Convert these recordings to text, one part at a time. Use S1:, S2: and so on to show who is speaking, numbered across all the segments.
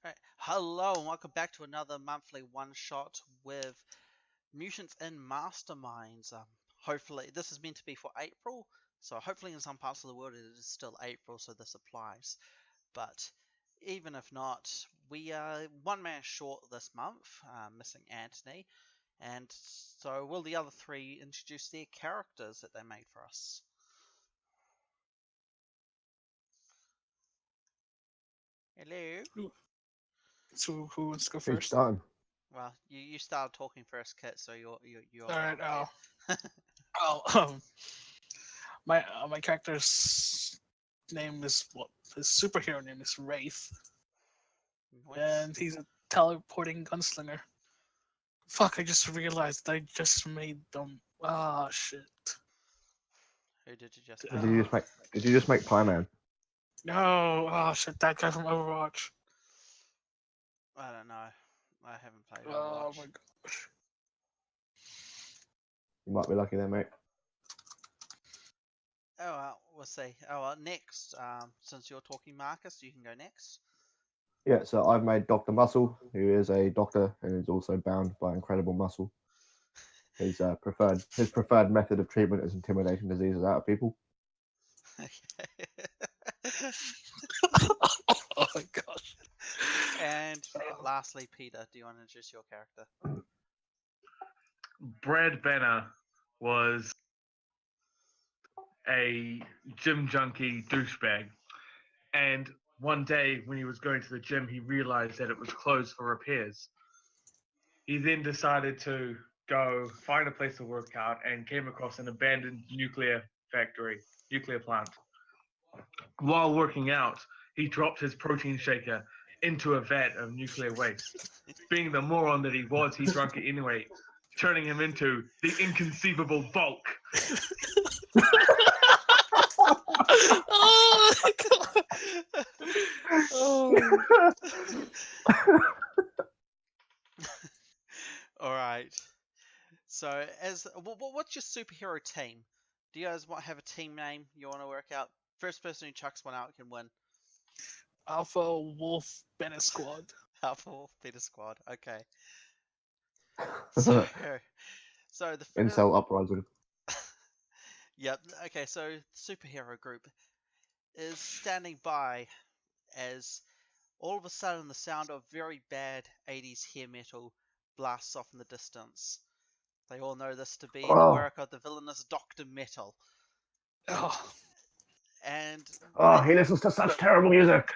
S1: Alright, hello and welcome back to another monthly one-shot with Mutants and Masterminds. Hopefully, this is meant to be for April, so hopefully in some parts of the world it is still April, so this applies. But even if not, we are one man short this month, missing Anthony, and so will the other three introduce their characters that they made for us? Hello?
S2: So who wants to go
S3: Who's
S2: first?
S3: starting?
S1: Well, you started talking first, Kit, so you're
S2: All right.
S1: go ahead.
S2: My character's name is his superhero name is Wraith,
S1: Nice.
S2: and he's a teleporting gunslinger. Fuck! I just realized I just made them. Ah, shit.
S1: Who did you just
S3: Did you just make Pie Man?
S2: No. Oh shit! That guy from Overwatch.
S1: I don't know. I haven't played
S2: Oh
S1: Overwatch.
S2: my gosh.
S3: You might be lucky there, mate.
S1: Oh well, we'll see. Oh well, next, since you're talking, Marcus, you can go next.
S3: Yeah, so I've made Dr. Muscle, who is a doctor and is also bound by incredible muscle. His preferred method of treatment is intimidating diseases out of people.
S2: Oh my gosh.
S1: And lastly, Peter, do you want to introduce your character?
S4: Brad Banner was a gym junkie douchebag. And one day when he was going to the gym, he realized that it was closed for repairs. He then decided to go find a place to work out and came across an abandoned nuclear plant. While working out, he dropped his protein shaker into a vat of nuclear waste. Being the moron that he was, he drank it anyway, turning him into the inconceivable bulk.
S2: Oh my god. Oh.
S1: All right. So, what's your superhero team? Do you guys have a team name you want to work out? First person who chucks one out can win.
S2: Alpha Wolf Bennett Squad.
S1: Alpha Wolf Peter Squad. Okay. So the first.
S3: Incel uprising.
S1: Yep. Okay. So the superhero group is standing by as all of a sudden the sound of very bad 80s hair metal blasts off in the distance. They all know this to be the work of the villainous Dr. Metal.
S2: Oh.
S1: And
S3: he listens to such terrible music.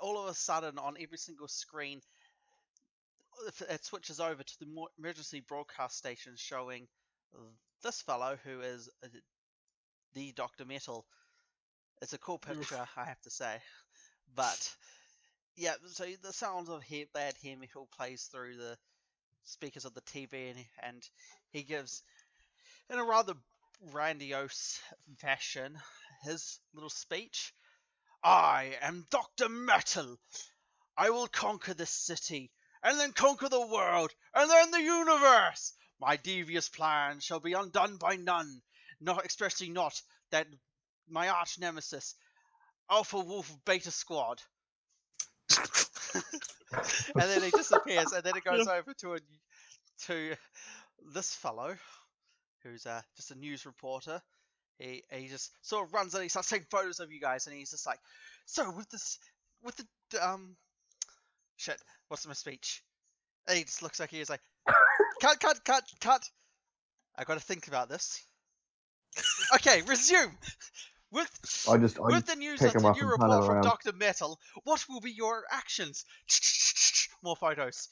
S1: all of a sudden, on every single screen, it switches over to the emergency broadcast station showing this fellow who is the Dr. Metal. It's a cool picture, I have to say. But yeah, so the sounds of bad hair metal plays through the speakers of the TV, and he gives, in a rather grandiose fashion, his little speech. I am Dr. Metal. I will conquer this city, and then conquer the world, and then the universe. My devious plan shall be undone by none, not especially not that my arch nemesis, Alpha Wolf Beta Squad. And then he disappears, and then it goes over to this fellow, who's just a news reporter. He just sort of runs and he starts taking photos of you guys, and he's just like, so with the shit, what's my speech? And he just looks like he is like, cut. I got to think about this. Okay, resume. With the news
S3: pick
S1: of
S3: 'em
S1: the
S3: up
S1: new
S3: and turn 'em
S1: report from
S3: around.
S1: Dr. Metal, what will be your actions? More photos.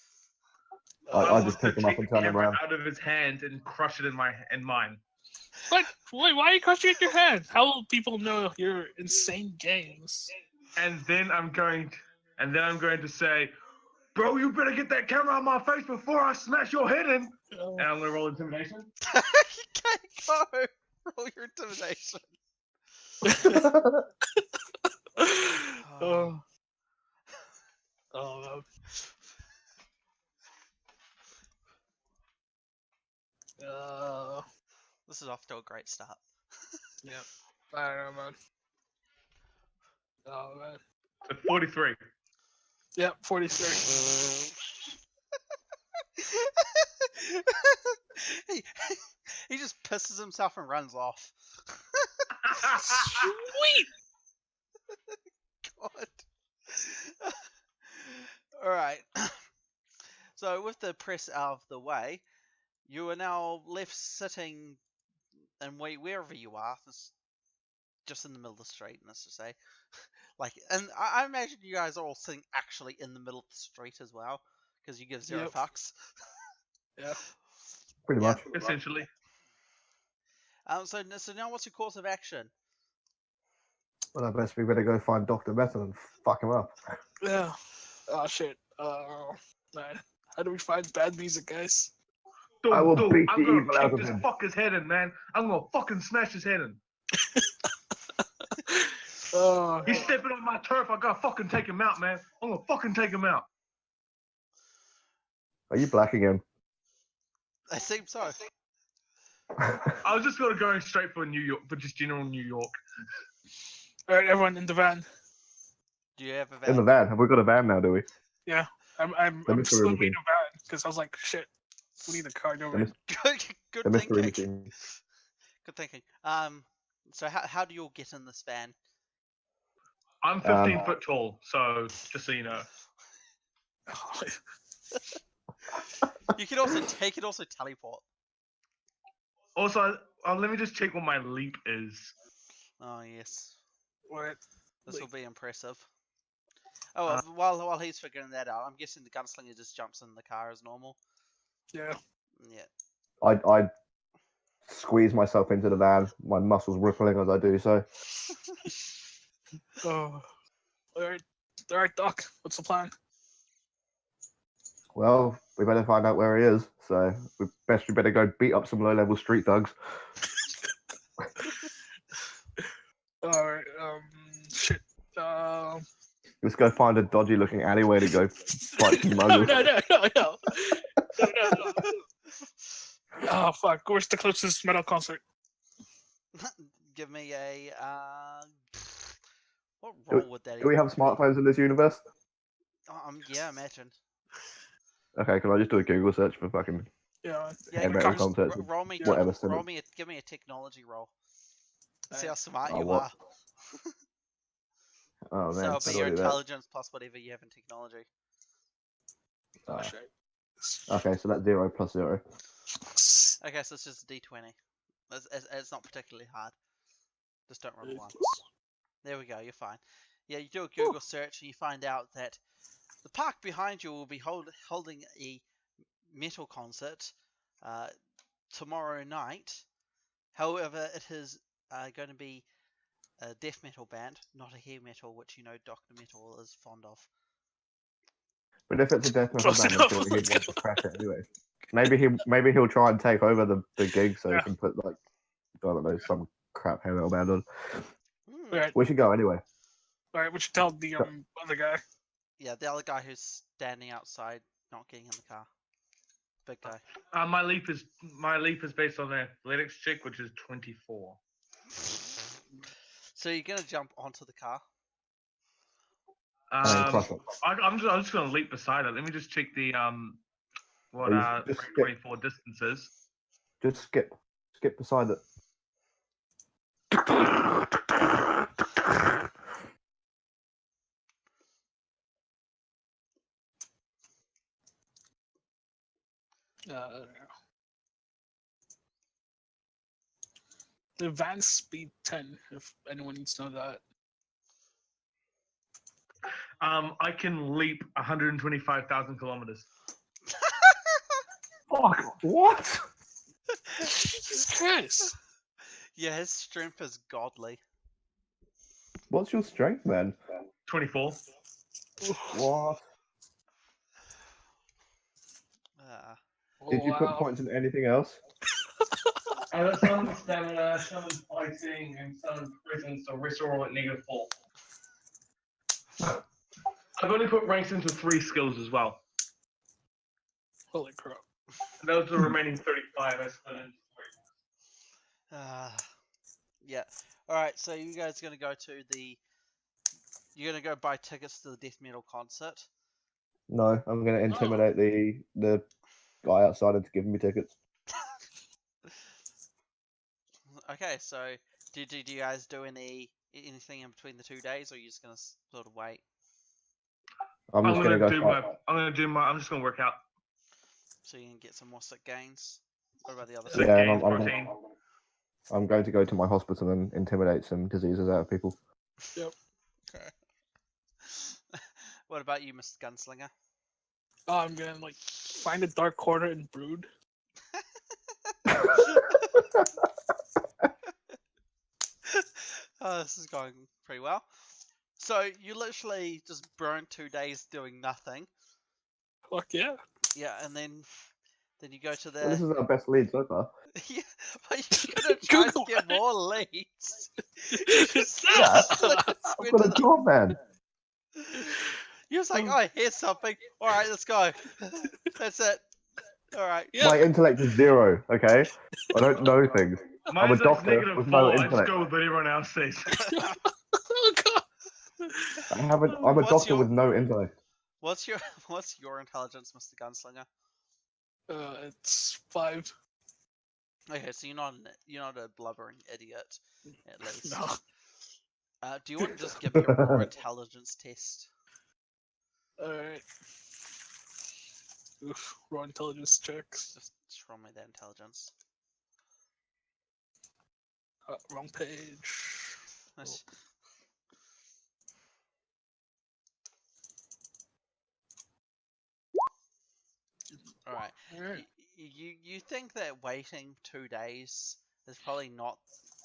S3: I just pick him up and turn him around.
S4: Out of his hand and crush it in mine.
S2: What? Wait, why are you crushing it in your hand? How will people know your insane games?
S4: And then I'm going to say, bro, you better get that camera on my face before I smash your head in.
S2: Oh.
S4: And I'm gonna roll intimidation.
S1: You can't go. Roll your intimidation.
S2: Oh. Oh.
S1: This is off to a great start.
S2: Yeah. I don't know, man. Oh man.
S4: So 43.
S2: Yep, 43.
S1: he, he just pisses himself and runs off.
S2: Sweet.
S1: God. Alright. So with the press out of the way, you are now left sitting and wherever you are, just in the middle of the street, let's just say. Like, and I imagine you guys are all sitting actually in the middle of the street as well, because you give zero
S2: Yep.
S1: fucks.
S2: Yeah.
S3: Pretty
S1: Yeah.
S3: much.
S4: Essentially.
S1: So now what's your course of action?
S3: Well, I guess we better go find Dr. Metal and fuck him up.
S2: Yeah. Oh shit. Man. How do we find bad music, guys?
S4: Dude,
S3: I will beat
S4: I'm
S3: the
S4: gonna
S3: evil out
S4: kick
S3: of
S4: this
S3: him.
S4: fucker's head in, man. I'm gonna fucking smash his head in.
S2: Oh,
S4: He's stepping on my turf. I gotta fucking take him out, man. I'm gonna fucking take him out.
S3: Are you black again?
S1: I seem so.
S4: I was just gonna go straight for New York, for just general New York.
S2: all right, everyone in the van.
S1: Do you have a
S3: In the
S1: van?
S3: van. Have we got a van now, do we?
S2: I'm
S3: The mystery
S2: still
S3: machine.
S2: in the van because I was like, shit. We need a car
S3: The,
S2: over.
S3: mys-
S1: Good
S3: the mystery
S1: thinking.
S3: machine.
S1: Good thinking. So how do you all get in this van?
S4: I'm 15 foot tall, so just so you know.
S1: You can also teleport.
S4: Also, let me just check what my leap is.
S1: Oh yes,
S2: What?
S1: this will be impressive. Oh, well, while he's figuring that out, I'm guessing the gunslinger just jumps in the car as normal.
S2: Yeah.
S1: Yeah.
S3: I squeeze myself into the van, my muscles rippling as I do so.
S2: Oh. All right, Doc. What's the plan?
S3: Well, we better find out where he is. So we better go beat up some low-level street thugs.
S2: All right. Shit.
S3: Let's go find a dodgy-looking alleyway to go fight some
S2: No.
S3: muggles.
S2: No. Oh fuck! Where's the closest metal concert?
S1: Give me a what role would that?
S3: Do we have
S1: even be?
S3: smartphones in this universe?
S1: Yeah, imagine.
S3: Okay, can I just do a Google search for fucking
S2: Yeah.
S1: Yeah,
S3: heavy metal concerts?
S1: roll me.
S3: whatever,
S1: Give me a technology roll. See how
S2: Alright.
S1: smart
S3: Oh,
S1: you
S3: what?
S1: are.
S3: Oh
S1: So
S3: man,
S1: it'll
S3: how
S1: be
S3: do
S1: your
S3: I do that?
S1: intelligence plus whatever you have in technology.
S2: Oh
S3: Ah.
S2: shit.
S3: Okay, so that's 0 plus 0.
S1: Okay, so it's just a d20. It's not particularly hard. Just don't roll once. There we go, you're fine. Yeah, you do a Google search and you find out that the park behind you will be holding a metal concert tomorrow night. However, it is going to be a death metal band, not a hair metal, which you know Dr. Metal is fond of.
S3: But if it's a death metal
S2: Close
S3: band,
S2: enough,
S3: surely
S2: let's
S3: he'd want
S2: go.
S3: to crash it anyway. Maybe he'll try and take over the gig so
S2: Yeah.
S3: he can put like I don't know some crap heavy metal band on.
S1: Hmm.
S2: All right.
S3: We should go anyway.
S2: All right. We should tell the other guy.
S1: Yeah, the other guy who's standing outside, not getting in the car. Big guy.
S4: My leap is based on athletics check, which is 24.
S1: So you're gonna jump onto the car.
S3: And then crush it.
S4: I'm just gonna leap beside it. Let me just check the what
S3: Are you- just
S4: rank
S3: skip.
S4: 24 distance is.
S3: Just skip beside it.
S2: The van speed 10. If anyone needs to know that.
S4: I can leap 125,000 kilometers.
S3: Fuck! What?
S2: Jesus Christ.
S1: Yeah, his strength is godly.
S3: What's your strength, man?
S4: 24.
S3: What? Did you put points in anything else?
S4: And there's some stamina, some fighting, and some presence, so rest are all at -4. I've only put ranks into 3 skills as well.
S2: Holy crap.
S4: And those are the remaining 35 I split into 3.
S1: Yeah. Alright, so you guys are gonna go to You're gonna go buy tickets to the death metal concert.
S3: No, I'm going to intimidate the guy outside into giving me tickets.
S1: Okay, so do you guys do anything in between the 2 days, or are you just gonna sort of wait
S3: I'm just going to go.
S4: I'm just gonna work out.
S1: so you can get some more sick gains? What about the other
S4: Sick
S1: side?
S3: Yeah,
S4: gains,
S3: I'm
S4: protein.
S3: I'm going to go to my hospital and intimidate some diseases out of people.
S2: Yep.
S1: Okay. What about you, Mr. Gunslinger?
S2: Oh, I'm gonna like find a dark corner and brood.
S1: Oh, this is going pretty well. So you literally just burn 2 days doing nothing.
S2: Fuck yeah.
S1: Yeah, and then you go to
S3: Well, this
S1: the.
S3: is our best lead so far.
S1: Yeah, but you're gonna try to
S2: Google
S1: get
S2: it.
S1: more leads. You just
S3: Yeah,
S1: literally just
S3: I've
S1: went
S3: got
S1: to
S3: a job, man.
S1: You're just like, oh, here's something. All right, let's go. That's it. All right.
S2: Yeah.
S3: My intellect is 0. Okay, I don't know things. I'm a
S4: Mine's like
S3: doctor with no
S4: -4. I just
S3: intellect.
S4: go with what everyone else says.
S2: Oh god.
S3: I'm a
S1: What's
S3: doctor
S1: your-
S3: with no intellect.
S1: What's your intelligence, Mr. Gunslinger?
S2: It's 5.
S1: Okay, so you're not a blubbering idiot, at least.
S2: No.
S1: Do you want to just give me a raw intelligence test?
S2: Alright. Oof, raw intelligence checks.
S1: Just roll me that intelligence.
S2: Wrong page.
S1: Nice. All right.
S2: Alright.
S1: You think that waiting 2 days is probably not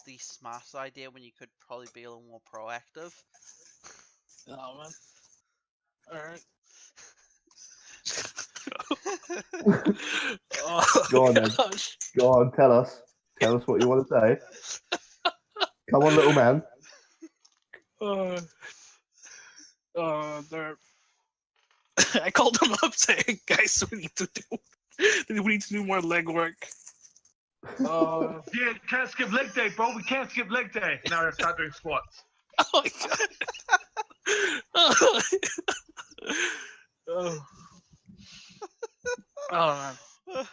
S1: the smartest idea when you could probably be a little more proactive?
S2: Oh man. Alright. Oh
S3: Go on then.
S2: gosh.
S3: Go on, tell us. Tell us what you want to say. Come on, little man.
S2: They're. I called them up saying, guys, we need to do more legwork.
S4: Yeah, can't skip leg day, bro. We can't skip leg day. Now I start doing squats.
S2: Oh my god. Oh. Oh man.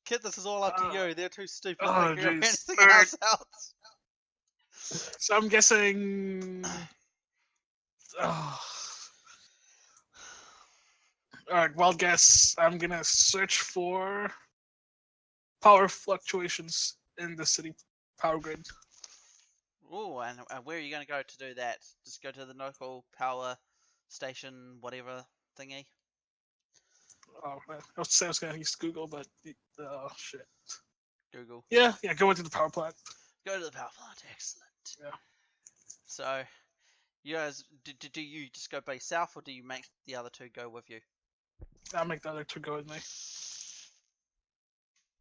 S1: Kid, this is all up to you. They're too stupid to
S2: Oh,
S1: figure
S2: jeez.
S1: anything
S2: Alright.
S1: else out.
S2: So I'm guessing. Oh. Alright, wild guess. I'm gonna search for power fluctuations in the city power grid.
S1: Ooh, and where are you going to go to do that? Just go to the local power station, whatever thingy.
S2: Oh man, I was gonna use Google, but oh shit.
S1: Google.
S2: Yeah, go into the power plant.
S1: Go to the power plant. Excellent.
S2: Yeah.
S1: So, you guys, do you just go by yourself, or do you make the other two go with you?
S2: I'll make the other two go with me.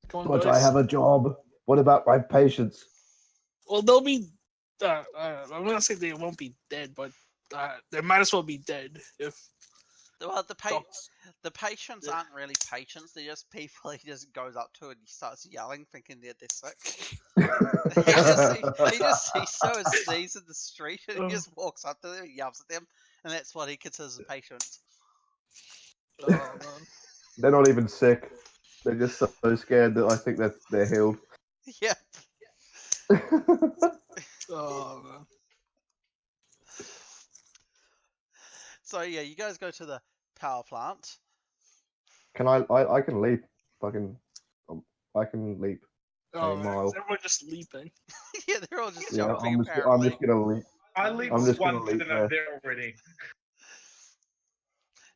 S2: Go on,
S3: But
S2: boys.
S3: I have a job. What about my patients?
S2: Well, they'll be. I'm gonna say they won't be dead, but they might as well be dead if.
S1: Well,
S2: docs-
S1: the patients
S2: Yeah.
S1: aren't really patients. They're just people he just goes up to and he starts yelling, thinking they're sick. he just saw a sneeze in the street and he just walks up to them and yells at them, and that's what he considers a patient.
S2: Oh man.
S3: They're not even sick. They're just so scared that I think that they're healed.
S1: Yeah.
S2: Oh man.
S1: So yeah, you guys go to the power plant.
S3: Can I can leap. I can leap.
S2: Oh
S3: A
S2: man.
S3: mile.
S2: Everyone just leaping.
S1: Yeah, they're all just
S3: Yeah,
S1: jumping
S3: I'm
S1: apparently.
S3: just gonna leap.
S4: I leave
S3: I'm just
S4: one
S3: gonna
S4: to
S3: leave
S4: the
S3: there.
S4: there already.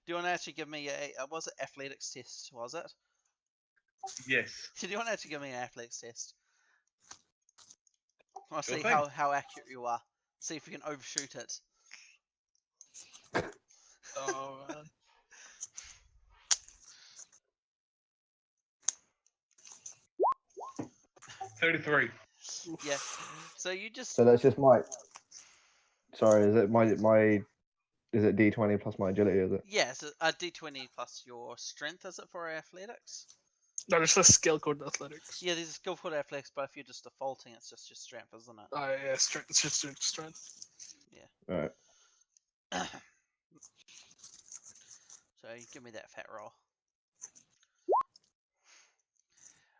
S1: Do you want to actually give me was it athletics test? Was it?
S4: Yes.
S1: Do you want to actually give me an athletics test? I want to
S4: Sure
S1: see
S4: thing.
S1: how accurate you are. See if you can overshoot it.
S2: Oh man.
S4: $33.
S1: Yeah. So you just
S3: So that's just my. Sorry, is it my Is it D20 plus my agility? Is it?
S1: yeah, so a D20 plus your strength, is it for athletics?
S2: No, there's a skill called athletics.
S1: Yeah, there's a skill for athletics, but if you're just defaulting, it's just your strength, isn't it?
S2: Yeah, strength. It's just strength.
S3: All right.
S1: So give me that fat roll.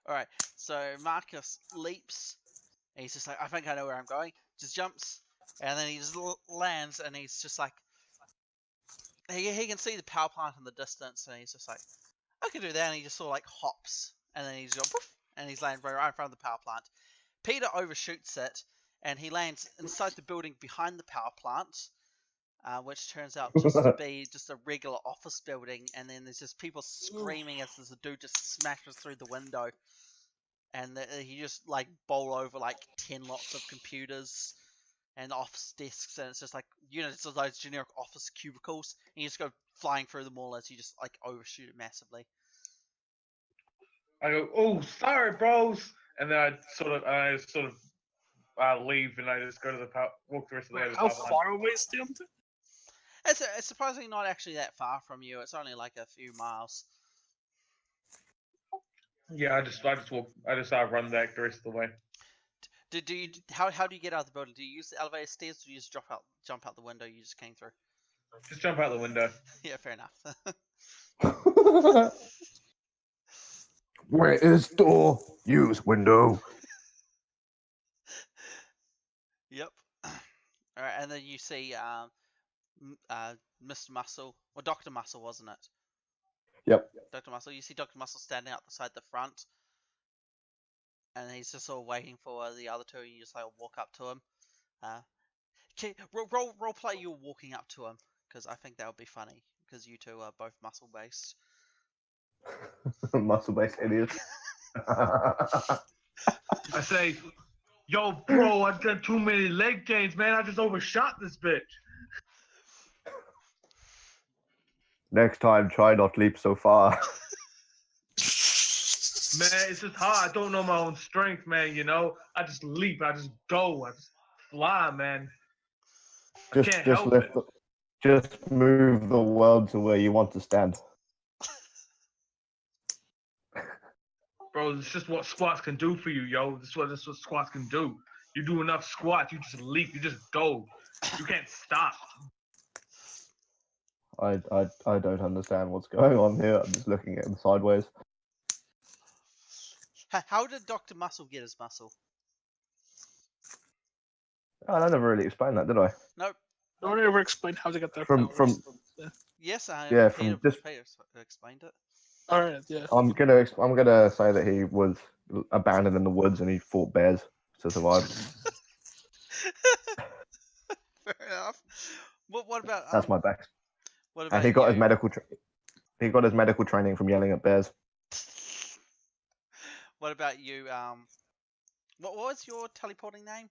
S1: Alright, so Marcus leaps, and he's just like, I think I know where I'm going. Just jumps, and then he just lands, and he's just like, he can see the power plant in the distance, and he's just like, I can do that, and he just sort of like hops, and then he's just poof, and he's landing right in front of the power plant. Peter overshoots it, and he lands inside the building behind the power plant, which turns out just to be just a regular office building, and then there's just people screaming as this dude just smashes through the window, and he just like bowl over like 10 lots of computers and office desks, and it's just like, you know, it's those generic office cubicles, and you just go flying through them all as you just like overshoot it massively.
S4: I go, oh, sorry, bros, and then I sort of leave, and I just go to the walk the rest of the way to the
S2: How
S4: power plant.
S2: far away is the Hampton?
S1: It's surprisingly not actually that far from you. It's only like a few miles.
S4: Yeah, I just run back the rest of the way.
S1: Do you how do you get out of the building? Do you use the elevator stairs, or do you just jump out the window you just came through?
S4: Just jump out the window.
S1: Yeah, fair enough.
S3: Where is door? Use window.
S1: Yep. All right, and then you see Mr. Muscle, or Dr. Muscle, wasn't it?
S3: Yep.
S1: Dr. Muscle. You see Dr. Muscle standing outside the front, and he's just sort of waiting for the other two, and you just like walk up to him. Okay, role play you walking up to him, because I think that would be funny, because you two are both muscle based.
S3: Muscle-based idiots.
S4: I say, yo, bro, I've done too many leg gains, man. I just overshot this bitch.
S3: Next time, try not leap so far.
S4: Man, it's just hard. I don't know my own strength, man, you know? I just leap. I just go. I just fly, man. I can't help it.
S3: Just move the world to where you want to stand.
S4: Bro, it's just what squats can do for you, yo. This is what squats can do. You do enough squats, you just leap. You just go. You can't stop.
S3: I don't understand what's going on here. I'm just looking at him sideways.
S1: How did Dr. Muscle get his muscle?
S3: Oh, I never really explained that, did I?
S1: Nope.
S2: No one ever explained how to get their
S3: From-
S2: powers.
S1: Yes,
S3: Yeah,
S1: Peter explained it.
S2: Alright, yeah.
S3: I'm gonna say that he was abandoned in the woods and he fought bears to survive.
S1: Fair enough. What about
S3: That's my back.
S1: what about
S3: And he got his
S1: you?
S3: medical training from yelling at bears.
S1: What about you? What was your teleporting name?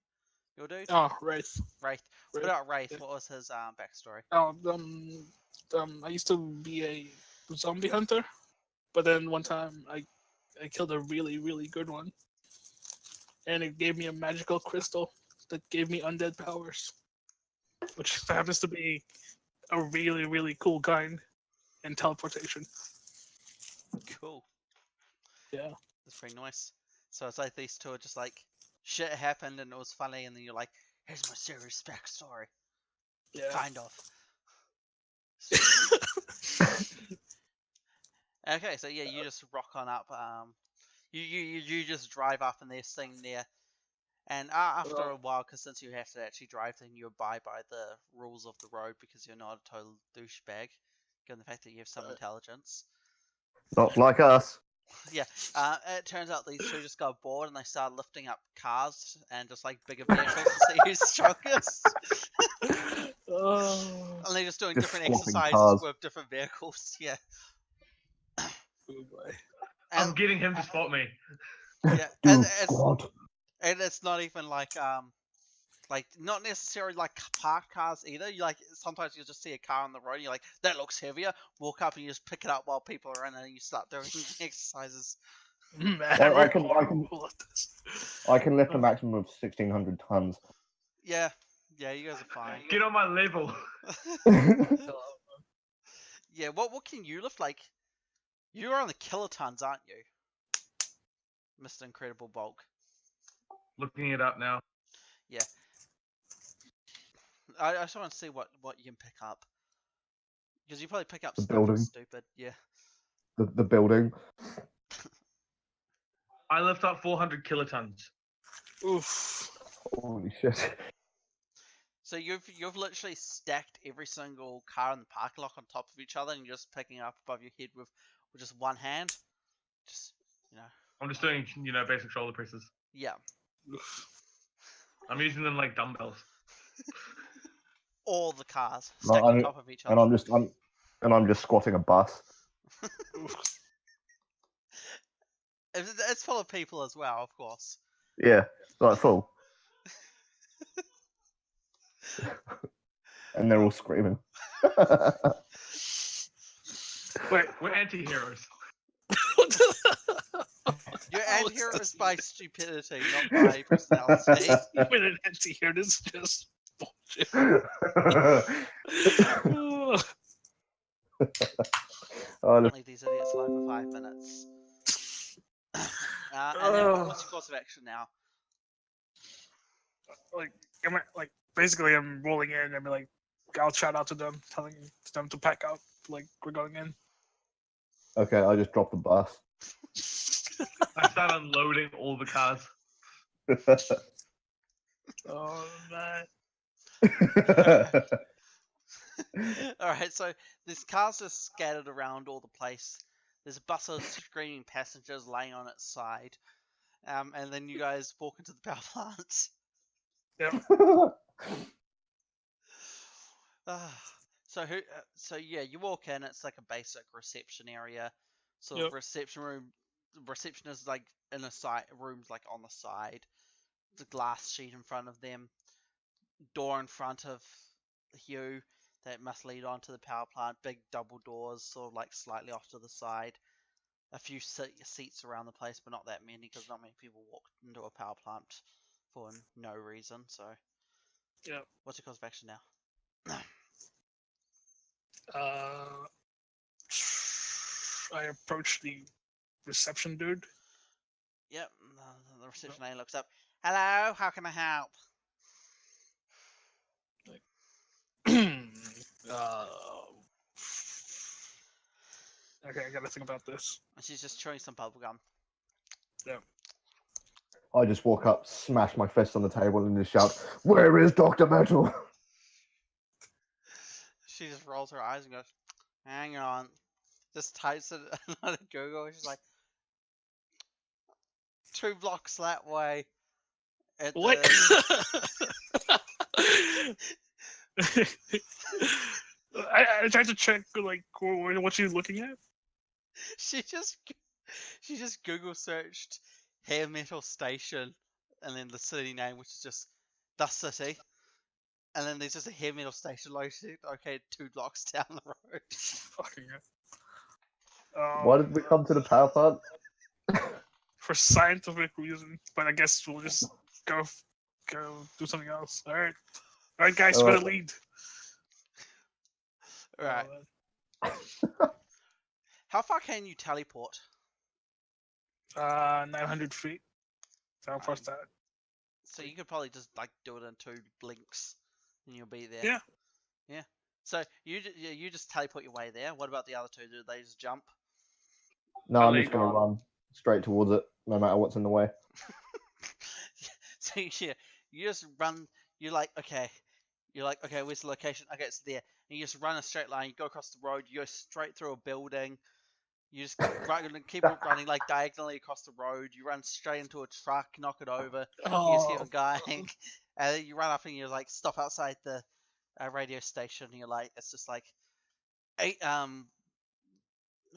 S1: Your dude?
S2: Oh, Wraith.
S1: Wraith. What
S2: Wraith,
S1: about Wraith?
S2: yeah.
S1: What was his backstory?
S2: Oh, I used to be a zombie hunter, but then one time I killed a really, really good one, and it gave me a magical crystal that gave me undead powers, which happens to be a really, really cool kind in teleportation.
S1: Cool.
S2: Yeah.
S1: That's pretty nice. So it's like these two are just like, shit happened and it was funny, and then you're like, here's my serious backstory.
S2: Yeah.
S1: Kind of. Okay, so yeah, you just rock on up. You just drive up and they're sitting there. And after a while, because since you have to actually drive, then you abide by the rules of the road because you're not a total douchebag, given the fact that you have some intelligence.
S3: Not like us.
S1: Yeah, it turns out these two just got bored and they started lifting up cars and just like bigger vehicles to see who's strongest. And they're just doing
S3: Just
S1: different
S3: swapping
S1: exercises
S3: cars.
S1: with different vehicles. Yeah.
S2: Oh boy.
S4: I'm getting him to spot me.
S1: Yeah,
S3: Dude, squad.
S1: and it's not even like not necessarily like parked cars either. You like sometimes you just see a car on the road and you're like, that looks heavier. Walk up and you just pick it up while people are in, and you start doing exercises.
S2: Man,
S3: Well,
S2: we're horrible at this.
S3: I can lift a maximum of 1,600 tons.
S1: Yeah, you guys are fine.
S4: Get on my level.
S1: Yeah, what can you lift? Like, you're on the kilotons, aren't you, Mr. Incredible Bulk?
S4: Looking it up now.
S1: Yeah. I just want to see what you can pick up. Because you probably pick up
S3: The
S1: stuff
S3: building.
S1: that's stupid. Yeah.
S3: The building.
S4: I lift up 400 kilotons.
S2: Oof.
S3: Holy shit.
S1: So you've literally stacked every single car in the parking lot on top of each other, and you're just picking up above your head with just one hand. Just
S4: I'm just doing, basic shoulder presses.
S1: yeah.
S4: I'm using them like dumbbells.
S1: All the cars
S3: No,
S1: stacked on top of each other.
S3: And I'm just squatting a bus.
S1: It's full of people as well, of course.
S3: Yeah, like full. And they're all screaming.
S4: Wait, we're anti-heroes.
S1: You're
S2: Oh,
S1: anti-heroes by stupidity, not by personality.
S2: Even an anti-hero is just bullshit.
S1: Only these idiots live for 5 minutes. And then what's your course of action now?
S2: Basically, I'm rolling in and be like, I'll shout out to them, telling them to pack out. Like, we're going in.
S3: Okay, I just dropped the bus.
S4: I start unloading all the cars.
S2: Oh man.
S1: Alright, so there's cars just scattered around all the place. There's a bus of screaming passengers laying on its side. And then you guys walk into the power plant.
S2: Yep.
S1: So yeah, you walk in. It's like a basic reception area. So
S2: Yep.
S1: reception room. Reception is like in a side room's like on the side. The glass sheet in front of them. Door in front of you that must lead onto the power plant. Big double doors, sort of like slightly off to the side. A few seats around the place, but not that many because not many people walk into a power plant for no reason. So,
S2: Yeah.
S1: What's your course of action now?
S2: I approach the reception dude.
S1: Yep, the reception lady looks up. Hello, how can I help?
S2: Okay, I gotta think about this.
S1: And she's just chewing some bubble gum.
S2: Yeah.
S3: I just walk up, smash my fist on the table, and just shout, "Where is Dr. Metal?"
S1: She just rolls her eyes and goes, "Hang on." Just types it on Google. She's like, 2 blocks that way.
S2: What? I tried to check like what she's looking at.
S1: She just Google searched hair metal station and then the city name, which is just the city, and then there's just a hair metal station located 2 blocks down the road.
S2: Fucking it.
S3: Why did we come to the power plant?
S2: For scientific reasons, but I guess we'll just go do something else. All right, guys,
S3: All
S2: for
S3: right.
S2: the lead.
S1: Right. How far can you teleport?
S2: 900 feet. So I'll post that.
S1: So you could probably just like do it in 2 blinks, and you'll be there.
S2: Yeah.
S1: Yeah. So you just teleport your way there. What about the other 2? Do they just jump?
S3: No,
S4: I'll
S3: I'm
S4: lead
S3: just going to
S4: on.
S3: run straight towards it, no matter what's in the way.
S1: So yeah, you just run. You're like, okay, where's the location? Okay, it's there. And you just run a straight line. You go across the road. You go straight through a building. You just keep running like diagonally across the road. You run straight into a truck, knock it over. You just keep going, and then you run up and you like stop outside the radio station. And you're like, it's just like,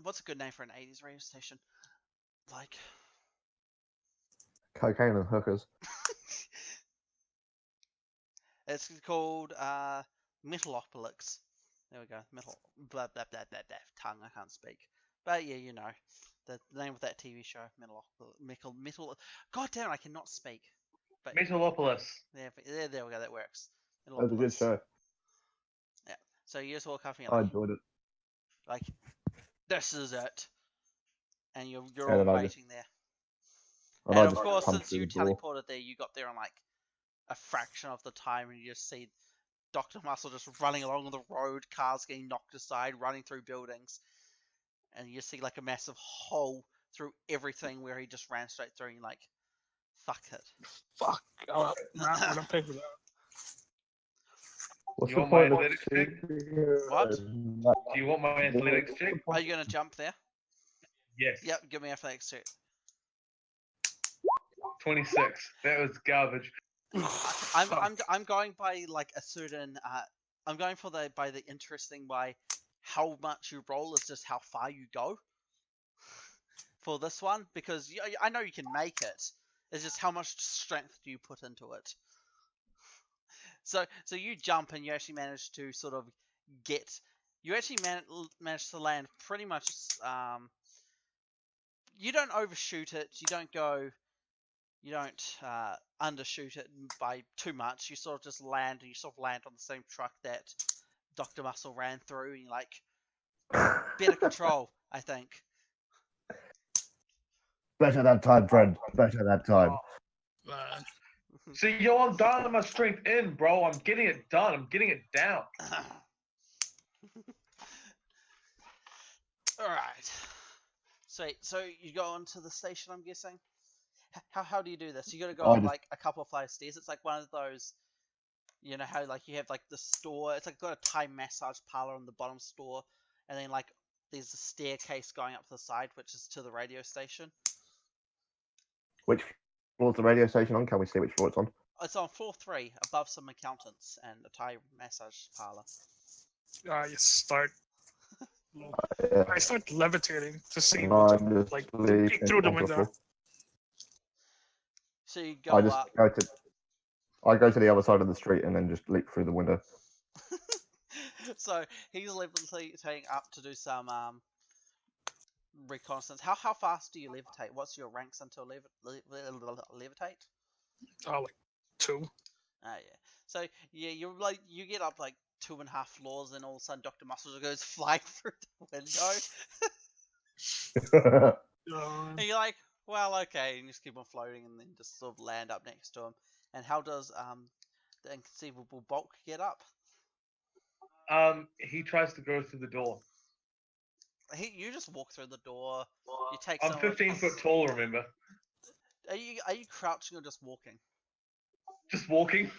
S1: what's a good name for an 80s radio station? Like
S3: Cocaine and hookers.
S1: It's called Metalopolis. There we go. Metal blah blah blah blah blah. Tongue, I can't speak. But yeah, you know. The name of that TV show, Metal. God damn, I cannot speak. But
S4: Metalopolis.
S1: there we go. That works.
S3: That was a good
S1: Metalopolis.
S3: show.
S1: Yeah. So you just walk up and
S3: I
S1: you're
S3: enjoyed it.
S1: like, this is it, and you're
S3: And
S1: all
S3: then I
S1: waiting there.
S3: And
S1: And
S3: I
S1: of
S3: just
S1: course,
S3: punched
S1: since
S3: through
S1: you
S3: the door.
S1: teleported there, you got there on like a fraction of the time, and you just see Dr. Muscle just running along the road, cars getting knocked aside, running through buildings. And you see like a massive hole through everything where he just ran straight through and you're like, fuck it.
S2: Fuck. I'm not gonna pay for that.
S3: What's
S4: You
S3: the
S4: want my
S3: point of
S4: athletics check?
S1: What?
S4: Do you want my athletics check?
S1: Are you gonna jump there?
S4: Yes.
S1: Yep, give me athletics check.
S4: 26. That was garbage.
S1: I'm going by like a certain I'm going for by the interesting by how much you roll is just how far you go for this one, because I know you can make it. It's just how much strength do you put into it. So you jump and you actually manage to sort of manage to land pretty much. You don't overshoot it. You don't undershoot it by too much. You sort of just land, and you sort of land on the same truck that Dr. Muscle ran through, and you're like, better control, I think.
S3: Better that time, friend. Better that time.
S2: Man.
S4: See, yo, I'm dialing my strength in, bro. I'm getting it done. I'm getting it down.
S1: Alright. Sweet. So you go onto the station, I'm guessing? How do you do this? You gotta go up like a couple of flight of stairs. It's like one of those, you know how like you have like the store. It's like got a Thai massage parlor on the bottom store, and then like there's a staircase going up to the side, which is to the radio station.
S3: Which floor's the radio station on? Can we see which floor it's on?
S1: It's on floor 3, above some accountants and a Thai massage parlor.
S2: You start.
S3: Yeah.
S2: I start levitating to see
S3: No,
S2: what's
S3: I'm just
S2: like
S3: leaving
S2: peek through the
S3: onto
S2: window.
S3: floor.
S1: So you go up.
S3: I go to the other side of the street and then just leap through the window.
S1: So he's levitating up to do some reconnaissance. How fast do you levitate? What's your ranks until levitate?
S2: Oh, like 2.
S1: Oh yeah. So yeah, you get up like 2.5 floors, and all of a sudden Dr. Muscle just goes flying through the window. And you're like, well, okay, and you just keep on floating, and then just sort of land up next to him. And how does the inconceivable bulk get up?
S4: He tries to go through the door.
S1: You just walk through the door. You take.
S4: I'm 15 foot tall, remember?
S1: Are you crouching or just walking?
S4: Just walking.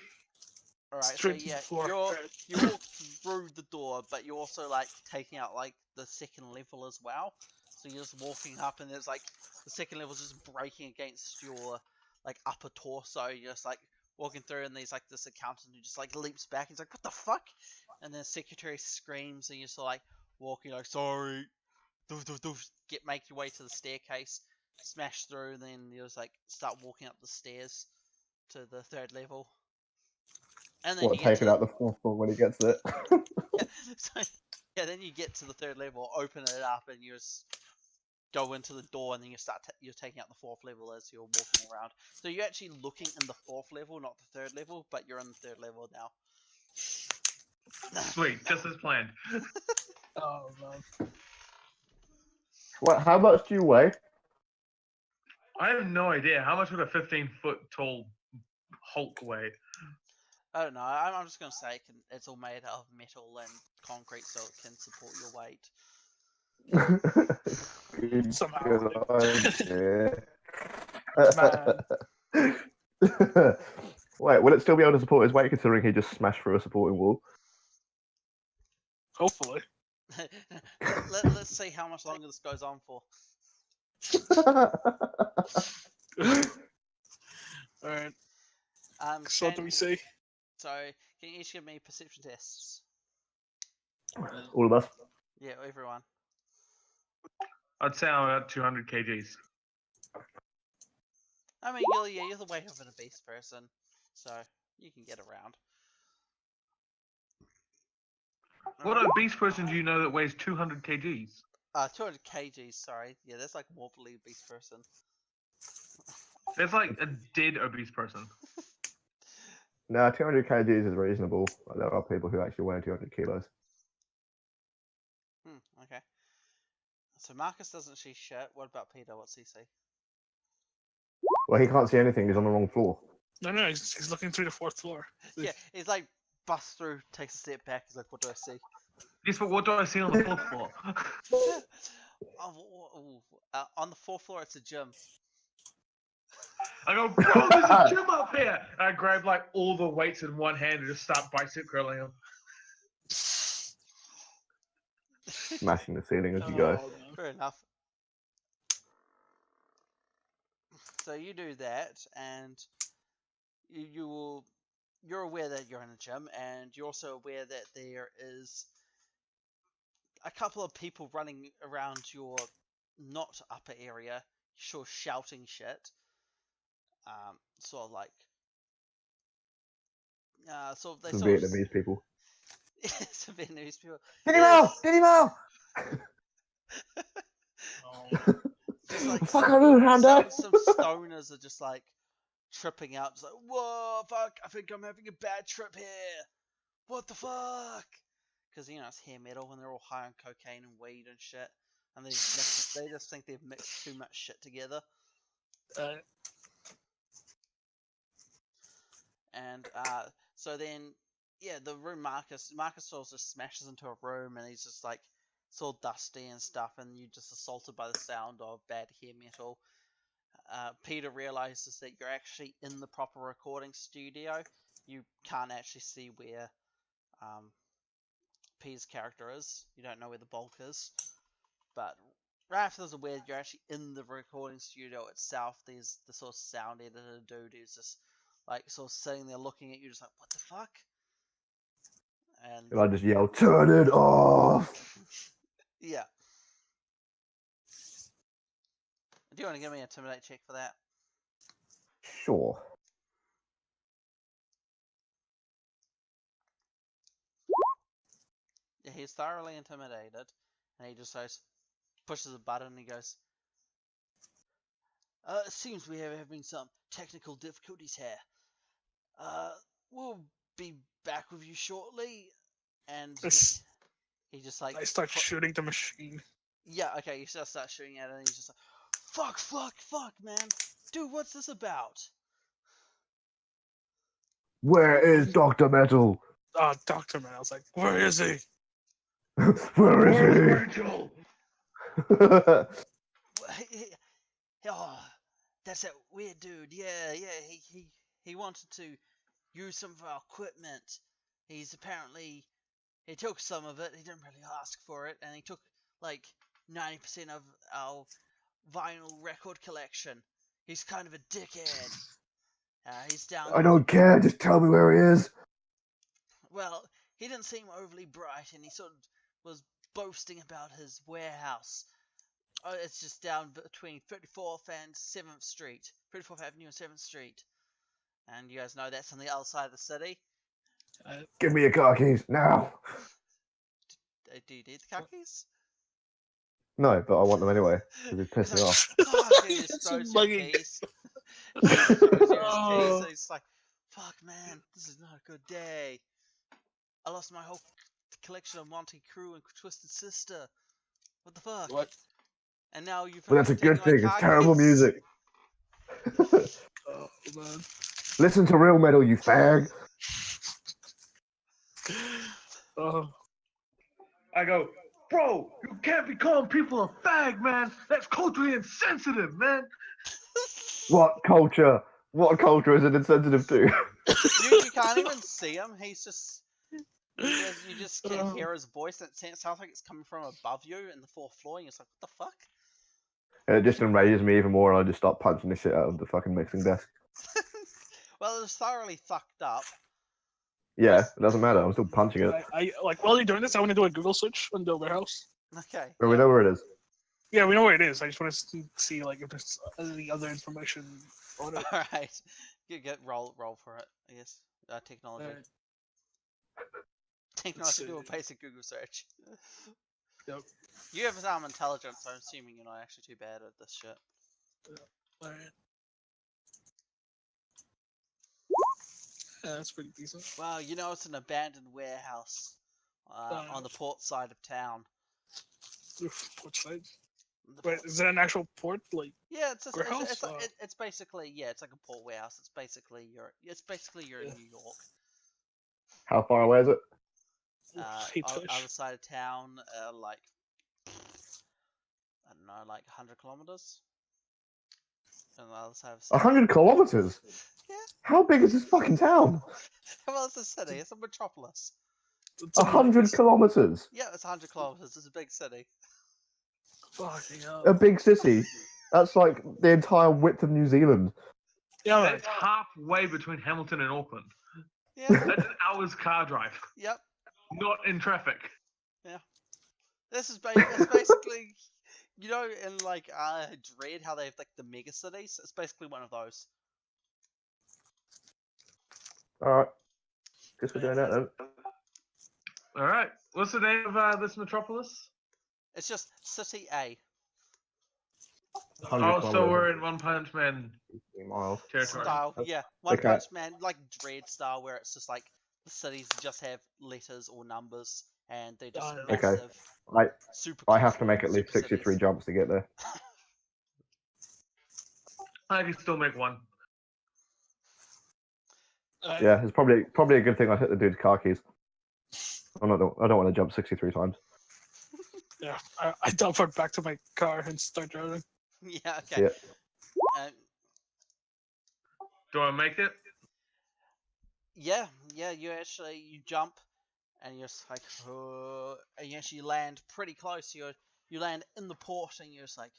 S1: All right.
S2: Straight
S1: So
S2: to
S1: yeah,
S2: the floor.
S1: you walk through the door, but you're also like taking out like the second level as well. So you're just walking up, and there's like the second level is just breaking against your like upper torso. You're just like walking through, and there's like this accountant who just like leaps back. He's like, "What the fuck?" And then the secretary screams, and you're sort of like walking like, "Sorry." Make your way to the staircase, smash through, and then you just like start walking up the stairs to the 3rd level. And then
S3: Take it out the 4th floor when he gets it.
S1: Then you get to the 3rd level, open it up, and you just go into the door, and then you're taking out the 4th level as you're walking around. So you're actually looking in the 4th level, not the 3rd level, but you're in the 3rd level now.
S4: Sweet, just as planned.
S2: Oh man.
S3: What? How much do you weigh?
S4: I have no idea. How much would a 15-foot tall Hulk weigh?
S1: I don't know. I'm just gonna say it's all made out of metal and concrete, so it can support your weight.
S2: Somehow.
S3: Wait, will it still be able to support his weight considering he just smashed through a supporting wall?
S2: Hopefully.
S1: Let's see how much longer this goes on for.
S2: Alright. So what do we say?
S1: So can you each give me perception tests?
S3: All of us?
S1: Yeah, everyone.
S4: I'd say I'm about 200 kgs.
S1: I mean, you're the weight of an obese person, so you can get around.
S4: What obese person do you know that weighs 200 kgs?
S1: 200 kgs, sorry. Yeah, that's like a morbidly obese person.
S4: That's like a dead obese person.
S3: No, 200 kgs is reasonable. There are people who actually weigh 200 kilos.
S1: Okay. So Marcus doesn't see shit. What about Peter? What's he see?
S3: Well, he can't see anything. He's on the wrong floor.
S2: No, he's looking through the 4th floor.
S1: Yeah, he's like busts through, takes a step back. He's like, "What do I see?"
S4: Yes, but what do I see on the fourth floor?
S1: On the fourth floor, it's a gym.
S4: I go, bro, there's a gym up here. And I grab like all the weights in one hand and just start bicep curling them.
S3: Smashing the ceiling as you go.
S2: Oh, no.
S1: Fair enough. So you do that, and you're aware that you're in a gym, and you're also aware that there is a couple of people running around your not upper area, sure, shouting shit. Sort of like, sort of they
S3: Some
S1: sort of
S3: Vietnamese people.
S1: some Vietnamese people.
S3: Diddy Mo! Diddy Mo!
S1: Just like
S3: Fuck, I moved around there.
S1: some stoners are just like tripping out, just like, whoa, fuck, I think I'm having a bad trip here. What the fuck? Because it's hair metal and they're all high on cocaine and weed and shit, and they just think they've mixed too much shit together. And so then, yeah, the room Marcus sort of just smashes into a room, and he's just like, it's all dusty and stuff, and you're just assaulted by the sound of bad hair metal. Peter realizes that you're actually in the proper recording studio. You can't actually see where Peter's character is. You don't know where the bulk is. But right after there's a weird, you're actually in the recording studio itself. There's the sort of sound editor dude who's just like sort of sitting there looking at you, just like, what the fuck? And
S3: I just yell, turn it off!
S1: yeah. Do you want to give me a intimidate check for that?
S3: Sure.
S1: Yeah, he's thoroughly intimidated, and he just goes, pushes a button, and he goes, it seems we are having some technical difficulties here. We'll be back with you shortly. And he just like...
S2: I start shooting the machine.
S1: Yeah, okay, you just start shooting at it, and he's just like, fuck, man. Dude, what's this about?
S3: Where is Dr. Metal?
S2: Dr. Man. I was like, where is he?
S3: Where is he?
S4: Rachel?
S1: Oh, that's that weird dude. Yeah, he wanted to use some of our equipment. He took some of it. He didn't really ask for it, and he took like 90% of our vinyl record collection. He's kind of a dickhead. He's down.
S3: I don't care, just tell me where he is.
S1: Well, he didn't seem overly bright, and he sort of was boasting about his warehouse. Oh, it's just down between 34th and 7th Street. 34th Avenue and 7th Street. And you guys know that's on the other side of the city.
S3: Give me your car keys, now.
S1: Do you need the car keys?
S3: No, but I want them anyway, because it pisses me off.
S1: Fuck, he just throws your keys. So he's like, fuck, man, this is not a good day. I lost my whole collection of Monty Crew and Twisted Sister. What the fuck?
S2: What?
S1: And now you've...
S3: Well, that's a good thing, it's terrible music.
S2: Oh, man.
S3: Listen to real metal, you fag.
S2: Oh.
S4: I go, bro, you can't be calling people a fag, man. That's culturally insensitive, man.
S3: What culture? What culture is it insensitive to?
S1: You can't even see him. He's just... You just can hear his voice, and it sounds like it's coming from above you in the 4th floor, and you're just like, what the fuck?
S3: And it just enrages me even more, and I just start punching the shit out of the fucking mixing desk.
S1: Well, it's thoroughly fucked up.
S3: Yeah, it doesn't matter, I'm still punching it.
S2: I like, while you're doing this, I want to do a Google search on the warehouse.
S1: Okay.
S3: But we know where it is.
S2: Yeah, we know where it is. I just want to see like if there's any other information on it.
S1: Alright. You get roll for it, I guess. Technology. Technology, do a basic Google search.
S2: Yep.
S1: You have some intelligence, so I'm assuming you're not actually too bad at this shit.
S2: Alright. Yeah, that's pretty decent.
S1: Well, it's an abandoned warehouse on the port side of town.
S2: Port side? Wait, is it an actual port? Like,
S1: yeah,
S2: warehouse?
S1: It's basically, yeah, it's like a port warehouse. It's basically you're in New York.
S3: How far away is it?
S2: Hate fish.
S1: Other side of town, like I don't know, like 100 kilometers. On the other side of the city.
S3: 100 kilometers?
S1: Yeah.
S3: How big is this fucking town?
S1: Well, it's a city. It's a metropolis.
S2: It's a
S3: 100
S2: nice-
S3: kilometers?
S1: Yeah, it's 100 kilometers. It's a big city.
S2: Fucking hell.
S3: A big city? That's like the entire width of New Zealand.
S2: Yeah, man.
S4: That's halfway between Hamilton and Auckland.
S1: Yeah.
S4: That's an hour's car drive,
S1: Yep.
S4: not in traffic.
S1: This is it's basically, you know, in like Dread, how they have like the mega cities. It's basically one of those.
S3: Alright. Guess we're doing that then.
S4: All right. What's the name of this metropolis?
S1: It's just City A.
S3: 100
S4: Oh, so
S3: kilometers.
S4: we're in One Punch Man
S3: 18 miles.
S4: territory.
S1: Style. Yeah. One
S3: Okay.
S1: Punch Man, like Dread style, where it's just like the cities just have letters or numbers, and they're just
S2: Okay.
S1: massive.
S3: I
S1: Super.
S3: have to make at least
S1: super
S3: 63
S1: cities.
S3: jumps to get there.
S4: I can still make one.
S3: Yeah, it's probably a good thing I hit the dude's car keys. I don't want to jump 63 times.
S2: Yeah, I teleport back to my car and start driving.
S1: Yeah. Okay.
S3: Yeah.
S4: Do I make it?
S1: Yeah. You jump, and you're just like, and you actually land pretty close. You land in the port, and you're just like,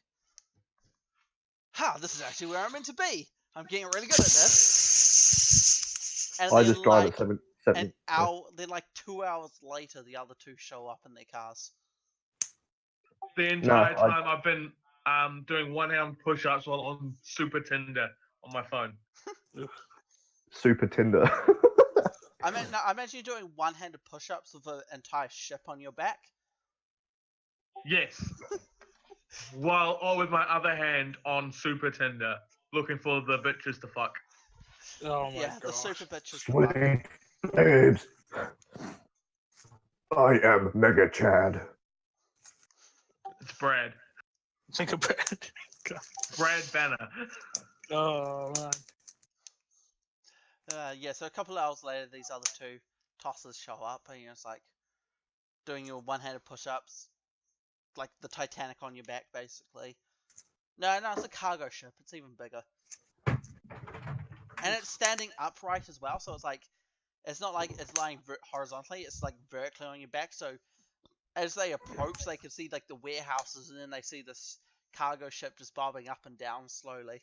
S1: "Ha! This is actually where I'm meant to be. I'm getting really good at this." And
S3: I
S1: then,
S3: just drive
S1: like,
S3: at 7.
S1: then like 2 hours later, the other two show up in their cars.
S4: The entire
S3: No, I-
S4: time I've been doing one-hand push-ups while on Super Tinder on my phone.
S3: Super Tinder.
S1: I imagine you doing one-handed push-ups with an entire ship on your back.
S4: Yes. While with my other hand on Super Tinder, looking for the bitches to fuck.
S2: Oh my
S1: Yeah,
S2: god.
S1: the super bitches.
S3: Sweet babes. I am Mega Chad.
S4: It's Brad.
S2: Think about it.
S4: Brad Banner.
S2: Oh man.
S1: Yeah, so a couple hours later, these other two tossers show up, and you're just like doing your one-handed push-ups, like the Titanic on your back, basically. No, it's a cargo ship. It's even bigger, and it's standing upright as well. So it's not like it's lying horizontally. It's like vertically on your back. So as they approach, they can see like the warehouses, and then they see this cargo ship just bobbing up and down slowly.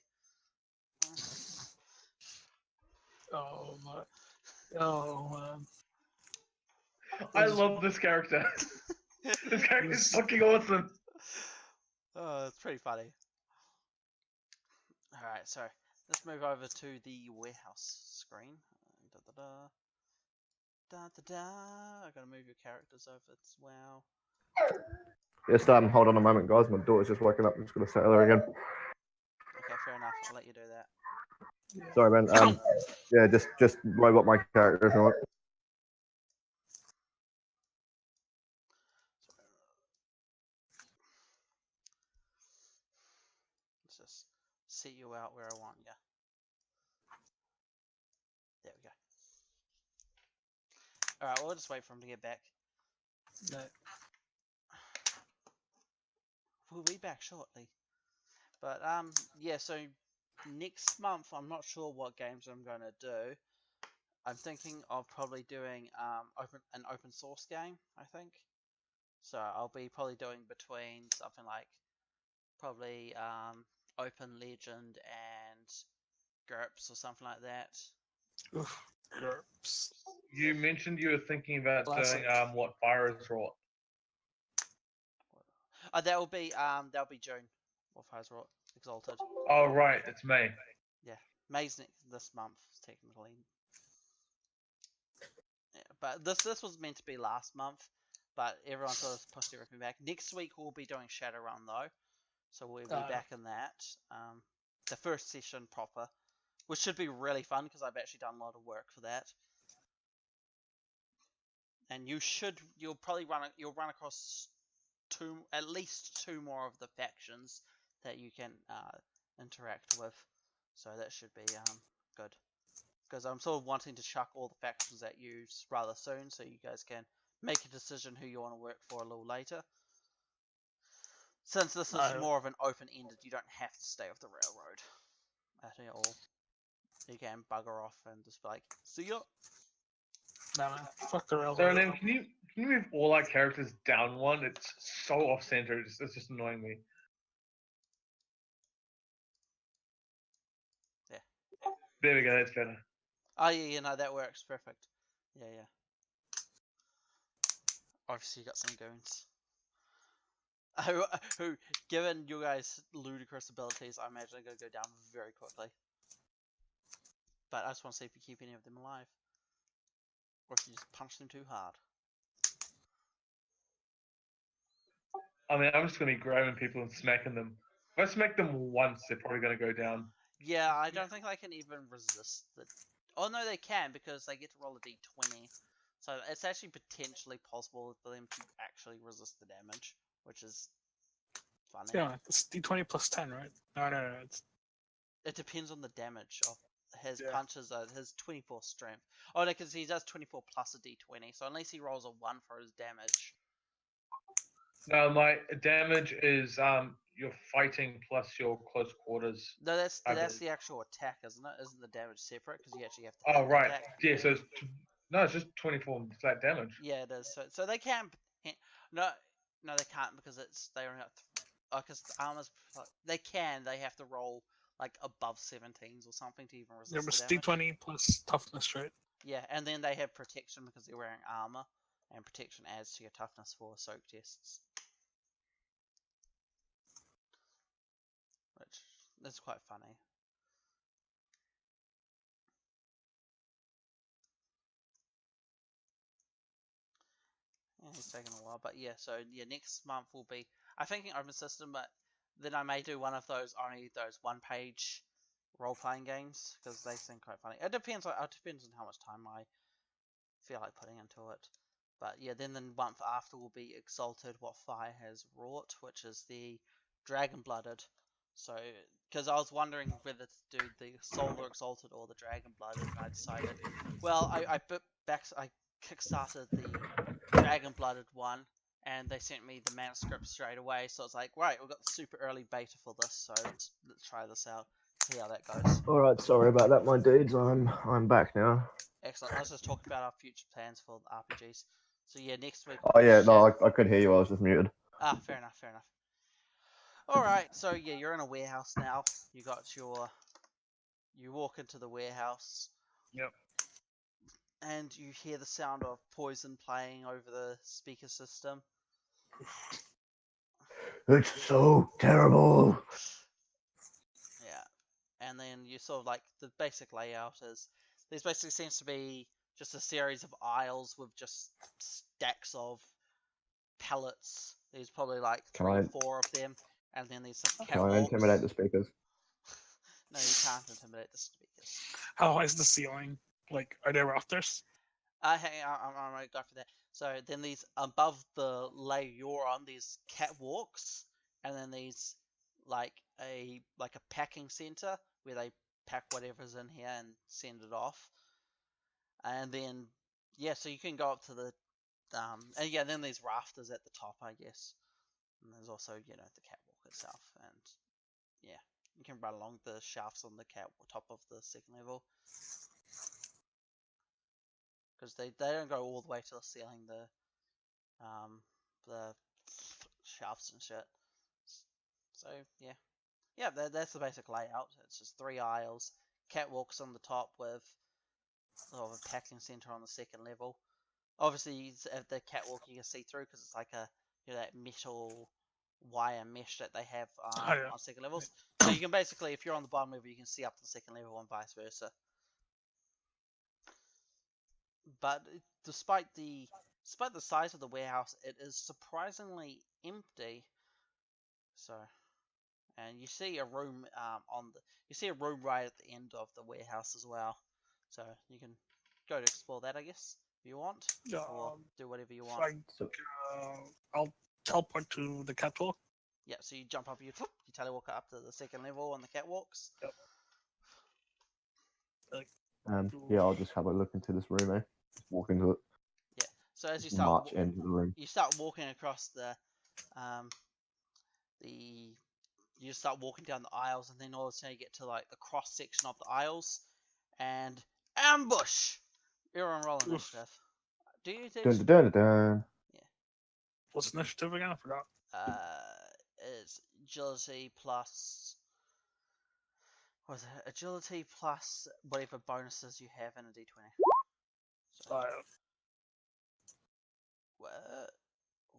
S2: Oh my. Oh man.
S4: I love this character. This character is fucking awesome.
S1: Oh, it's pretty funny. Alright, so let's move over to the warehouse screen. I gotta move your characters over as well.
S3: Just hold on a moment, guys. My daughter's just woken up. I'm just gonna settle her again.
S1: Okay, fair enough. I'll let you do that.
S3: Sorry, man. Yeah, just robot my character if you want.
S1: Let's just set you out where I want you. There we go. Alright, we'll just wait for him to get back.
S2: No.
S1: We'll be back shortly. But yeah, so next month I'm not sure what games I'm gonna do. I'm thinking of probably doing an open source game, I think. So I'll be probably doing between something like probably Open Legend and GURPS or something like that.
S2: Oof. GURPS.
S4: You mentioned you were thinking about
S2: Classic.
S4: doing what Fire is Wrought.
S1: That'll be June. Or Wrought Exalted.
S4: Oh right, it's May.
S1: May's this month technically. Yeah, but this was meant to be last month, but everyone sort of pushed everything back. Next week we'll be doing Shadowrun though, so we'll be back in that. The first session proper, which should be really fun because I've actually done a lot of work for that. And you'll probably run across at least two more of the factions that you can interact with, so that should be good because I'm sort of wanting to chuck all the factions at you rather soon, so you guys can make a decision who you want to work for a little later. Since this is more of an open-ended, you don't have to stay off the railroad at all. You can bugger off and just be like, see ya.
S2: Nah, man. Fuck the railroad.
S4: So then, can you move all our characters down one? It's so off center. It's just annoying me.
S1: Yeah.
S4: There we go. That's better.
S1: Oh yeah, no, that works perfect. Yeah. Obviously, you got some goons. Who, given you guys' ludicrous abilities, I imagine are going to go down very quickly. But I just want to see if you keep any of them alive. Or if you just punch them too hard.
S4: I mean, I'm just going to be grabbing people and smacking them. If I smack them once, they're probably going to go down.
S1: Yeah, I don't think they can even resist the... Oh no, they can, because they get to roll a d20. So it's actually potentially possible for them to actually resist the damage, which is funny.
S2: Yeah, it's d20 plus 10, right? No.
S1: It depends on the damage of his
S2: Yeah.
S1: punches. His 24 strength. Oh no, because he does 24 plus a d20. So unless he rolls a 1 for his damage.
S4: No, my damage is your fighting plus your close quarters.
S1: No, that's
S4: I believe.
S1: the actual attack, isn't it? Isn't the damage separate? Because you actually have to.
S4: Oh
S1: hit the
S4: right,
S1: attack.
S4: yeah. So no, it's just 24 flat damage.
S1: Yeah, it is. So they can. No, they can't because they only have. Because armor's. They can. They have to roll like above 17s or something to even resist
S2: There was
S1: the damage.
S2: d20 plus toughness, right?
S1: Yeah, and then they have protection because they're wearing armor, and protection adds to your toughness for soak tests. Which is quite funny. Yeah, it's taking a while, but yeah, so yeah, next month will be, I'm thinking open system, but then I may do one of those, only those one-page role-playing games, because they seem quite funny. It depends on how much time I feel like putting into it. But yeah, then the month after will be Exalted, What Fire Has Wrought, which is the Dragon-Blooded. So, because I was wondering whether to do the Solar Exalted or the Dragon-Blooded, and I decided, well, I kickstarted the Dragon-Blooded one, and they sent me the manuscript straight away, so it's like, right, we've got the super early beta for this, so let's try this out, see how that goes.
S3: Alright, sorry about that, my dudes. I'm back now.
S1: Excellent. Let's just talk about our future plans for the RPGs. So yeah, next week.
S3: Oh yeah, no, I could hear you. I was just muted.
S1: Ah, fair enough. Alright, so yeah, you're in a warehouse now. You walk into the warehouse.
S2: Yep.
S1: And you hear the sound of Poison playing over the speaker system.
S3: It's so terrible.
S1: Yeah. And then you sort of like, the basic layout is, there's basically seems to be just a series of aisles with just stacks of pallets. There's probably like 3 or 4 of them. And then there's some catwalks.
S3: Can I intimidate the speakers?
S1: No, you can't intimidate the speakers.
S2: How high is the ceiling? Like, are there rafters?
S1: Hey, I'm gonna go for that. So then these above the layer you're on, these catwalks, and then these like a packing center where they pack whatever's in here and send it off. And then yeah, so you can go up to the and yeah, then there's rafters at the top, I guess. And there's also, the catwalk itself, and yeah, you can run along the shafts on the top of the second level. Because they don't go all the way to the ceiling, the shafts and shit. So yeah, that's the basic layout. It's just 3 aisles, catwalks on the top with sort of a packing center on the second level. Obviously, at the catwalk you can see through because it's like that metal wire mesh that they have on second levels. So you can basically, if you're on the bottom level, you can see up to the second level and vice versa. But despite the size of the warehouse, it is surprisingly empty. So, and you see a room right at the end of the warehouse as well. So you can go to explore that, I guess, if you want, or do whatever you want.
S2: I'll teleport to the catwalk.
S1: Yeah, so you jump up, you teleport up to the second level on the catwalks.
S2: Yep.
S3: Yeah, I'll just have a look into this room, eh? Just walk into it.
S1: Yeah. So as you
S3: Just
S1: start
S3: march into the room.
S1: you start walking across um the you just start walking down the aisles, and then all of a sudden you get to like the cross section of the aisles, and ambush. Everyone roll
S2: Oof.
S1: initiative. Do you do?
S3: Dun, dun, dun, dun, dun.
S2: What's initiative again? I forgot.
S1: It's agility plus. What is it? Agility plus whatever bonuses you have in a d20. So,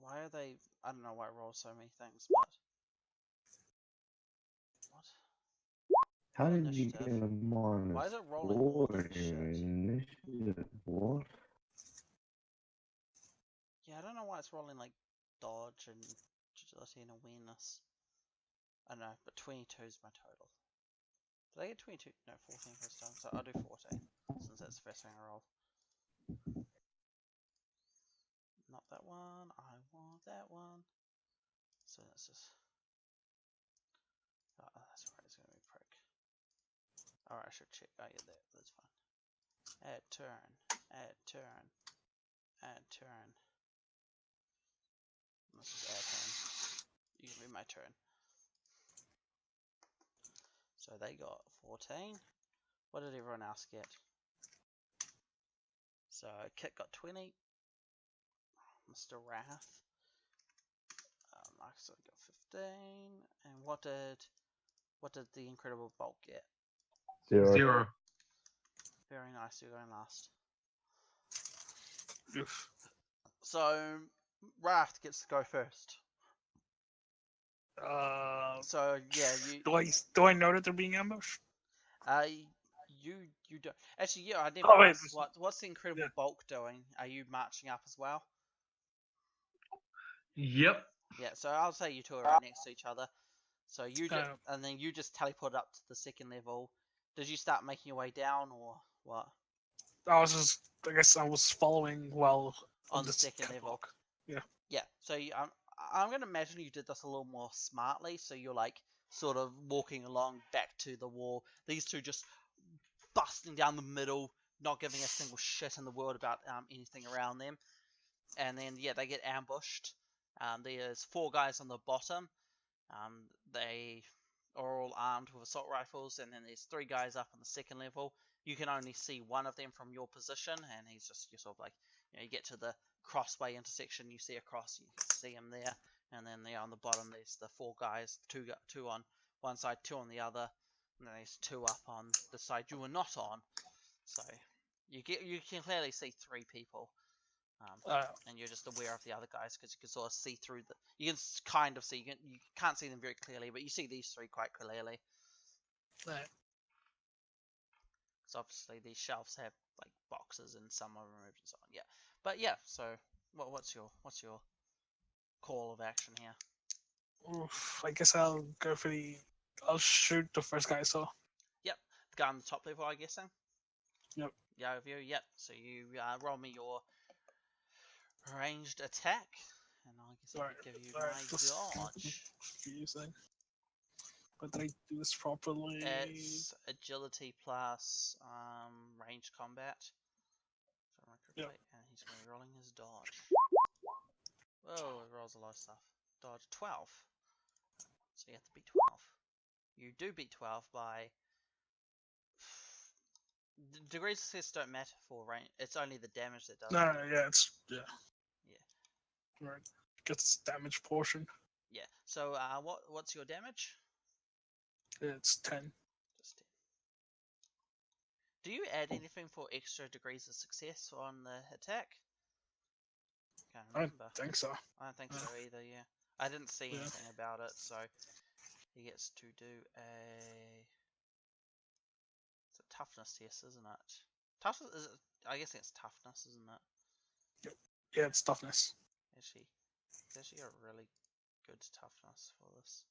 S1: why are they? I don't know why it rolls so many things, but what?
S3: How
S1: Roll
S3: did you get
S1: initiative.
S3: a minus
S1: Why is it rolling all
S3: 4
S1: that shit?
S3: initiative? What?
S1: Yeah, I don't know why it's rolling like dodge and agility and awareness. I don't know, but 22 is my total. Did I get 22? No, 14 first time, so I'll do 14, since that's the first thing I rolled. Not that one, I want that one. So that's just... Oh, that's right, it's going to be prick. Alright, I should check. Oh yeah, that's fine. Add turn, add turn, add turn. Let's just add turn. You can be my turn. So they got 14. What did everyone else get? So Kit got 20. Mr. Wrath. Marcus got 15. And what did the Incredible Bulk get?
S3: 0.
S1: Very nice, you're going last.
S2: Oof.
S1: So Wrath gets to go first. So yeah,
S2: do I know that they're being ambushed?
S1: you don't actually. Yeah, I never
S2: Oh, wait,
S1: asked what's the Incredible Bulk doing? Are you marching up as well?
S4: Yep.
S1: Yeah, so I'll say you two are right next to each other. So you just, and then you just teleport up to the second level. Did you start making your way down, or what?
S2: I guess I was following while
S1: On the second level.
S2: Yeah.
S1: Yeah. So I'm gonna imagine you did this a little more smartly. So you're like sort of walking along back to the wall. These two just busting down the middle, not giving a single shit in the world about anything around them. And then yeah, they get ambushed. There's 4 guys on the bottom. They are all armed with assault rifles, and then there's 3 guys up on the second level. You can only see one of them from your position, and he's just you're sort of like, you get to the crossway intersection, you see a cross, you see him there, and then there on the bottom there's the 4 guys, two on one side, 2 on the other, and then there's 2 up on the side you were not on. So you can clearly see 3 people. And you're just aware of the other guys because you can sort of see through you can kind of see, you can't see them very clearly, but you see these 3 quite clearly.
S2: Right.
S1: So obviously these shelves have like boxes and some are removed and so on. Yeah, but yeah. So what's your call of action here?
S2: Oof, I guess I'll go for I'll shoot the first guy I saw.
S1: Yep, the guy on the top level, I'm guessing.
S2: Yep.
S1: Yeah, overview. Yep. So you roll me your ranged attack, and I guess I could give you my dodge.
S2: Confusing. But did I do this properly?
S1: It's agility plus ranged combat. Yep. And he's going to be rolling his dodge. Whoa, it rolls a lot of stuff. Dodge 12. So you have to beat 12. You do beat 12 by... Degrees of success don't matter for range. It's only the damage that does.
S2: No, yeah, Yeah. Right. Gets damage portion.
S1: Yeah. So what's your damage?
S2: It's 10.
S1: Just 10. Do you add anything for extra degrees of success on the attack? Can't remember.
S2: I think so.
S1: I don't think so either, yeah. I didn't see anything about it, so he gets to do it's a toughness test, isn't it? Toughness is it, I guess it's toughness, isn't it?
S2: Yep. Yeah, it's toughness.
S1: Actually, he's actually got really good toughness for this.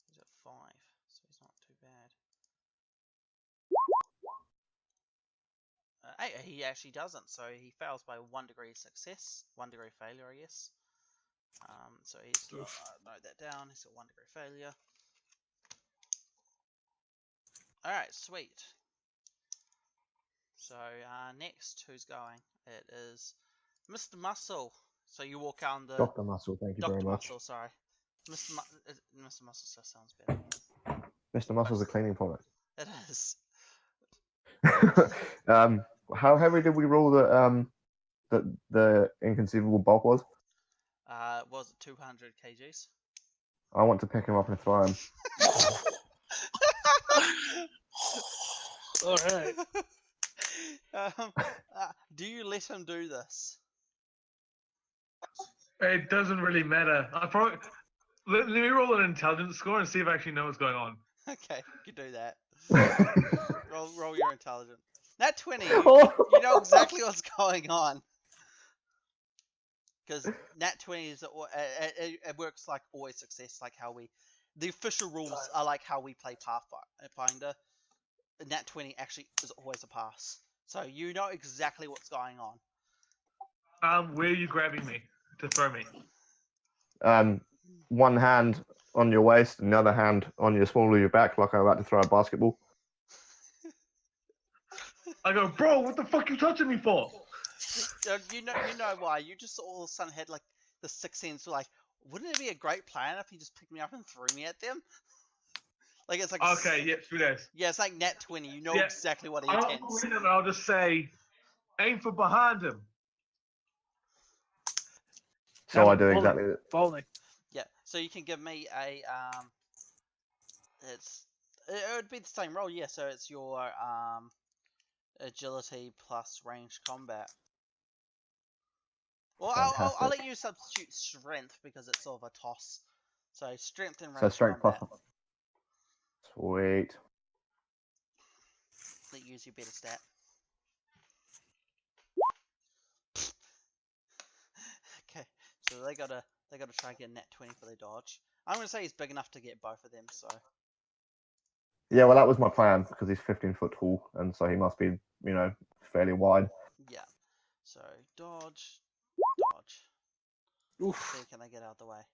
S1: He's at 5, so he's not too bad. He actually doesn't, so he fails by 1 degree success, 1 degree failure, I guess. So he's note that down. He's got 1 degree failure. All right, sweet. So next, who's going? It is Mr. Muscle. So you walk on the
S3: Dr. Muscle, thank you very
S1: Dr.
S3: much.
S1: Muscle. Sorry, Mr. Muscle still sounds better.
S3: Mr. Muscle's a cleaning product.
S1: It is.
S3: How heavy did we rule that the inconceivable bulk was?
S1: Was it 200 kgs?
S3: I want to pick him up and throw him.
S2: All right.
S1: Do you let him do this?
S4: It doesn't really matter. I probably let me roll an intelligence score and see if I actually know what's going on.
S1: Okay, you can do that. Roll your intelligence. Nat 20, you know exactly what's going on. Because Nat 20 is it works like always success, like how the official rules are like how we play Pathfinder. Nat 20 actually is always a pass, so you know exactly what's going on.
S4: Where are you grabbing me to throw me?
S3: One hand on your waist and the other hand on your small of your back, like I'm about to throw a basketball.
S4: I go, bro, what the fuck you touching me for?
S1: You know why? You just all of a sudden had like the sixth sense, like, wouldn't it be a great plan if he just picked me up and threw me at them? Like it's like
S4: Okay, yep, do this.
S1: yeah, it's like Nat 20. You know
S4: Yeah,
S1: exactly what he
S4: I'll
S1: intends.
S4: go in and I'll just say, aim for behind him.
S3: So I do exactly that.
S2: Falling.
S1: Yeah, so you can give me a it would be the same roll, yeah. So it's your agility plus range combat. Well, I'll let you substitute strength because it's sort of a toss. So strength and range
S3: So strength plus.
S1: combat.
S3: Sweet.
S1: Let you use your better stat. Okay, so they gotta try and get a nat 20 for their dodge. I'm gonna say he's big enough to get both of them. So
S3: Yeah, well, that was my plan because he's 15 foot tall, and so he must be, fairly wide.
S1: yeah, so dodge.
S2: Oof.
S1: See, can I get out of the way?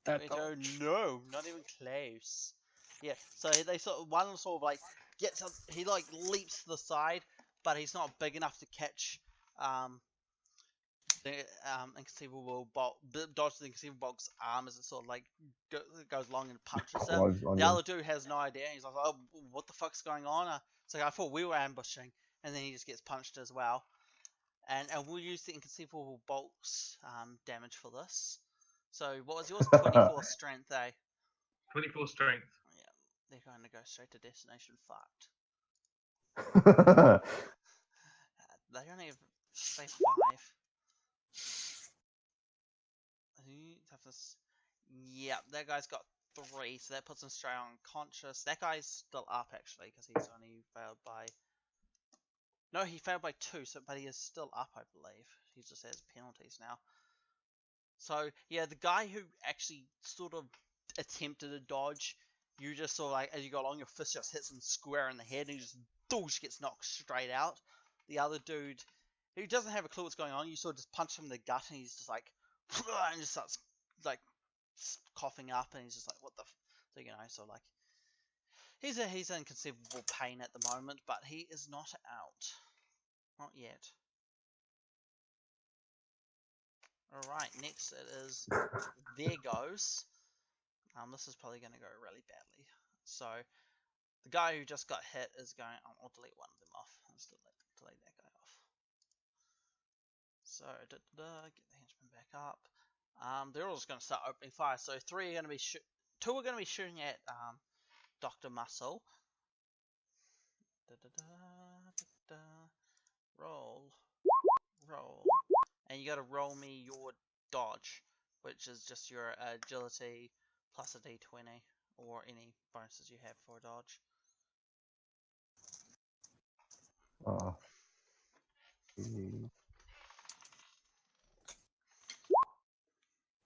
S2: That
S1: Wait,
S2: dodge.
S1: no, not even close. Yeah, so they one sort of like gets up, he like leaps to the side, but he's not big enough to catch the inconceivable bulk, dodge the inconceivable bulk's arm as it sort of like goes along and punches him.
S3: Close on
S1: The
S3: him.
S1: other dude has no idea. He's like, "Oh, what the fuck's going on?" So I thought we were ambushing, and then he just gets punched as well. And we'll use the inconceivable bulk's damage for this. So what was yours? 24 strength, eh?
S4: 24 strength.
S1: Yeah, they're going to go straight to destination fucked. They only have say 5. Yeah, that guy's got 3, so that puts him straight on unconscious. That guy's still up actually because he's only failed by. No, he failed by 2, but he is still up, I believe. He just has penalties now. So yeah, the guy who actually sort of attempted a dodge, you just sort of like as you go along, your fist just hits him square in the head, and he just doosh gets knocked straight out. The other dude, who doesn't have a clue what's going on, you sort of just punch him in the gut, and he's just like, and just starts like coughing up, and he's just like, what the? So so like, he's in inconceivable pain at the moment, but he is not out, not yet. Alright, next it is there goes. This is probably going to go really badly. So, the guy who just got hit is going. I'll delete one of them off. Let's delete that guy off. So, get the henchman back up. They're all just going to start opening fire. So, 3 are going to be 2 are going to be shooting at Dr. Muscle. Roll. And you got to roll me your dodge, which is just your agility plus a d20 or any bonuses you have for a dodge.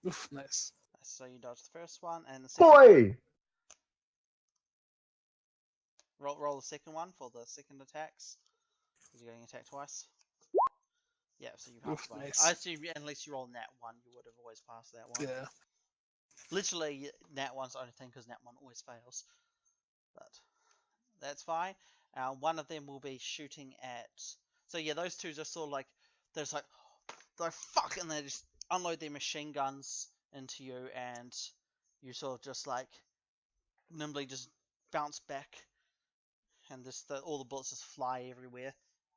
S2: Oof, nice.
S1: So you dodge the first one, and the second
S3: Boy!
S1: roll the second one for the second attacks, because you're getting attacked twice. Yeah, so you passed one.
S2: Nice.
S1: I assume unless you roll nat 1, you would have always passed that one.
S2: Yeah.
S1: Literally, nat 1's the only thing, because nat 1 always fails. But that's fine. One of them will be shooting at. So yeah, those two just sort of like they're just like fuck, and they just unload their machine guns into you, and you sort of just like nimbly just bounce back, and all the bullets just fly everywhere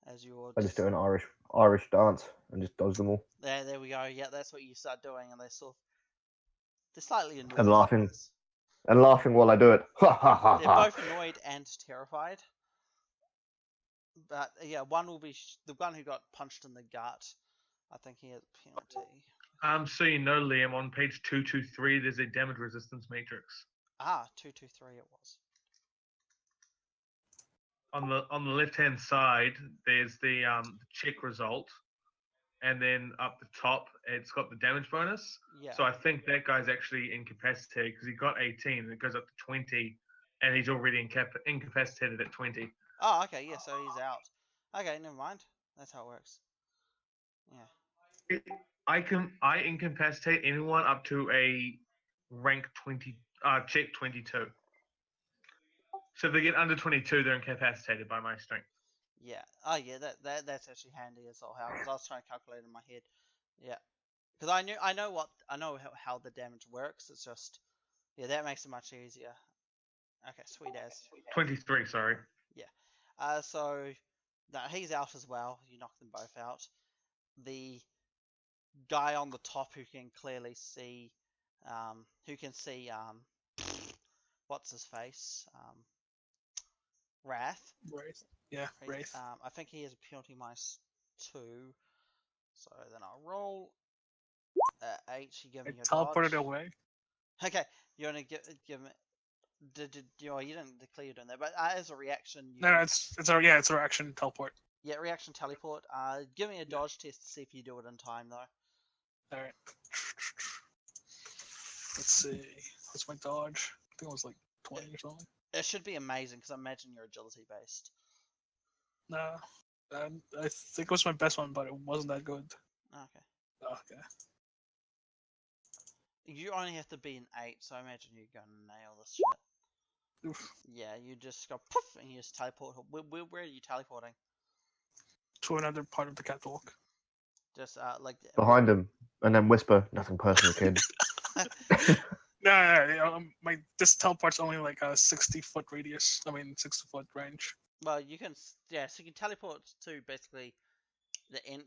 S1: as you're.
S3: I just do an Irish dance and just dodge them all.
S1: There we go. Yeah, that's what you start doing, and they're slightly annoyed.
S3: And laughing.
S1: at this.
S3: And laughing while I do it. Ha ha ha
S1: They're
S3: ha.
S1: both annoyed and terrified. But yeah, one will be the one who got punched in the gut. I think he has a penalty.
S4: So you know, Liam, on page 223, there's a damage resistance matrix.
S1: 223 it was.
S4: On the left hand side, there's the check result, and then up the top, it's got the damage bonus.
S1: Yeah.
S4: So I think that guy's actually incapacitated because he got 18, and it goes up to 20, and he's already incapacitated at 20.
S1: Oh, okay, yeah, so he's out. Okay, never mind. That's how it works. Yeah.
S4: I incapacitate anyone up to a rank 20, check 22. So if they get under 22, they're incapacitated by my strength.
S1: Yeah. Oh, yeah. That's actually handy as all how, because I was trying to calculate in my head. Yeah. Because I know how the damage works. It's just that makes it much easier. Okay, sweet as.
S4: 23, sorry.
S1: Yeah. So he's out as well. You knock them both out. The guy on the top who can clearly see, what's his face? Wrath.
S2: Wraith. Yeah, Wraith.
S1: I think he has a penalty -2. So then I'll roll 8. You give me your
S2: Teleported
S1: dodge.
S2: away.
S1: Okay, you want to give me. You didn't declare you're doing that, but as a reaction.
S2: No, it's a reaction teleport.
S1: Yeah, reaction teleport. Give me a dodge test to see if you do it in time though.
S2: All right. Let's see. What's my dodge? I think it was like 20 or something.
S1: It should be amazing because I imagine you're agility based.
S2: No, I think it was my best one, but it wasn't that good.
S1: Okay.
S2: Okay.
S1: You only have to be an 8, so I imagine you're gonna nail this shit.
S2: Oof.
S1: Yeah, you just go poof and you just teleport. Where are you teleporting?
S2: To another part of the catwalk.
S1: Just like
S3: Behind him, and then whisper, "Nothing personal, kid."
S2: No, this teleport's only like a 60-foot radius. 60-foot range.
S1: Well, you can, so you can teleport to basically the end,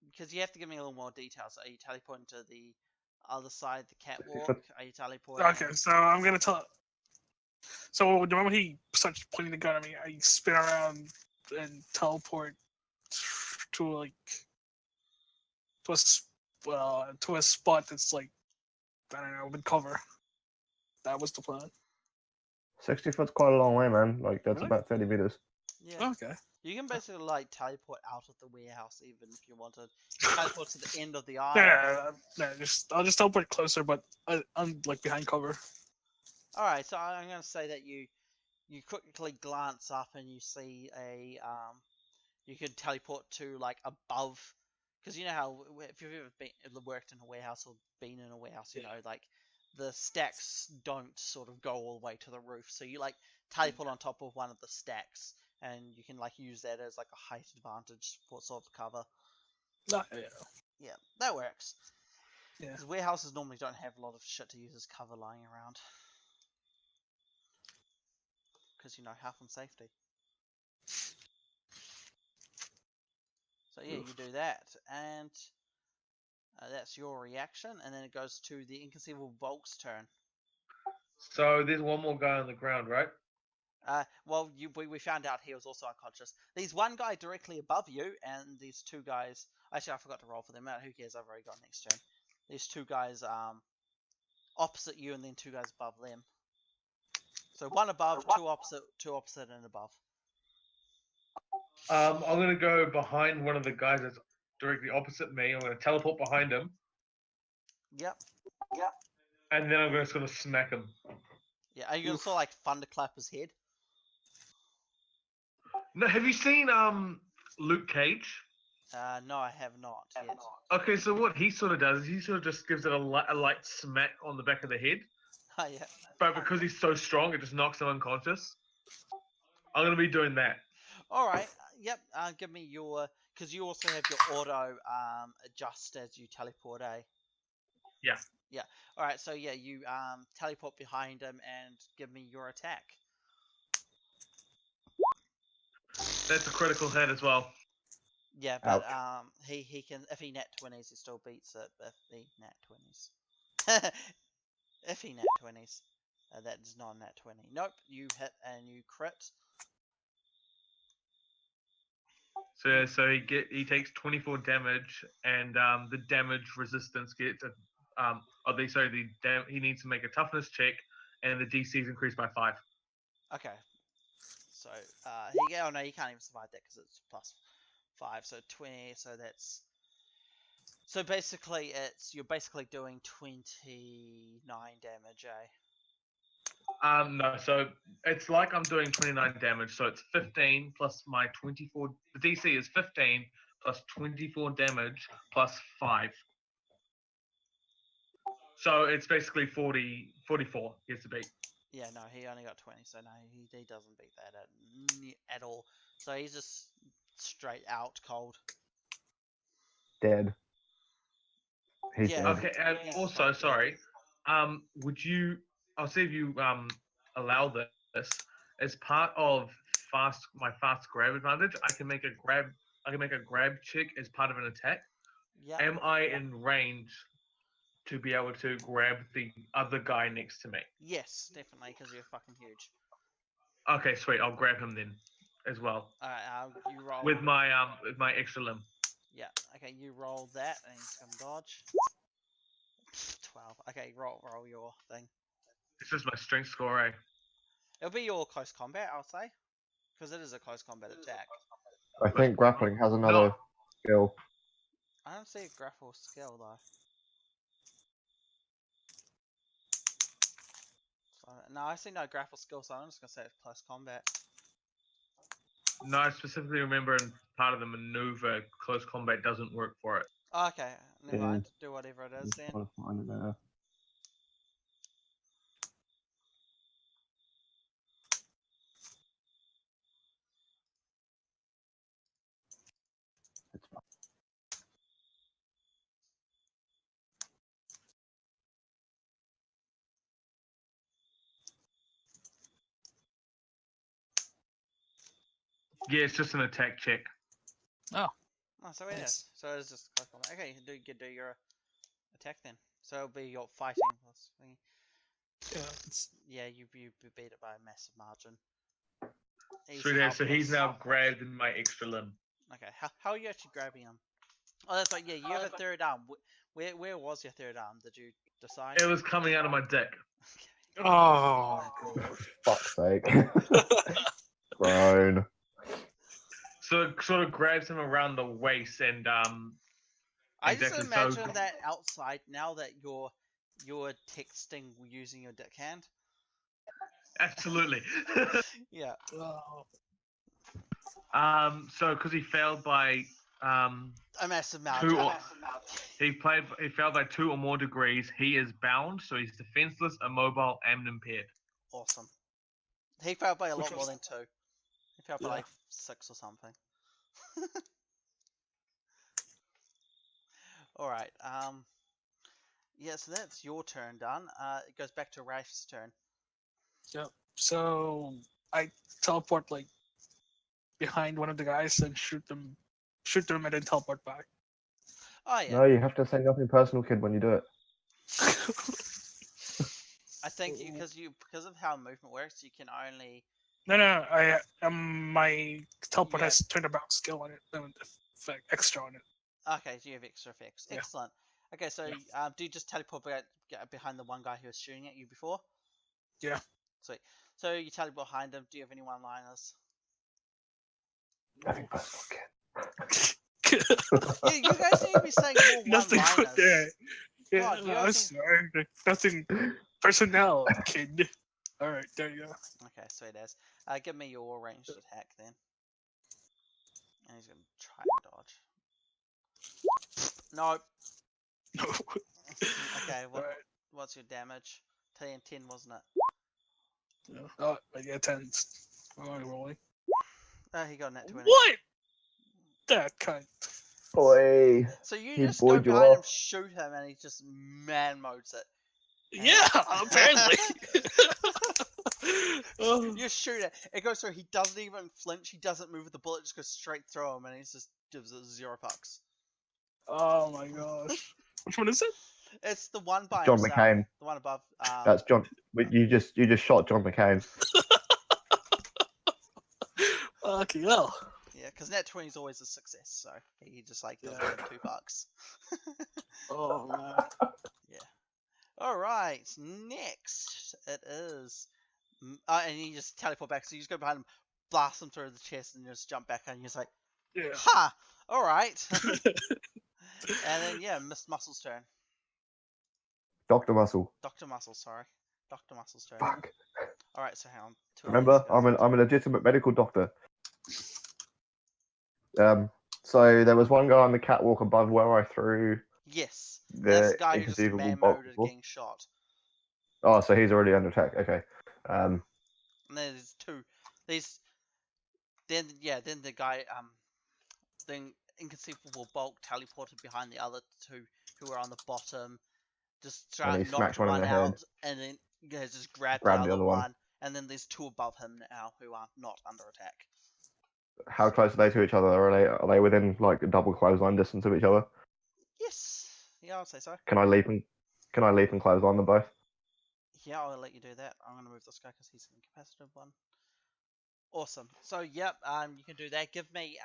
S1: because you have to give me a little more details. Are you teleporting to the other side of the catwalk? Are you teleporting?
S2: Okay, so I'm gonna tell. So the moment he starts pointing the gun at me, I spin around and teleport to a spot that's like, I don't know, with cover. That was the plan.
S3: 60 foot's quite a long way, man. Like that's
S2: Really?
S3: about 30 meters.
S1: Yeah.
S2: Okay.
S1: You can basically teleport out of the warehouse even if you wanted. Teleport to the end of the aisle.
S2: No, I'll just teleport closer, but I'm like behind cover.
S1: All right, so I'm going to say that you quickly glance up and you see you can teleport to like above, because you know how if you've ever worked in a warehouse or been in a warehouse, you know like the stacks don't sort of go all the way to the roof, so you teleport on top of one of the stacks, and you can use that as like a height advantage for sort of cover. Yeah, that works.
S2: Yeah.
S1: Because warehouses normally don't have a lot of shit to use as cover lying around. Because health and safety. So yeah, you do that, and that's your reaction, and then it goes to the Inconceivable Bulk's turn.
S4: So there's one more guy on the ground, right?
S1: Well, we found out he was also unconscious. There's one guy directly above you, and these two guys. Actually, I forgot to roll for them out. Who cares? I've already got next turn. There's two guys opposite you, and then two guys above them. So one above, two opposite, and above.
S4: I'm gonna go behind one of the guys that's directly opposite me. I'm gonna teleport behind him.
S1: Yep.
S4: And then I'm just gonna smack him.
S1: Yeah, are you gonna sort of thunderclap his head?
S4: No, have you seen Luke Cage?
S1: No, I have not yet.
S4: Okay, so what he sort of does is he sort of just gives it a light smack on the back of the head.
S1: Oh yeah.
S4: But because he's so strong, it just knocks him unconscious. I'm gonna be doing that.
S1: All right. Yep. Give me your, because you also have your auto adjust as you teleport, eh?
S4: Yeah.
S1: Yeah. All right. So yeah, you teleport behind him and give me your attack.
S4: That's a critical hit as well.
S1: Yeah, but
S3: Ouch.
S1: he can, if he nat 20s, he still beats it. If he nat 20s, if he nat 20s, that is not a nat 20. Nope. You hit and you crit.
S4: So he takes 24 damage, and the damage resistance gets he needs to make a toughness check, and the DC is increased by 5.
S1: Okay. So oh no, you can't even survive that because it's +5. So 20. So that's, so basically you're basically doing 29 damage, eh?
S4: No, so it's like I'm doing 29 damage, so it's 15 plus my 24. The DC is 15 plus 24 damage plus 5. So it's basically 44 he has to beat.
S1: Yeah, no, he only got 20, so no, he doesn't beat that at all. So he's just straight out cold.
S3: Dead. He's
S1: Yeah.
S3: dead.
S4: Okay, and
S1: He's
S4: also,
S1: fine,
S4: sorry, would you, I'll see if you allow this as part of my fast grab advantage. I can make a grab check as part of an attack.
S1: Yeah.
S4: Am I in range to be able to grab the other guy next to me?
S1: Yes, definitely, because you're fucking huge.
S4: Okay, sweet. I'll grab him then, as well,
S1: Alright, you roll.
S4: with my extra limb.
S1: Yeah, okay, you roll that, and he's gonna dodge. 12. Okay, roll your thing.
S4: This is my strength score, eh?
S1: It'll be your close combat, I'll say, because it is a close combat attack.
S3: I think grappling has another skill.
S1: I don't see a grapple skill though. So, no, I see no grapple skill, so I'm just gonna say it's close combat.
S4: No, I specifically remember in part of the maneuver, close combat doesn't work for it.
S1: Okay, never
S3: Yeah.
S1: mind. Do whatever it is
S3: Just
S1: then.
S3: trying to find it there. It's fine.
S4: Yeah, it's just an attack check.
S1: Oh, so it is.
S2: Nice.
S1: So it is just close combat. Okay, you can do your attack then. So it'll be your fighting plus thingy.
S2: Yeah,
S1: Yeah, you beat it by a massive margin.
S4: Sweet as. So he's now grabbed in my extra limb.
S1: Okay, how are you actually grabbing him? Oh, that's right. Yeah, you have a third arm. Where was your third arm? Did you decide?
S4: It was coming out of my dick.
S2: Oh.
S3: Fuck's sake. Grown.
S4: So it sort of grabs him around the waist and
S1: I just
S4: exactly,
S1: imagine that outside now that you're texting using your dick hand.
S4: Absolutely.
S1: Yeah.
S2: Oh.
S4: So because he failed by
S1: A massive amount.
S4: he failed by 2 or more degrees, he is bound, so he's defenseless, immobile, and impaired.
S1: Awesome. He failed by a lot
S2: Which
S1: more
S2: was-
S1: than 2. He failed by
S2: Yeah.
S1: like 6 or something. Alright, yeah, so that's your turn done. It goes back to Rafe's turn.
S2: Yep. So I teleport like behind one of the guys and shoot them, and then teleport back.
S1: Oh yeah,
S3: No, you have to say nothing personal, kid, when you do it.
S1: I think because of how movement works, you can only.
S2: No. I my teleport
S1: Yeah.
S2: has turnabout skill on it, effect extra on it.
S1: Okay, so you have extra effects.
S2: Yeah.
S1: Excellent. Okay, so do you just teleport behind the one guy who was shooting at you before?
S2: Yeah.
S1: Sweet. So you teleport behind him. Do you have any one-liners?
S3: Nothing personal, kid.
S1: Yeah, you guys need to be saying more
S2: Nothing.
S1: one-liners.
S2: Yeah.
S1: God, you
S2: I'm
S1: guys need-
S2: sorry. Nothing personnel, kid. All right, there you go.
S1: Okay, sweet as. Give me your ranged attack then. And he's gonna try and dodge. Nope.
S2: No.
S1: Okay,
S2: Alright.
S1: what's your damage? 10, wasn't it?
S2: Oh, I get 10. Oh, I'm rolling.
S1: He got a nat 20.
S2: What? That cunt.
S3: Boy,
S1: So you
S3: he
S1: just go
S3: buoyed you
S1: behind him,
S3: off.
S1: shoot him, and he just man modes it.
S2: Yeah, apparently. Oh.
S1: You shoot it, it goes through. He doesn't even flinch. He doesn't move. The bullet just goes straight through him, and he just gives it 0 fucks.
S2: Oh my gosh. Which one is it?
S1: It's the one by
S3: John
S1: himself.
S3: McCain.
S1: The one above.
S3: That's John. You just shot John McCain.
S2: Fucking hell.
S1: Yeah, because nat 20 is always a success, so he just like doesn't
S2: Yeah.
S1: give 2 fucks.
S2: Oh man.
S1: All right, next it is, and you just teleport back. So you just go behind him, blast him through the chest, and you just jump back, and you're just like,
S2: Yeah.
S1: ha! All right. And then yeah, Mr. Muscle's turn.
S3: Dr. Muscle.
S1: Dr. Muscle, sorry. Dr. Muscle's turn.
S3: Fuck.
S1: All right, so hang on.
S3: Remember, I'm a legitimate medical doctor. So there was one guy on the catwalk above where I threw
S1: Yes,
S3: the
S1: that's the guy who just
S3: inconceivable
S1: man
S3: bolt.
S1: moded getting shot.
S3: Oh, so he's already under attack. Okay.
S1: And then there's two. Then the guy then inconceivable bulk teleported behind the other two who were on the bottom, just
S3: And he
S1: knocked
S3: smacked one in
S1: one
S3: the head.
S1: out, and then just grabbed
S3: Grabbed
S1: the
S3: the
S1: other
S3: other one.
S1: one, and then there's 2 above him now who are not under attack.
S3: How close are they to each other? Are they within like a double clothesline distance of each other?
S1: Yes, yeah, I'd say so.
S3: Can I leap and clothesline them both?
S1: Yeah, I'll let you do that. I'm gonna move this guy because he's an incapacitated one. Awesome. So yep, you can do that. Give me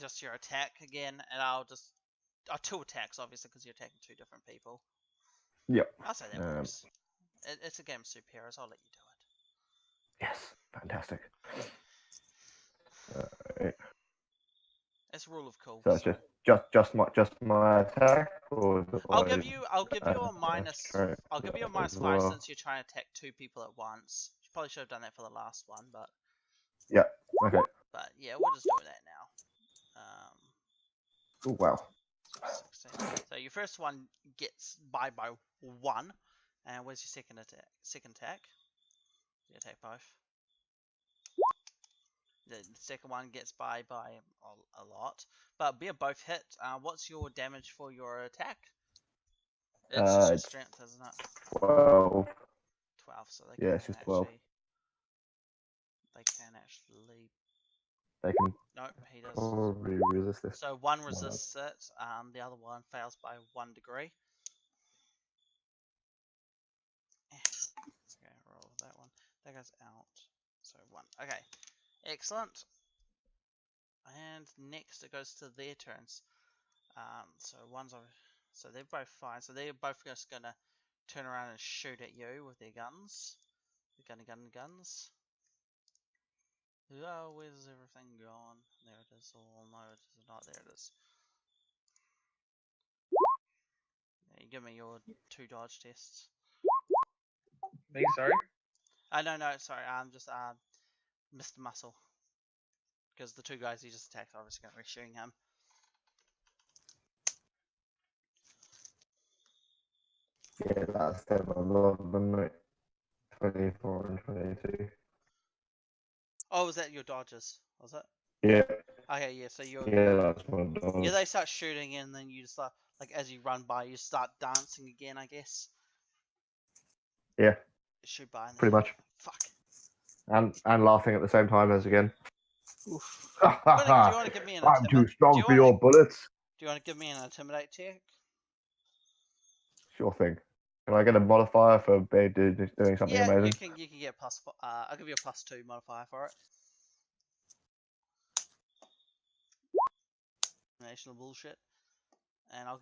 S1: just your attack again, and I'll just 2 attacks obviously because you're attacking 2 different people.
S3: Yep.
S1: I'll say that works. It's a game of superheroes. I'll let you do it.
S3: Yes. Fantastic.
S1: It's rule of cool.
S3: So it's just my attack, or
S1: I'll give you a minus.
S3: try
S1: I'll give you a
S3: as
S1: minus 5
S3: well?
S1: since you're trying to attack 2 people at once. You probably should have done that for the last one, but
S3: Yeah. Okay.
S1: but yeah, we'll just do that now.
S3: Oh wow.
S1: 16. So your first one gets by 1, and where's your second attack? Second attack. You attack both. The second one gets by a lot, but we're both hit. What's your damage for your attack? It's just your
S3: It's
S1: strength, isn't it?
S3: 12.
S1: 12. So they
S3: Yeah,
S1: can
S3: it's just 12.
S1: actually. They can actually.
S3: They can
S1: Nope, he does.
S3: probably resist this.
S1: So one resists it. The other one fails by 1 degree. Okay, roll that one. That goes out. So 1. Okay, excellent. And next it goes to their turns. So so they're both fine. So they're both just gonna turn around and shoot at you with their guns. The guns. Oh, where's everything gone? There it is. Oh no, it is not. There it is. Yeah, you give me your 2 dodge tests.
S4: Me, sorry.
S1: No, sorry. I'm just Mr. Muscle. Because the 2 guys he just attacked are obviously going to be shooting him.
S3: Yeah, that's them. A lot of them, mate. 24 and 22.
S1: Oh, was that your dodges? Was it?
S3: Yeah.
S1: Okay, yeah. So you're.
S3: Yeah, that's my dog.
S1: Yeah, they start shooting, and then you start as you run by, you start dancing again, I guess.
S3: Yeah.
S1: Shoot by. And
S3: Pretty much.
S1: Fuck.
S3: And laughing at the same time as again.
S2: Oof.
S1: Do you want to give me an
S3: I'm too strong for your bullets.
S1: Do you want to give me an intimidate check?
S3: Sure thing. Can I get a modifier for doing something
S1: Yeah,
S3: amazing?
S1: you can get plus. I'll give you a +2 modifier for it. National bullshit. And I'll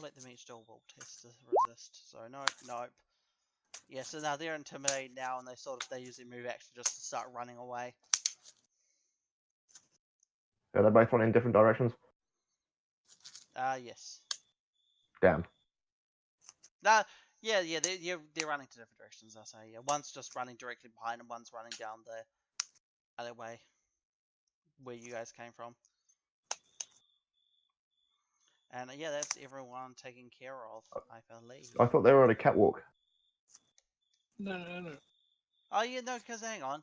S1: let them each do a will test to resist. So nope. Yeah, so now they're intimidated now, and they use their move action just to start running away.
S3: Are they both running in different directions?
S1: Yes.
S3: Damn.
S1: Nah, yeah, they're running to different directions. I say, yeah, one's just running directly behind, and one's running down the other way, where you guys came from. And yeah, that's everyone taken care of, I believe.
S3: I thought they were on a catwalk.
S2: No.
S1: Oh yeah, no, because hang on.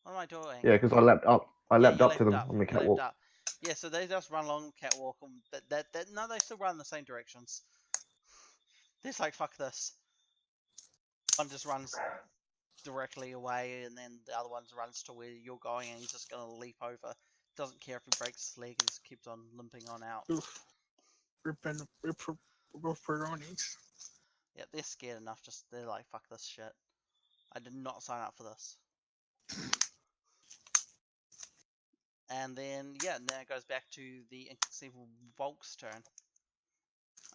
S1: What am I doing?
S3: Yeah, because I leapt up. I
S1: Yeah,
S3: leapt
S1: you
S3: up to
S1: leapt
S3: them
S1: up.
S3: on the
S1: You leapt
S3: catwalk.
S1: up. Yeah, so they just run along the catwalk. No, they still run in the same directions. They're just like, fuck this. One just runs directly away, and then the other one runs to where you're going, and he's just gonna leap over. Doesn't care if he breaks his leg, and just keeps on limping on out.
S2: Oof. Ripperonis.
S1: Yeah, they're scared enough. They're like, fuck this shit. I did not sign up for this. And then, yeah, now it goes back to the inconceivable Volk's turn.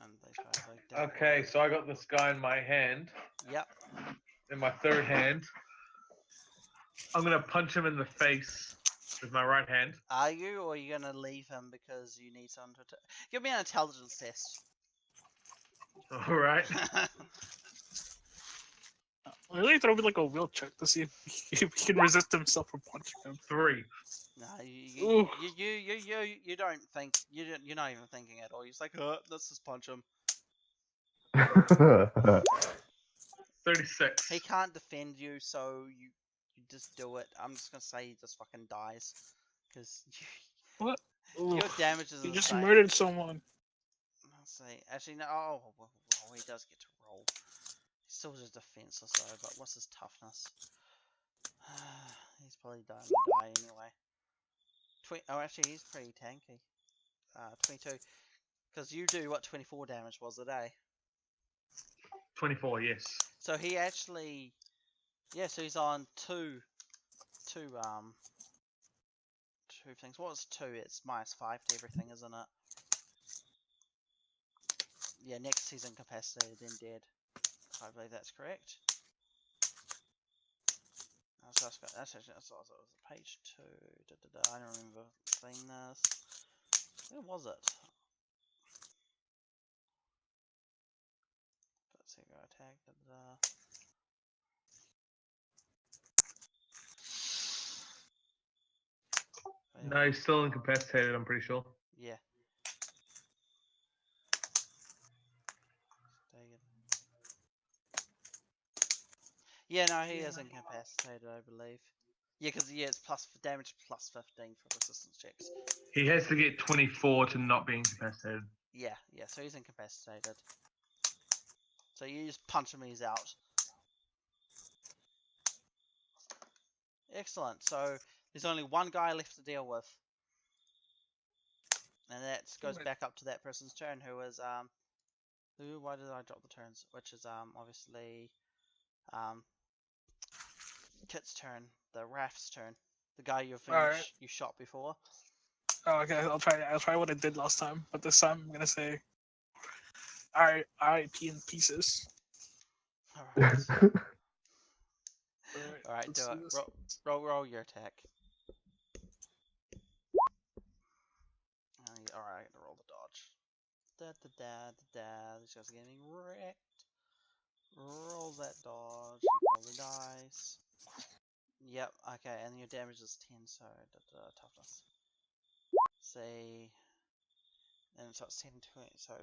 S1: And they try to like down.
S4: Okay, so I got this guy in my hand,
S1: Yep.
S4: in my third hand. I'm gonna punch him in the face with my right hand.
S1: Are you, or are you gonna leave him because you need someone to? Give me an intelligence test.
S4: All right.
S2: Really throw me like a will check to see if he can resist himself from punching him.
S4: 3.
S1: No,
S2: Ooh.
S1: you don't think you're not even thinking at all. You're just like, let's just punch him.
S4: 36.
S1: He can't defend you, so you just do it. I'm just gonna say he just fucking dies, because
S2: What?
S1: your
S2: Oof.
S1: damage is
S2: He
S1: the
S2: just
S1: same.
S2: murdered someone.
S1: Let's see. Actually, no. Oh, well, he does get to roll. He's still just defenseless though. But what's his toughness? He's probably going to die anyway. Oh, actually, he's pretty tanky. 22. Because you do what 24 damage was a day.
S4: 24, yes.
S1: So he actually, yeah. So he's on two things. What was 2? It's -5 to everything, isn't it? Yeah. Next he's incapacitated, then dead. I believe that's correct. That's page 2. I don't remember seeing this. Where was it? Let's see, go attack.
S4: No, he's still incapacitated, I'm pretty sure.
S1: Yeah. Dang it. Yeah, no, he is incapacitated, I believe. Yeah, because it's plus damage plus 15 for resistance checks.
S4: He has to get 24 to not be incapacitated.
S1: Yeah, so he's incapacitated. So you just punch him, he's out. Excellent. So there's only one guy left to deal with. And that goes back up to that person's turn, who is, why did I drop the turns? Which is, obviously, Kit's turn, the Raph's turn. The guy you shot before.
S2: Oh, okay, I'll try what I did last time, but this time I'm gonna say R.I.P. in pieces.
S1: Alright.
S2: Alright,
S1: Alright,
S2: let's
S1: do
S2: do
S1: it.
S2: this.
S1: Roll your attack. Alright, I gotta roll the dodge. This guy's getting wrecked. Roll that dodge. You roll the dice. Yep, okay, and your damage is 10, so toughness. See. And so it's 10, 20, so.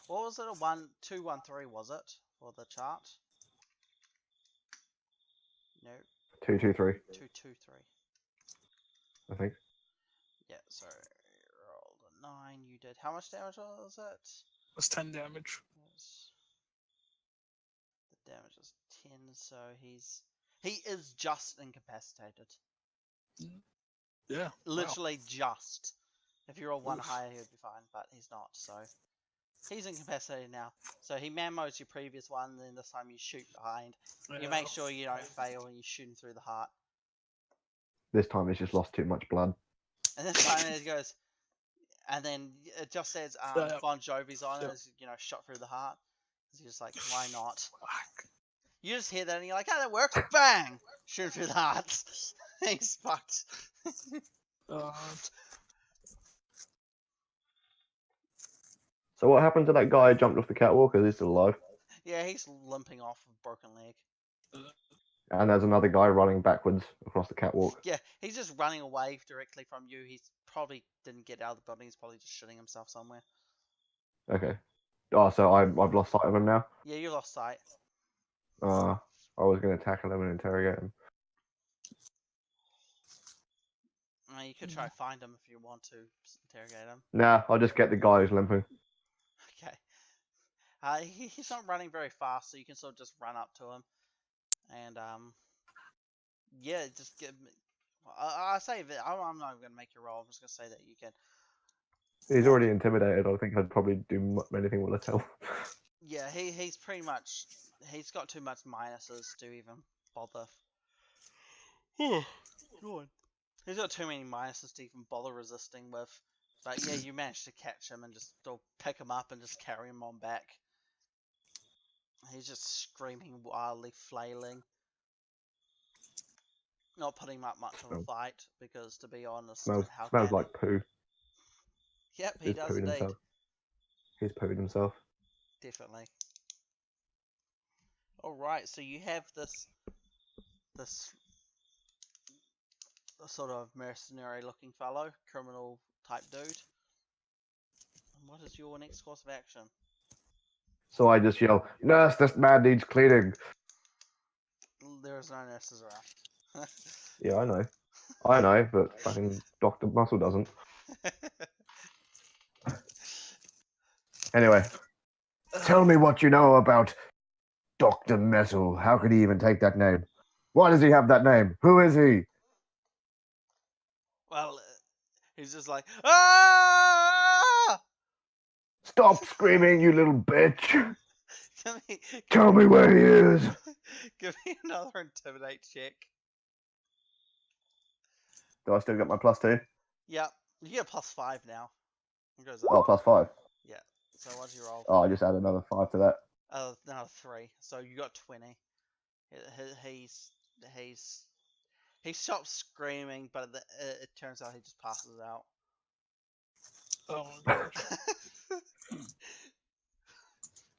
S1: What was it? A 1, 2, 1, 3, was it? For the chart? No.
S3: 2, 2, 3.
S1: 2, 2, 3.
S3: I think.
S1: Yeah, so rolled a 9, you did. How much damage was it?
S2: That's 10 damage.
S1: Yes. The damage is 10, so he is just incapacitated.
S2: Yeah.
S1: Literally just. If you roll 1
S2: Oof.
S1: higher, he would be fine, but he's not, so. He's incapacitated now. So he man-modes your previous one, then this time you shoot behind.
S2: Wow.
S1: You make sure you don't fail and you shoot him through the heart.
S3: This time he's just lost too much blood.
S1: And this time it goes, and then it just says Bon Jovi's on it, as, shot through the heart. He's just like, why not?
S2: Fuck.
S1: You just hear that and you're like, oh, that works. Bang! Shoot him through the heart. He's fucked.
S3: So what happened to that guy who jumped off the catwalk? Is he still alive?
S1: Yeah, he's limping off with a broken leg.
S3: And there's another guy running backwards across the catwalk.
S1: Yeah, he's just running away directly from you. He's probably didn't get out of the building. He's probably just shitting himself somewhere.
S3: Okay. Oh, so I've lost sight of him now?
S1: Yeah, you lost sight.
S3: I was going to tackle him and interrogate him.
S1: You could try find him if you want to interrogate him.
S3: Nah, I'll just get the guy who's limping.
S1: Okay. He's not running very fast, so you can sort of just run up to him, and yeah, just give me. I say that I'm not going to make you roll. I'm just going to say that you can.
S3: He's already intimidated. I think I'd probably do anything with a help.
S1: Yeah, he's pretty much. He's got too much minuses to even bother. God. He's got too many minuses to even bother resisting with. But yeah, you managed to catch him and just pick him up and just carry him on back. He's just screaming wildly, flailing. Not putting up much of a fight because, to be honest,
S3: Smells
S1: can
S3: like poo.
S1: Yep, he does
S3: pooed
S1: indeed.
S3: himself. He's pooed himself.
S1: Definitely. All right, so you have this sort of mercenary-looking fellow, criminal type dude. And what is your next course of action?
S3: So I just yell, "Nurse, this man needs cleaning."
S1: There is no nurses around.
S3: Yeah, I know, but fucking Dr. Muscle doesn't. Anyway, tell me what you know about Dr. Muscle. How could he even take that name? Why does he have that name? Who is he?
S1: Well, he's just like, ah!
S3: Stop screaming, you little bitch!
S1: Give
S3: Tell me where he is!
S1: Give me another intimidate check.
S3: Do I still get my +2?
S1: Yep, you get +5 now. It goes up.
S3: Oh, +5.
S1: Yeah. So what'd you roll?
S3: Oh, I just add another 5 to that.
S1: Another 3. So you got 20. He stops screaming, but it turns out he just passes out.
S2: Oh my gosh.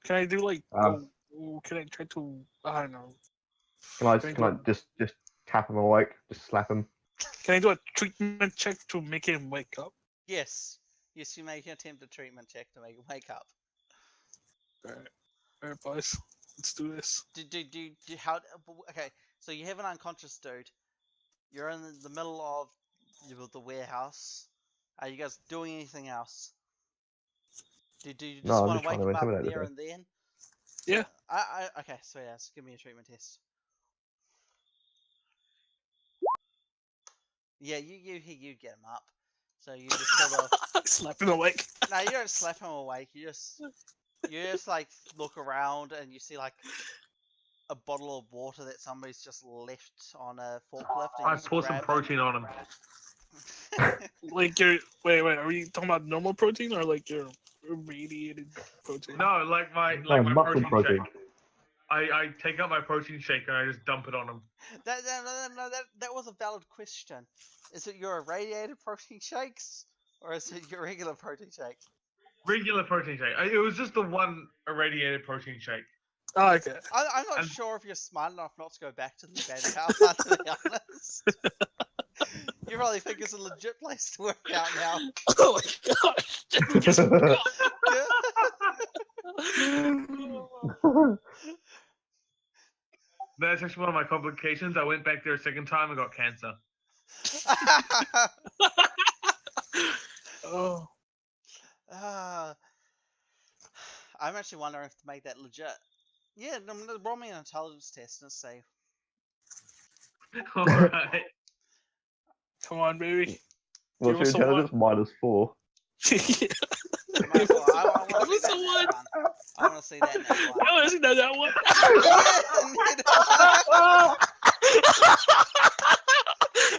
S2: Can I do like? Can I try to? I don't know.
S3: Can I just tap him awake? Just slap him?
S2: Can I do a treatment check to make him wake up?
S1: Yes, you make an attempt a treatment check to make him wake up.
S2: Alright, boys, let's do this.
S1: Okay, so you have an unconscious dude. You're in the middle of the warehouse. Are you guys doing anything else? Do you just
S3: No, I'm
S1: want
S3: just
S1: to wake
S3: trying
S1: him
S3: to
S1: up
S3: intimidate
S1: there
S3: him.
S1: and then?
S2: Yeah.
S1: Okay, so yeah, so give me a treatment test. Yeah, you get him up. So you just sort of
S2: slap him awake.
S1: No, you don't slap him awake. You just like look around and you see like a bottle of water that somebody's just left on a forklift. And
S4: I pour some protein on him.
S2: Like your wait, are we talking about normal protein or like your irradiated protein?
S4: No, like my
S3: muscle
S4: protein shake. I take out my protein shake and I just dump it on him.
S1: That was a valid question. Is it your irradiated protein shakes or is it your regular protein shake?
S4: Regular protein shake. It was just the one irradiated protein shake.
S2: Oh, okay.
S1: I'm not sure if you're smart enough not to go back to the abandoned house, to be honest. You probably think it's a legit place to work out now.
S2: Oh my gosh! You just forgot.
S4: That's actually one of my complications. I went back there a second time and got cancer.
S2: Oh.
S1: I'm actually wondering if to make that legit. Yeah, roll me an intelligence test and see.
S4: Alright.
S2: Come on, baby.
S3: What's your intelligence? -4.
S2: Yeah.
S1: Might as well. I want to see that
S2: one.
S1: next one. I want to see that next one.
S2: I want to see that one.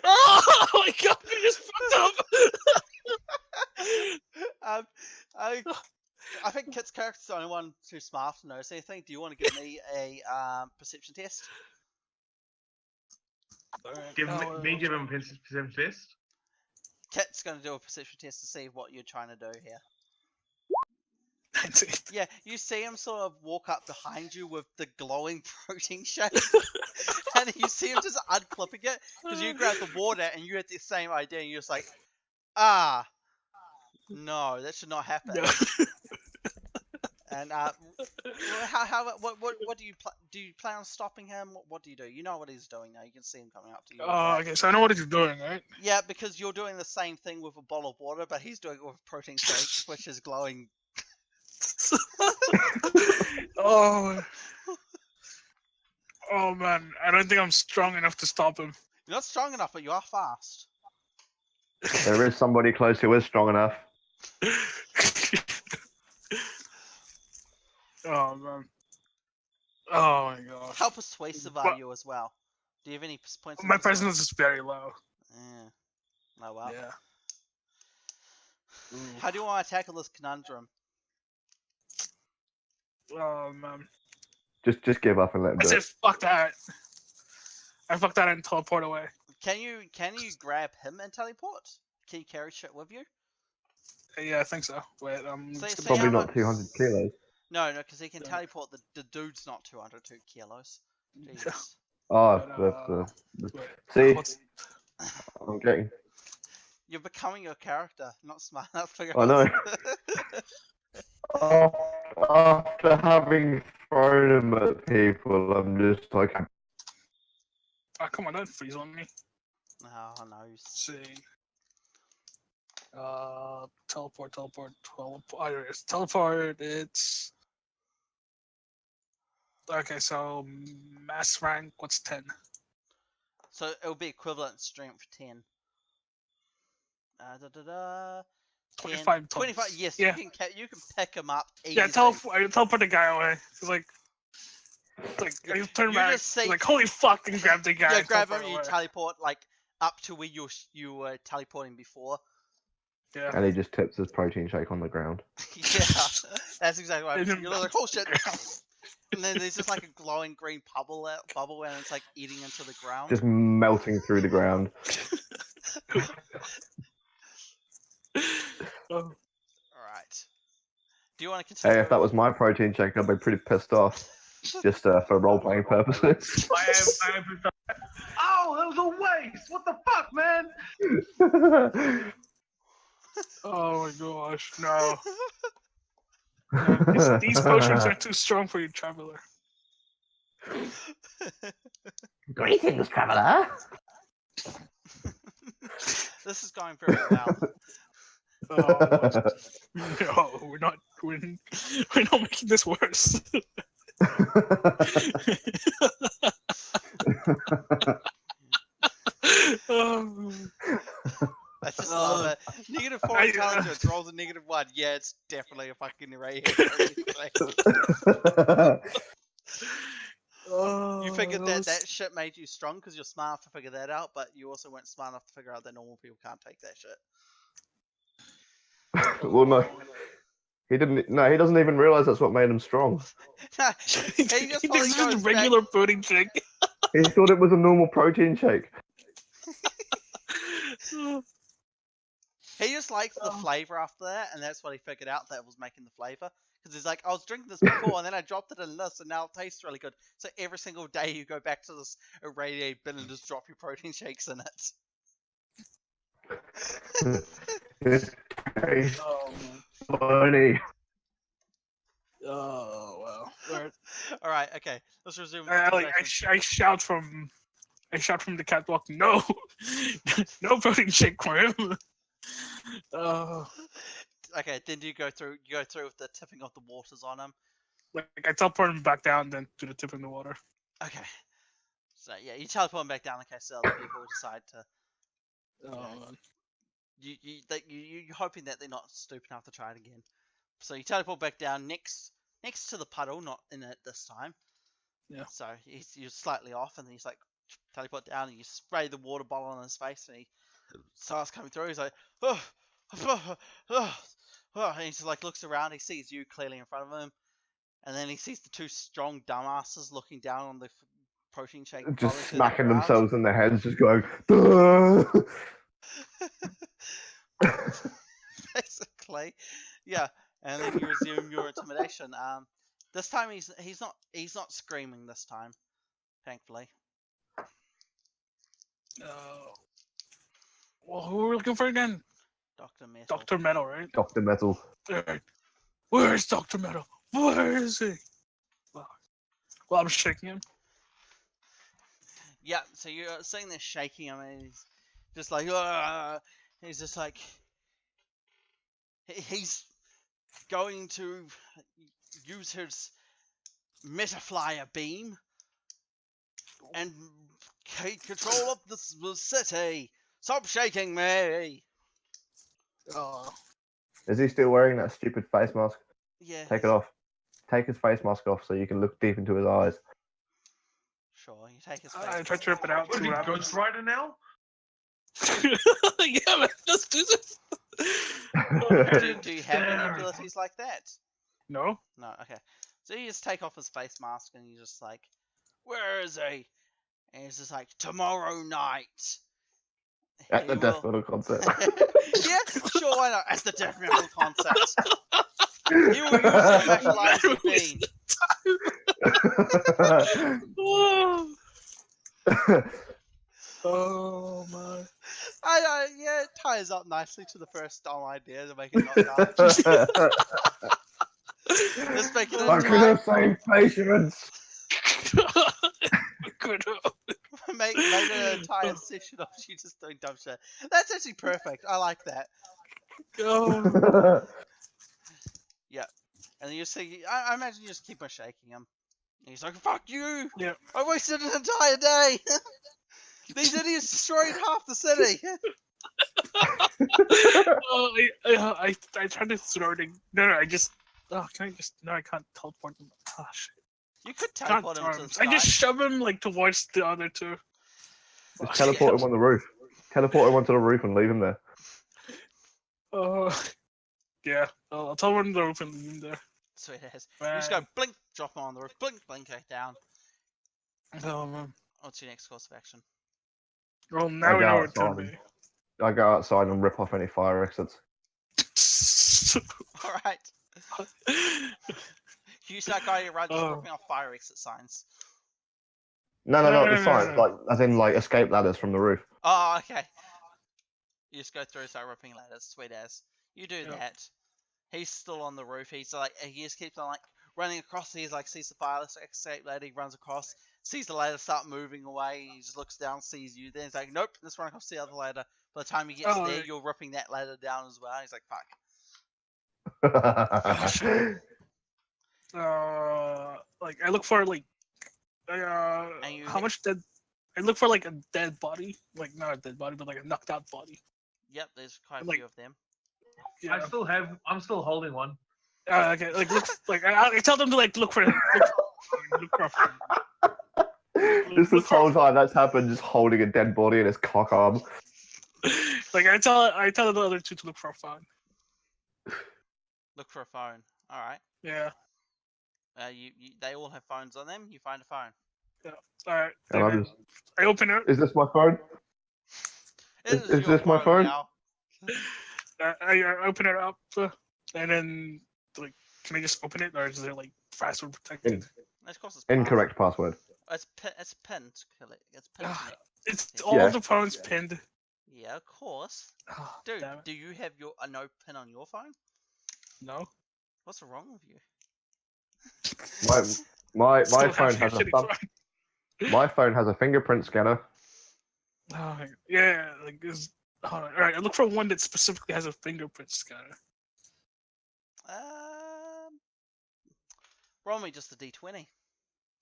S2: Oh my god, you just fucked up.
S1: I think Kit's character's the only one too smart to notice anything. Do you want to give me a perception test?
S4: Give him a perception test.
S1: Kit's going to do a perception test to see what you're trying to do here.
S2: That's it.
S1: Yeah, you see him sort of walk up behind you with the glowing protein shake, and you see him just unclipping it because you grab the water and you had the same idea, and you're just like, no, that should not happen.
S2: No.
S1: And what do you plan on stopping him? What do you do? You know what he's doing now. You can see him coming up to you. with
S2: Oh,
S1: that.
S2: okay. So I know what he's doing, right?
S1: Yeah, because you're doing the same thing with a bottle of water, but he's doing it with a protein shake, which is glowing.
S2: Oh. Oh man, I don't think I'm strong enough to stop him.
S1: You're not strong enough, but you are fast.
S3: There is somebody close who is strong enough.
S2: Oh man. Oh my gosh.
S1: How persuasive are you as well? Do you have any points? Of
S2: My
S1: persuasion?
S2: presence is very low.
S1: Yeah. Oh well.
S2: Yeah.
S1: How do you want to tackle this conundrum?
S2: Oh man.
S3: Just give up and let him
S2: I
S3: do
S2: said
S3: it.
S2: fuck that. I fucked that and teleport away.
S1: Can you grab him and teleport? Can you carry shit with you?
S2: Yeah, I think so. Wait,
S1: So-
S2: just
S1: so
S2: gonna-
S3: Probably
S1: how
S3: not 200 kilos.
S1: No, because he can
S2: Yeah.
S1: teleport. The dude's not 202 kilos.
S2: Yeah.
S1: Jesus.
S3: Oh,
S2: But, wait,
S3: see,
S2: what's-
S3: I'm getting.
S1: You're becoming your character, not smart enough to figure
S3: I
S1: out.
S3: know. After having thrown him at people, I'm just like,
S2: Oh, come on, don't freeze on me.
S1: Oh no.
S2: Let's see. Teleport. Oh, there it is. Teleport. It's okay. So mass rank. What's 10?
S1: So it'll be equivalent strength 10. 10,
S2: 25
S1: 25.
S2: tons.
S1: Yes,
S2: Yeah.
S1: you can pick him up easily.
S2: Yeah, teleport the guy away. It's like I turn
S1: You
S2: back.
S1: just see-
S2: like holy fuck, and grab the guy.
S1: Yeah,
S2: and
S1: grab
S2: teleport
S1: him. You
S2: away.
S1: teleport like up to where you were teleporting before.
S2: Yeah.
S3: and he just tips his protein shake on the ground.
S1: Yeah, that's exactly right.
S2: And then-
S1: You're like, oh shit. And then there's just like a glowing green bubble, and it's like eating into the ground.
S3: Just melting through the ground.
S2: Oh,
S1: Alright. Do you want to
S3: Hey,
S1: continue?
S3: if that was my protein shake, I'd be pretty pissed off. Just for role-playing purposes.
S4: I am. Oh, that was a waste. What the fuck, man?
S2: oh my gosh, no. No, these potions are too strong for you, traveler.
S3: Greetings, traveler.
S1: This is going very well.
S2: Oh, no, we're not making this worse. Oh,
S1: I just love it. Negative 4 intelligence rolls a -1. Yeah, it's definitely a fucking radiohead. You figured that shit made you strong because you're smart enough to figure that out, but you also weren't smart enough to figure out that normal people can't take that shit.
S3: Well, no. He didn't. No, he doesn't even realize that's what made him strong.
S1: He just
S2: he
S1: probably
S2: thinks it's
S1: goes
S2: just a regular protein shake.
S3: He thought it was a normal protein shake.
S1: He just likes the flavor after that, and that's what he figured out that was making the flavor. Because he's like, I was drinking this before, and then I dropped it in this, and now it tastes really good. So every single day you go back to this irradiated bin and just drop your protein shakes in it.
S3: It tastes
S2: Oh, man.
S3: funny.
S2: Oh wow. Right.
S1: All right, okay, let's resume.
S2: I shout from the catwalk. No, no protein shake for him.
S1: Okay, then do you go through? You go through with the tipping of the waters on him.
S2: Like I teleport him back down, then do the tip in the water.
S1: Okay. So yeah, you teleport him back down in case the other people decide to.
S2: Oh,
S1: You're hoping that they're not stupid enough to try it again. So you teleport back down next to the puddle, not in it this time.
S2: Yeah.
S1: So you're slightly off, and then he's like teleport down, and you spray the water bottle on his face, and he starts coming through. He's like, oh, and he just like looks around. He sees you clearly in front of him, and then he sees the two strong dumbasses looking down on the protein shake,
S3: Just
S1: rolling through the
S3: smacking
S1: ground.
S3: themselves in their heads, just going. "Duh."
S1: Basically, yeah. And then you resume your intimidation. This time he's not screaming this time, thankfully.
S2: Well, who are we looking for again?
S1: Dr. Metal.
S2: Dr. Metal, right?
S3: Dr. Metal.
S2: Alright. Where's Dr. Metal? Where is he? Well, I'm shaking him.
S1: Yeah, so you're seeing this shaking him, and he's just like, "Ugh." He's just like, he's going to use his metaflyer beam and take control of the city. Stop shaking me.
S2: Oh,
S3: Is he still wearing that stupid face mask?
S1: Yeah.
S3: Take it off. Take his face mask off so you can look deep into his eyes.
S1: Sure, you take his face.
S2: I tried to rip it out.
S4: What,
S2: See
S4: is he
S2: what happens.
S4: Ghost Rider now?
S2: Yeah, man, let's do this.
S1: Do you have any
S4: Hysterical.
S1: abilities like that?
S2: No.
S1: No, okay. So you just take off his face mask and you're just like, where is he? And he's just like, tomorrow night.
S3: At the
S1: he
S3: death
S1: will-
S3: metal concert.
S1: Yeah, sure, why not? At the death metal concert. He will use his specialized beam.
S2: Oh my.
S1: Yeah, it ties up nicely to the first dumb idea to make it not dumb. Just make it
S3: I could have saved patience.
S1: make an entire session of you just doing dumb shit. That's actually perfect. I like that.
S2: Oh.
S1: And then you see, I imagine you just keep on shaking him. And he's like, "Fuck you!
S2: Yeah.
S1: I wasted an entire day. These idiots destroyed half the city."
S2: Oh, I tried to throw it. No, I just. Oh, can I just? No, I can't teleport him. Oh shit.
S1: You could
S2: Can't
S1: teleport him to the
S2: arms.
S1: sky.
S2: I just shove him like towards the other two.
S3: Just teleport him on the roof. Teleport him onto the roof and leave him there.
S2: Yeah. I'll tell him the roof and leave him there.
S1: Sweet as. You just go blink, drop him on the roof, blink, blink, back down.
S2: Oh man.
S1: What's your next course of action?
S2: Well, now we
S3: go
S2: know what it's gonna
S3: outside.
S2: be.
S3: I go outside and rip off any fire exits.
S1: Alright. You use that guy you run just
S2: Oh.
S1: ripping off fire exit signs.
S3: No,
S2: No,
S3: not
S2: no,
S3: the
S2: no,
S3: signs,
S2: no.
S3: like as in like escape ladders from the roof.
S1: Oh, okay. You just go through, start ripping ladders, sweet as. You do
S2: Yeah.
S1: that. He's still on the roof. He's like, he just keeps on like running across. He's like, sees the fire escape ladder. He runs across, sees the ladder start moving away. He just looks down, sees you. Then he's like, nope, let's run across the other ladder. By the time he gets
S2: Oh,
S1: there,
S2: right.
S1: you're ripping that ladder down as well. He's like, fuck.
S2: Like I look for like,
S1: And you
S2: how much dead? I look for like a dead body, like not a dead body, but like a knocked out body.
S1: Yep, there's quite a
S2: Like-
S1: few of them.
S2: Yeah.
S4: I'm still holding one.
S2: Okay. Like look. Like I tell them to like look for. Look for
S3: Just this whole time that's happened, just holding a dead body in his cock arm.
S2: Like I tell the other two to look for a phone.
S1: Look for a phone. All right.
S2: Yeah.
S1: They all have phones on them. You find a phone.
S2: All right.
S3: And I'm just,
S2: I open it.
S3: is this my phone? Is
S1: your
S3: this my phone?
S1: now.
S2: I open it up, and then like, can I just open it, or is it like password protected?
S1: Of course, it's
S3: Incorrect password.
S1: It's pinned. It's pinned.
S2: Ah,
S1: to me.
S2: It's all
S3: Yeah.
S2: the phones pinned.
S1: Yeah, of course.
S2: Oh,
S1: Dude,
S2: damn it.
S1: do you have a no pin on your phone?
S2: No.
S1: What's wrong with you?
S3: My
S2: Still
S3: phone
S2: have your
S3: has a
S2: shitty
S3: thumb,
S2: phone.
S3: my phone has a fingerprint scanner.
S2: Oh, yeah, like this. All right, I look for one that specifically has a fingerprint scanner.
S1: Roll me just a d20.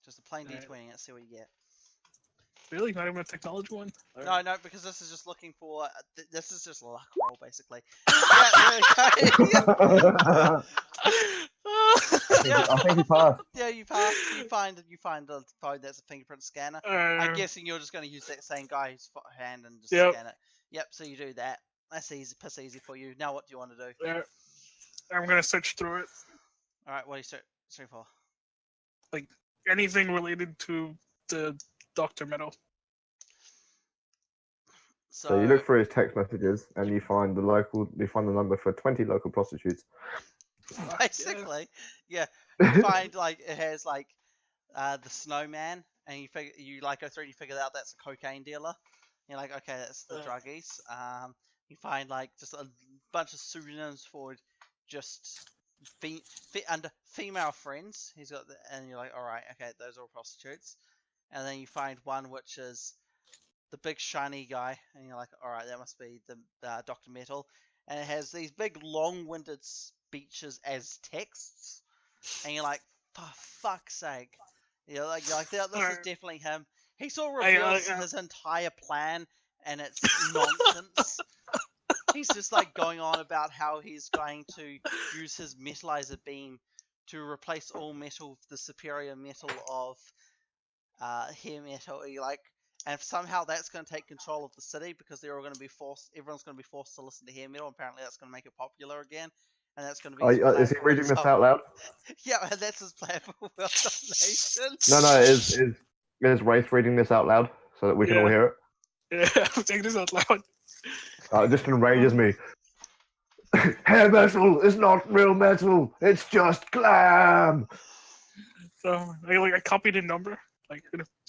S1: Just a plain
S2: Alright.
S1: d20. Let's see what you get.
S2: Really, not even a technology one.
S1: No, no, because this is just looking for. This is just a luck roll, basically. Yeah, there we go.
S3: I think he passed.
S1: Yeah, you pass. You find a phone that's a fingerprint scanner. I'm guessing you're just going to use that same guy's hand and just
S2: Yep.
S1: scan it. Yep. So you do that. That's easy, piss easy for you. Now, what do you want to do?
S2: Yeah. I'm gonna search through it.
S1: All right. What are you searching for?
S2: Anything related to the Dr. Meadow.
S3: So you look for his text messages and you find the number for 20 local prostitutes.
S1: Basically, yeah. You find like it has like the snowman, and you like go through and you figure out that's a cocaine dealer. You're like, okay, that's the druggies. You find like just a bunch of pseudonyms for just under female friends. He's got, and you're like, all right, okay, those are all prostitutes. And then you find one which is the big shiny guy, and you're like, all right, that must be the Dr. Metal. And it has these big long-winded speeches as texts, and you're like, for fuck's sake, you're like this is definitely him. He sort of reveals his entire plan, and it's nonsense. He's just like going on about how he's going to use his metalizer beam to replace all metal with the superior metal of hair metal. And somehow that's going to take control of the city because they're all going to be forced. Everyone's going to be forced to listen to hair metal. Apparently, that's going to make it popular again, and that's going to be.
S3: Is he reading this out loud?
S1: Yeah, that's his plan for world domination.
S3: No. Is Wraith reading this out loud so that we can all hear it?
S2: Yeah, I'm taking this out loud.
S3: It just enrages me. Hair metal is not real metal. It's just glam.
S2: So I copied a number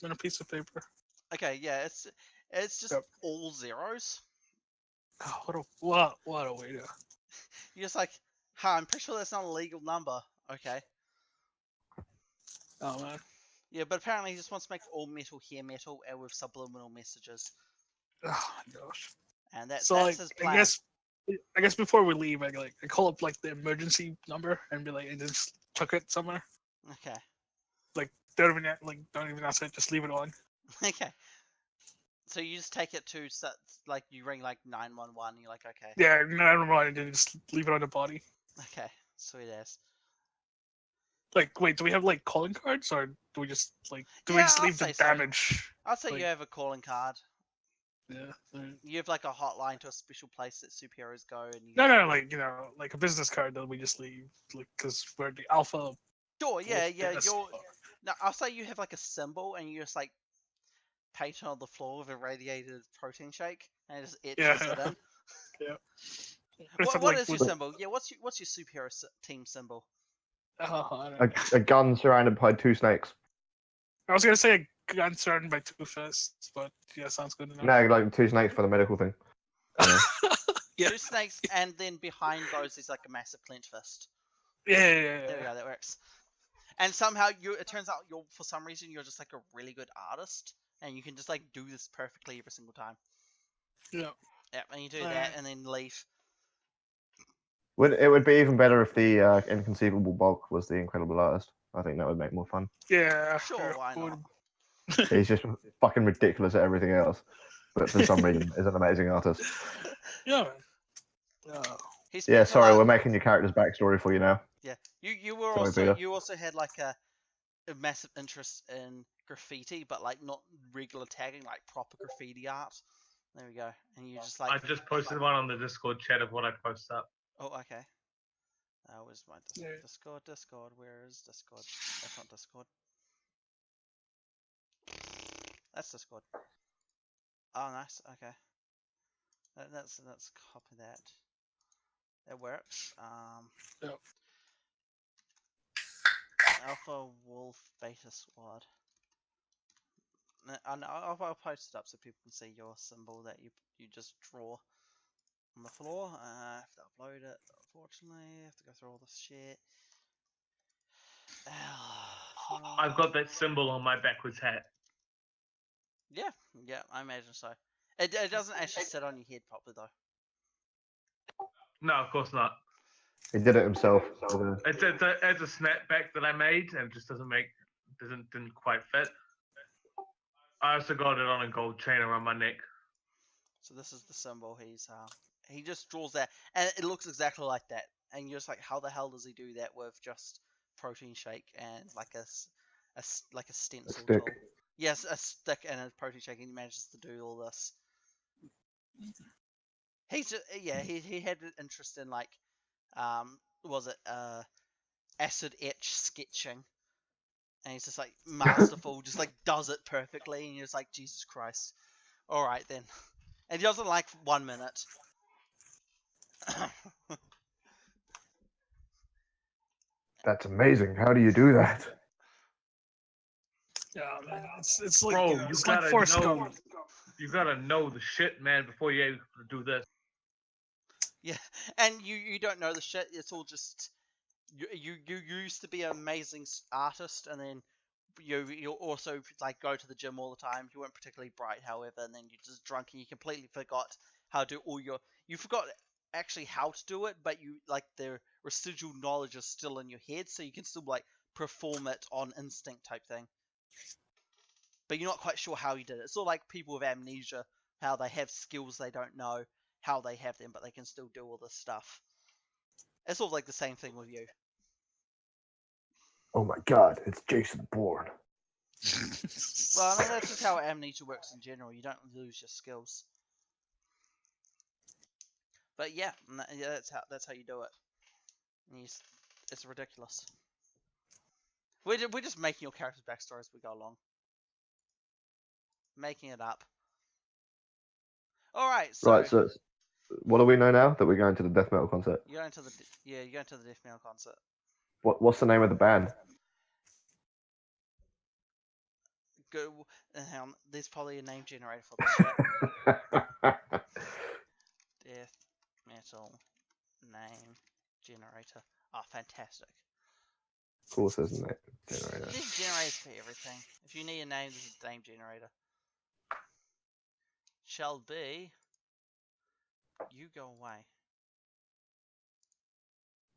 S2: in a piece of paper.
S1: Okay, yeah, it's just all zeros.
S2: Oh, what a way to.
S1: You're just like, I'm pretty sure that's not a legal number. Okay.
S2: Oh man.
S1: Yeah, but apparently he just wants to make all metal hair metal and with subliminal messages.
S2: Oh my gosh.
S1: And that's his
S2: plan. I guess before we leave, I call up the emergency number and be and just chuck it somewhere.
S1: Okay.
S2: Don't even ask it, just leave it on.
S1: Okay. So you just take it to you ring 911. You're like, okay.
S2: Yeah, 911, and then just leave it on the body.
S1: Okay, sweet ass.
S2: Wait, do we have calling cards, or do we just we just leave the damage?
S1: I'd say you have a calling card.
S2: Yeah.
S1: You have a hotline to a special place that superheroes go, and
S2: no, a business card that we just leave, because we're the alpha.
S1: Sure, yeah. No, I'll say you have a symbol, and you just paint it on the floor with a radiated protein shake, and it just etches it in.
S2: Yeah.
S1: What is your symbol? Yeah, what's your superhero team symbol?
S3: A gun surrounded by two snakes.
S2: I was gonna say a gun surrounded by two fists, but yeah, sounds good enough.
S3: No, two snakes for the medical thing.
S2: Yeah.
S1: Two snakes, and then behind those is a massive clenched fist.
S2: Yeah.
S1: There we go. That works. And somehow it turns out for some reason you're just a really good artist, and you can just do this perfectly every single time.
S2: Yeah.
S1: Yeah, and you do that, and then leave.
S3: It would be even better if the inconceivable bulk was the incredible artist. I think that would make more fun.
S2: Yeah.
S1: Sure, why not?
S3: He's just fucking ridiculous at everything else, but for some reason is an amazing artist.
S2: Yeah.
S3: Yeah, sorry, we're making your character's backstory for you now.
S1: Yeah, you also had a massive interest in graffiti, but not regular tagging, proper graffiti art. There we go, and you just
S4: I just posted one on the Discord chat of what I post up.
S1: Oh, okay. Where's my Discord? Discord, where is Discord? That's not Discord. That's Discord. Oh, nice. Okay. Let's copy that. That works.
S2: Yep.
S1: Alpha Wolf Beta Squad. I'll post it up so people can see your symbol that you just draw on the floor. I have to upload it, unfortunately. I have to go through all this shit.
S4: I've got that symbol on my backwards hat.
S1: Yeah, I imagine so. It doesn't actually sit on your head properly though.
S4: No, of course not.
S3: He did it himself.
S4: It's a snapback that I made, and it just didn't quite fit. I also got it on a gold chain around my neck.
S1: So this is the symbol. He just draws that, and it looks exactly like that. And you're just like, how the hell does he do that with just protein shake and a stencil tool? Yes, a stick and a protein shake, and he manages to do all this. He's just, he had an interest in acid etch sketching, and he's just masterful, just does it perfectly, and you're just like, Jesus Christ. All right then, and he does it in 1 minute.
S3: That's amazing. How do you do that?
S2: Yeah, man. It's like,
S4: bro,
S2: it's like Forrest Gump.
S4: You gotta know the shit, man, before you're able to do this.
S1: Yeah, and you don't know the shit. It's all just you used to be an amazing artist, and then you also like go to the gym all the time. You weren't particularly bright, however, and then you're just drunk and you completely forgot how to do all your. You forgot actually how to do it, but you like the residual knowledge is still in your head, so you can still like perform it on instinct type thing. But you're not quite sure how you did it. It's sort of like people with amnesia, how they have skills they don't know how they have them, but they can still do all this stuff. It's sort of like the same thing with you.
S3: Oh my god, it's Jason Bourne.
S1: Well, I mean, that's just how amnesia works in general. You don't lose your skills. But yeah, that's how you do it. And it's ridiculous. We're just making your character's backstory as we go along. Making it up. Alright, so...
S3: Right, so what do we know now? That we're going to the death metal concert.
S1: You're going to the death metal concert.
S3: What's the name of the band?
S1: Go, hang on, there's probably a name generator for this shit. Death metal name generator. Oh, fantastic.
S3: Of course, there's a name generator.
S1: There's generators for everything. If you need a name, there's a name generator. Shall be. You go away.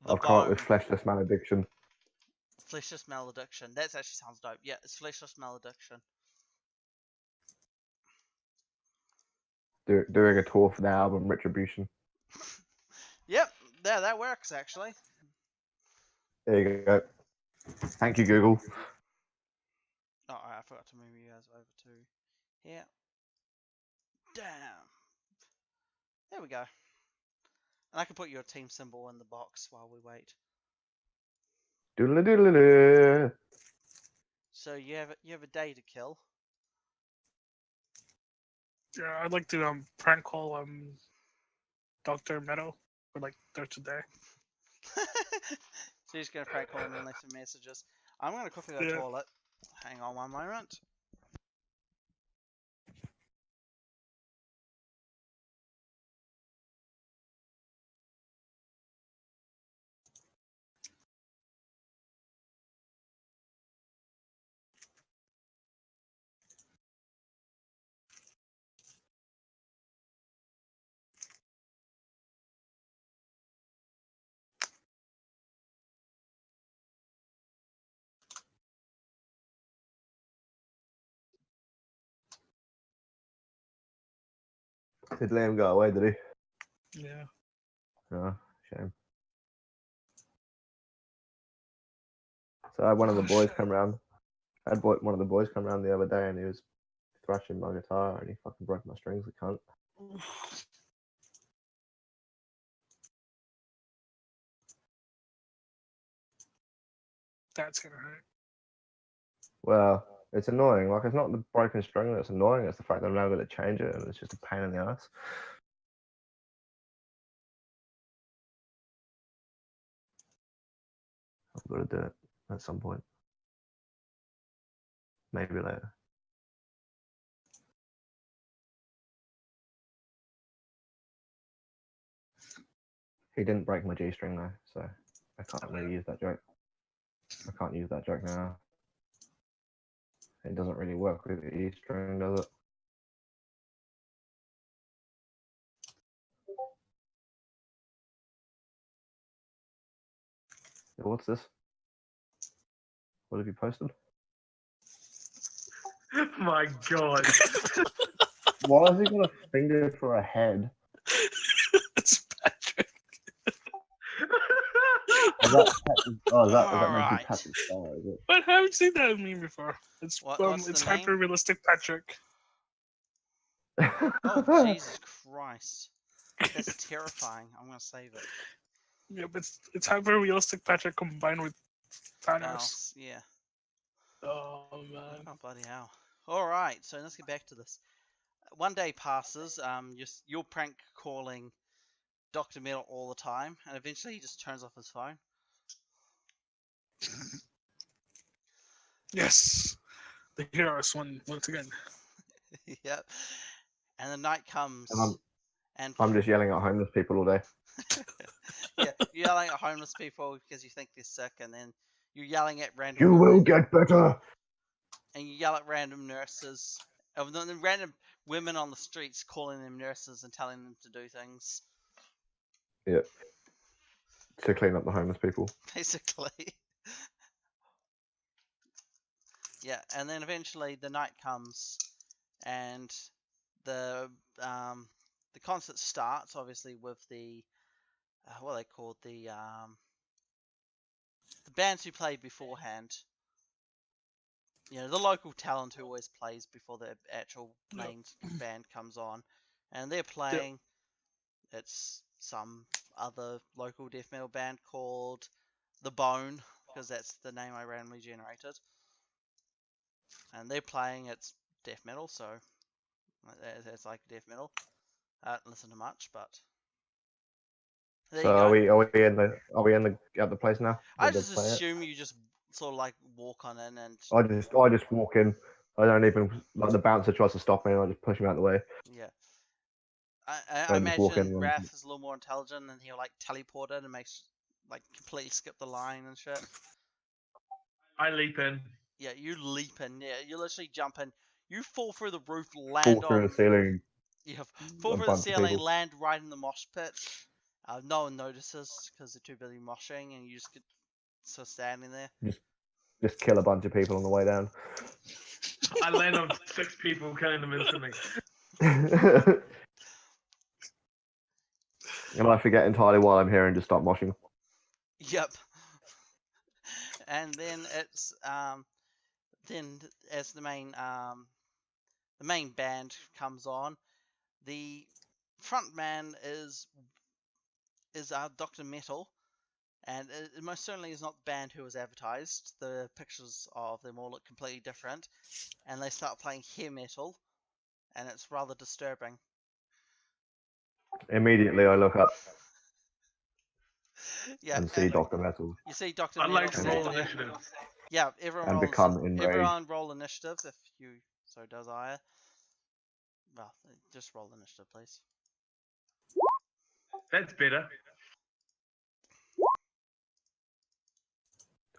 S3: I've come up with Fleshless Malediction.
S1: Fleshless Malediction. That actually sounds dope. Yeah, it's Fleshless Malediction.
S3: Doing a tour for the album Retribution.
S1: Yep, that works actually.
S3: There you go. Thank you, Google.
S1: Oh, I forgot to move you guys over to here. Damn. There we go. And I can put your team symbol in the box while we wait.
S3: Doodle doodle.
S1: So you have a day to kill.
S2: Yeah, I'd like to prank call Dr. Meadow for like 30 day.
S1: So you're just gonna prank call him and leave some messages. I'm gonna quickly go to the toilet. Hang on one moment.
S3: Did Liam go away, did he?
S2: Yeah.
S3: Oh, shame. So I had one of the boys come round. One of the boys come round the other day and he was thrashing my guitar and he fucking broke my strings, the cunt.
S2: That's gonna hurt.
S3: Well, it's annoying. Like, it's not the broken string that's annoying, it's the fact that I'm never going to change it and it's just a pain in the ass. I've got to do it at some point. Maybe later. He didn't break my G string though, so I can't really use that joke. I can't use that joke now. It doesn't really work with the E string, does it? What's this? What have you posted?
S4: My God.
S3: Why has he got a finger for a head?
S2: It's Patrick.
S3: Is that meant to
S1: Alright.
S3: be Patrick's style, is it?
S2: But I haven't seen that meme before. It's
S1: What's
S2: it's
S1: the name?
S2: hyper realistic Patrick.
S1: Oh, Jesus Christ. That's terrifying. I'm gonna save it.
S2: Yeah, but it's hyper realistic Patrick combined with Thanos.
S1: Mouse, yeah.
S2: Oh man.
S1: Oh, bloody hell. Alright, so let's get back to this. One day passes, you're prank calling Dr. Metal all the time, and eventually he just turns off his phone.
S2: Yes. The heroes won once again.
S1: Yep. And the night comes,
S3: And
S1: and
S3: I'm just yelling at homeless people all day.
S1: Yeah, you're yelling at homeless people because you think they're sick, and then you're yelling at random
S3: You will get better.
S1: and you yell at random nurses, the random women on the streets calling them nurses and telling them to do things,
S3: Yeah. To clean up the homeless people.
S1: basically. Yeah, and then eventually the night comes, and the concert starts, obviously with the what are they called, the bands who played beforehand. You know, the local talent who always plays before the actual main band comes on, and they're playing. It's some other local death metal band called The Bone, because that's the name I randomly generated. And they're playing, it's death metal, so it's like death metal. I don't listen to much, but there
S3: So
S1: you go.
S3: are we at the place now?
S1: I
S3: We're
S1: just
S3: to play it?
S1: assume you just sort of like walk on in and
S3: I just walk in. I don't even like the bouncer tries to stop me, and I just push him out of the way.
S1: yeah. I
S3: I just walk
S1: imagine
S3: in.
S1: Raph is a little more intelligent and he'll like teleport in and makes like completely skip the line and shit.
S4: I leap in.
S1: Yeah, you leap in. Yeah, you literally jump in. You fall through the roof,
S3: Fall
S1: land
S3: through
S1: on.
S3: the ceiling.
S1: You fall
S3: A
S1: through the
S3: bunch of
S1: ceiling,
S3: people.
S1: land right in the mosh pit. No one notices because they're too busy moshing, and you just get sort of standing there.
S3: Just kill a bunch of people on the way down.
S4: I land on 6 people, killing them instantly.
S3: And I forget entirely while I'm here and just start moshing.
S1: Yep. And then it's then as the main band comes on, the front man is Dr. Metal, and it most certainly is not the band who was advertised. The pictures of them all look completely different, and they start playing hair metal, and it's rather disturbing.
S3: Immediately I look up
S1: Yeah,
S3: and see Dr. Metal
S1: you see Dr.
S4: I'd
S1: Metal
S4: like to
S1: sitting
S4: roll
S1: there.
S4: initiative.
S1: Yeah, everyone
S3: and
S1: rolls.
S3: become enraged.
S1: Everyone roll initiative if you so desire. Well, just roll initiative, please.
S4: That's better.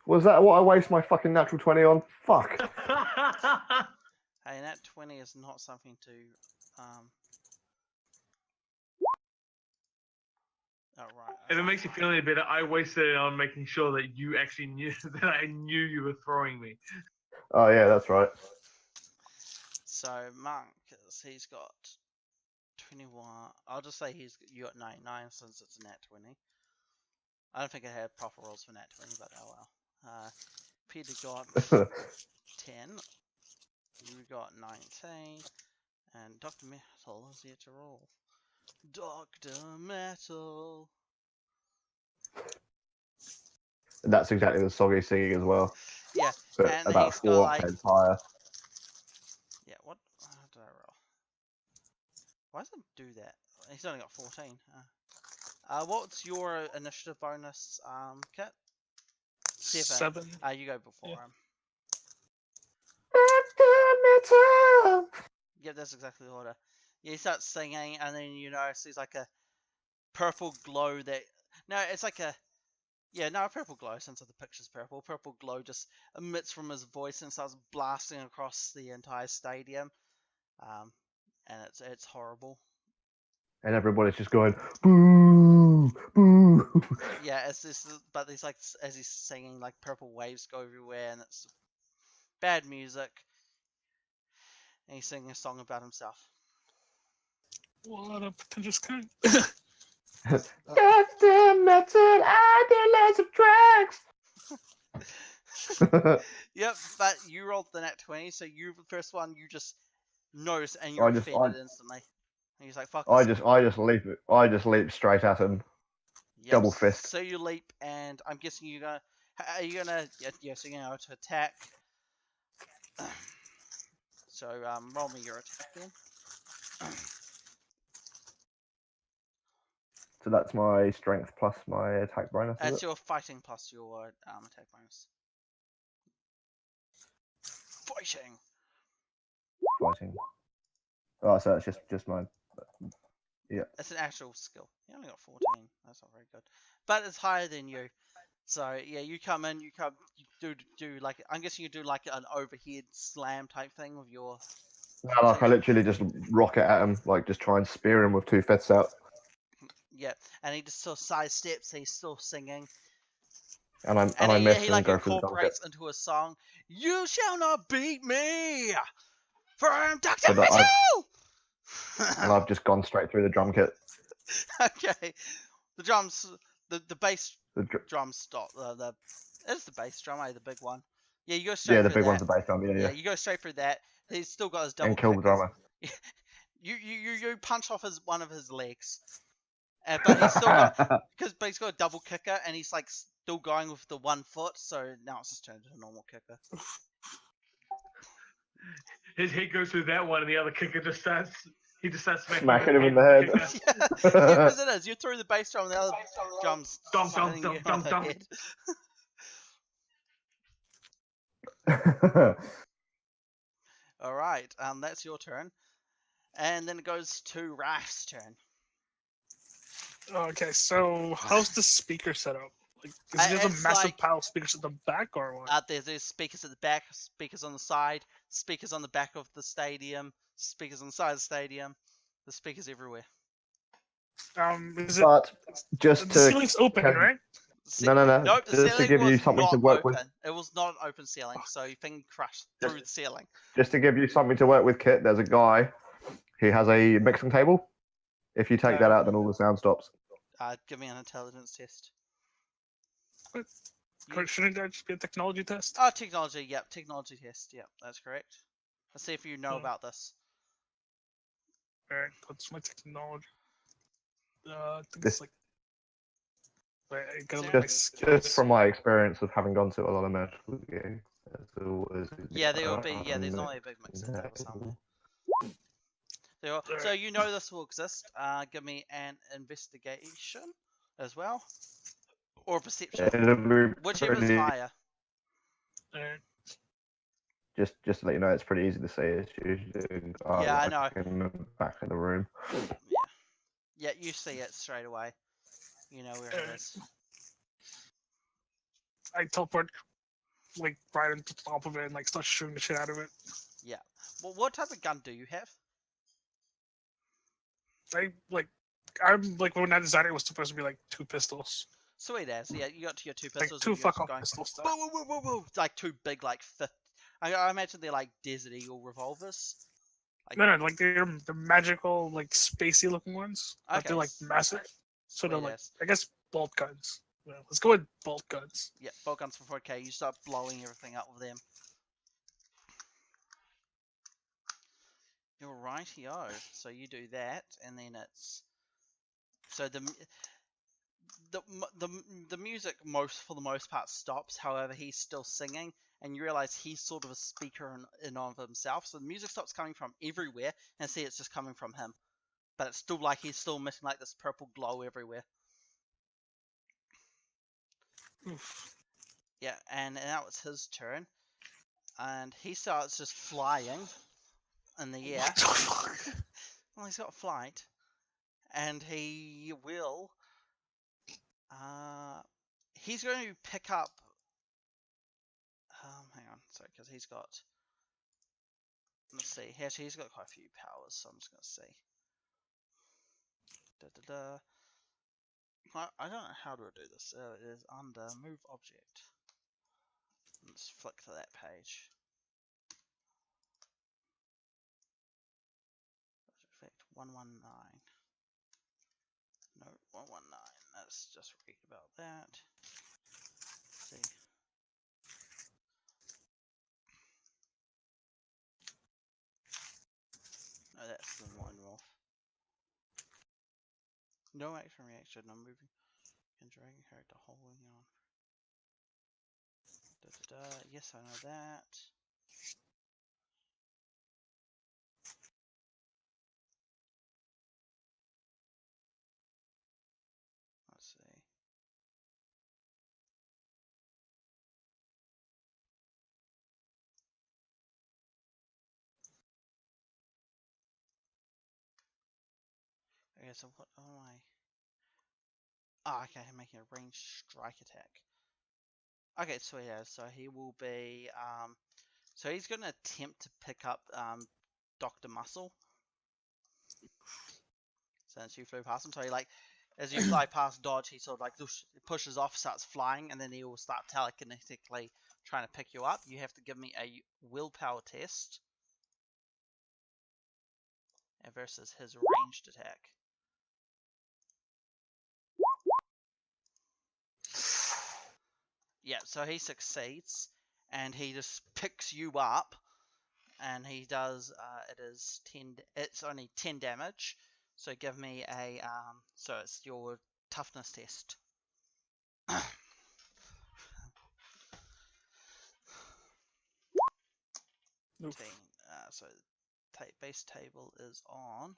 S3: Was that what I waste my fucking natural 20 on? Fuck.
S1: Hey, nat 20 is not something to Oh right.
S4: If it makes you feel any better, I wasted it on making sure that you actually knew that I knew you were throwing me.
S3: Oh yeah, that's right.
S1: So Monk, he's got 21. I'll just say you got 99 since it's a nat 20. I don't think I had proper rolls for nat 20, but oh well. Peter got 10. You got 19. And Dr. Metal is here to roll. Dr. Metal.
S3: That's exactly the song he's singing as well.
S1: Yeah,
S3: But
S1: and
S3: about
S1: he's got
S3: 4
S1: like
S3: octaves higher.
S1: yeah. What did I roll? Why does it do that? He's only got 14. What's your initiative bonus, Kit? 7.
S2: 7.
S1: You go before
S2: Yeah.
S1: him.
S3: Dr. Metal.
S1: Yeah, that's exactly the order. Yeah, he starts singing, and then you notice there's like a purple glow that. No, it's like a. Yeah, no, a purple glow, since the picture's purple. Purple glow just emits from his voice and starts blasting across the entire stadium. And it's horrible.
S3: And everybody's just going, boo, boo.
S1: Yeah, it's this, but there's like, as he's singing, like purple waves go everywhere, and it's bad music. And he's singing a song about himself.
S2: What a pretentious cunt.
S3: Dr. Metal, I do lots of drugs.
S1: Yep, but you rolled the nat 20, so you the first one you just notice and you're
S3: I just-
S1: offended instantly. And he's like, "Fuck
S3: I
S1: this."
S3: just leap straight at him.
S1: Yep,
S3: double fist.
S1: So you leap, and I'm guessing you're gonna. Are you gonna? Yeah, so you're gonna to attack. So roll me your attack then.
S3: So that's my strength plus my attack bonus. Is
S1: That's
S3: it?
S1: your fighting plus your attack bonus. Fighting.
S3: Fighting. Oh, so it's just my. Yeah.
S1: It's an actual skill. You only got 14. That's not very good, but it's higher than you. So yeah, you come in, you do like, I'm guessing you do like an overhead slam type thing with your.
S3: No, like I literally just rocket at him, like just try and spear him with 2 fists out.
S1: Yeah, and he just sort of sidesteps. He's still singing,
S3: And I
S1: and
S3: miss
S1: he
S3: and
S1: like
S3: go for the drum kick.
S1: incorporates into a song. You shall not beat me, for I'm Doctor
S3: But
S1: Mitchell.
S3: and I've just gone straight through the drum kit.
S1: Okay, the drums, the bass
S3: The dr-
S1: drum stop. It's the bass drum, the big one. Yeah, you go straight
S3: yeah, the
S1: through
S3: big one's
S1: that.
S3: the bass drum.
S1: Yeah,
S3: Yeah.
S1: you go straight through that. He's still got his double
S3: And kill the
S1: kickers.
S3: drummer.
S1: You punch off one of his legs, but he's still got but he's got a double kicker, and he's like still going with the 1 foot. So now it's just turned into a normal kicker.
S4: His head goes through that one, and the other kicker just starts. He just starts
S3: Smacking him in the head.
S1: Yeah, because it is. You threw the bass drum, and the other drums
S4: Dum, dum,
S1: hitting
S4: dum,
S1: you
S4: dum,
S1: on the
S4: dum.
S1: head. All right, that's your turn, and then it goes to Raf's turn.
S2: Okay, so how's the speaker set up? Like, is it just
S1: It's
S2: a massive
S1: like-
S2: pile of speakers at the back, or what?
S1: There's speakers at the back, speakers on the side, speakers on the back of the stadium, speakers on the side of the stadium. There's speakers everywhere.
S2: Is it
S3: But just
S2: the
S3: to
S2: ceiling's open, right?
S3: No.
S1: Nope, the
S3: Just to
S1: ceiling
S3: give you
S1: was
S3: something to
S1: not
S3: work with.
S1: open. It was not an open ceiling, so you can crash through the ceiling.
S3: Just to give you something to work with, Kit, there's a guy. He has a mixing table. If you take that out, then all the sound stops.
S1: Give me an intelligence test.
S2: Shouldn't that just be a technology test?
S1: Oh, technology. Yep, technology test. Yep, that's correct. Let's see if you know about this.
S2: Alright, what's my technology? I think
S3: This-
S2: it's like. Wait, I gotta look
S1: Just-
S2: at my skills.
S3: Just from my experience of having gone to a lot of magical games.
S1: Yeah, there will be. Yeah, there's normally a big mixing table somewhere. So you know this will exist. Give me an investigation as well, or perception, whichever's higher.
S2: Alright.
S3: Just to let you know, it's pretty easy to say. It's usually
S1: Yeah, I know.
S3: in the back of the room.
S1: Yeah, you see it straight away. You know where it is.
S2: I teleport like right into the top of it and like start shooting the shit out of it.
S1: Yeah. Well, what type of gun do you have?
S2: I'm like when I designed it was supposed to be like 2 pistols.
S1: Sweet as. Yeah, you got your 2
S2: Like
S1: pistols.
S2: 2
S1: and you're
S2: fuck
S1: just
S2: off
S1: going,
S2: pistol stuff.
S1: whoa, whoa, whoa, whoa, whoa. Like 2 big, like fifth. I imagine they're like Desert Eagle revolvers. Like,
S2: No, like they're the magical, like spacey looking ones. But
S1: Okay,
S2: they're like massive. So they're
S1: sweet
S2: like
S1: as.
S2: I guess bolt guns. Yeah, let's go with bolt guns.
S1: Yeah, bolt guns for 4K. You start blowing everything up with them. You're righty-o. So you do that, and then it's so the music for the most part stops. However, he's still singing, and you realize he's sort of a speaker in of himself. So the music stops coming from everywhere, and see it's just coming from him. But it's still like he's still emitting like this purple glow everywhere.
S2: Oof.
S1: Yeah, and now it's his turn, and he starts just flying in the air.
S2: What the fuck?
S1: Well, he's got flight, and he will. He's going to pick up. Hang on, sorry, because he's got. Let's see. Actually, he's got quite a few powers, so I'm just going to see. I don't know how to do this. It is under Move Object. Let's flick to that page. Effect 119. No, 119. Let's just read about that. Let's see. No, that's the one wolf. No action reaction. I'm moving and dragging character holding on. Yes, I know that. Let's see. Okay, so what am I? Oh, okay, I'm making a ranged strike attack. Okay, so yeah, so he will be, so he's going to attempt to pick up Dr. Muscle. Since you flew past him, so he like, as you fly past Dodge, he sort of like pushes off, starts flying, and then he will start telekinetically trying to pick you up. You have to give me a willpower test versus his ranged attack. Yeah, so he succeeds, and he just picks you up, and he does. It is 10. It's only 10 damage. So give me a. So it's your toughness test.
S2: Oof.
S1: So base table is on.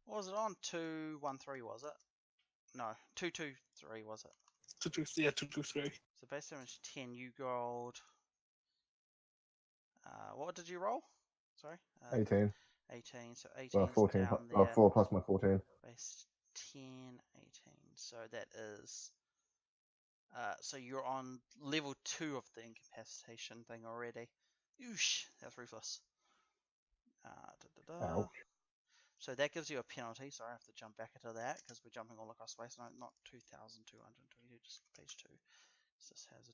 S1: What was it on? 213 was it? No, 223 was it?
S2: 223.
S1: So base damage 10. You rolled. What did you roll? Sorry.
S3: 18.
S1: 18. So 18
S3: Well, 14.
S1: down
S3: Well,
S1: there.
S3: 4 plus my 14.
S1: Base 10, 18. So that is. So you're on level 2 of the incapacitation thing already. Oosh, that's ruthless.
S3: Ouch.
S1: So that gives you a penalty. Sorry, I have to jump back into that because we're jumping all across space. No, not 2,222, just page 2. This has a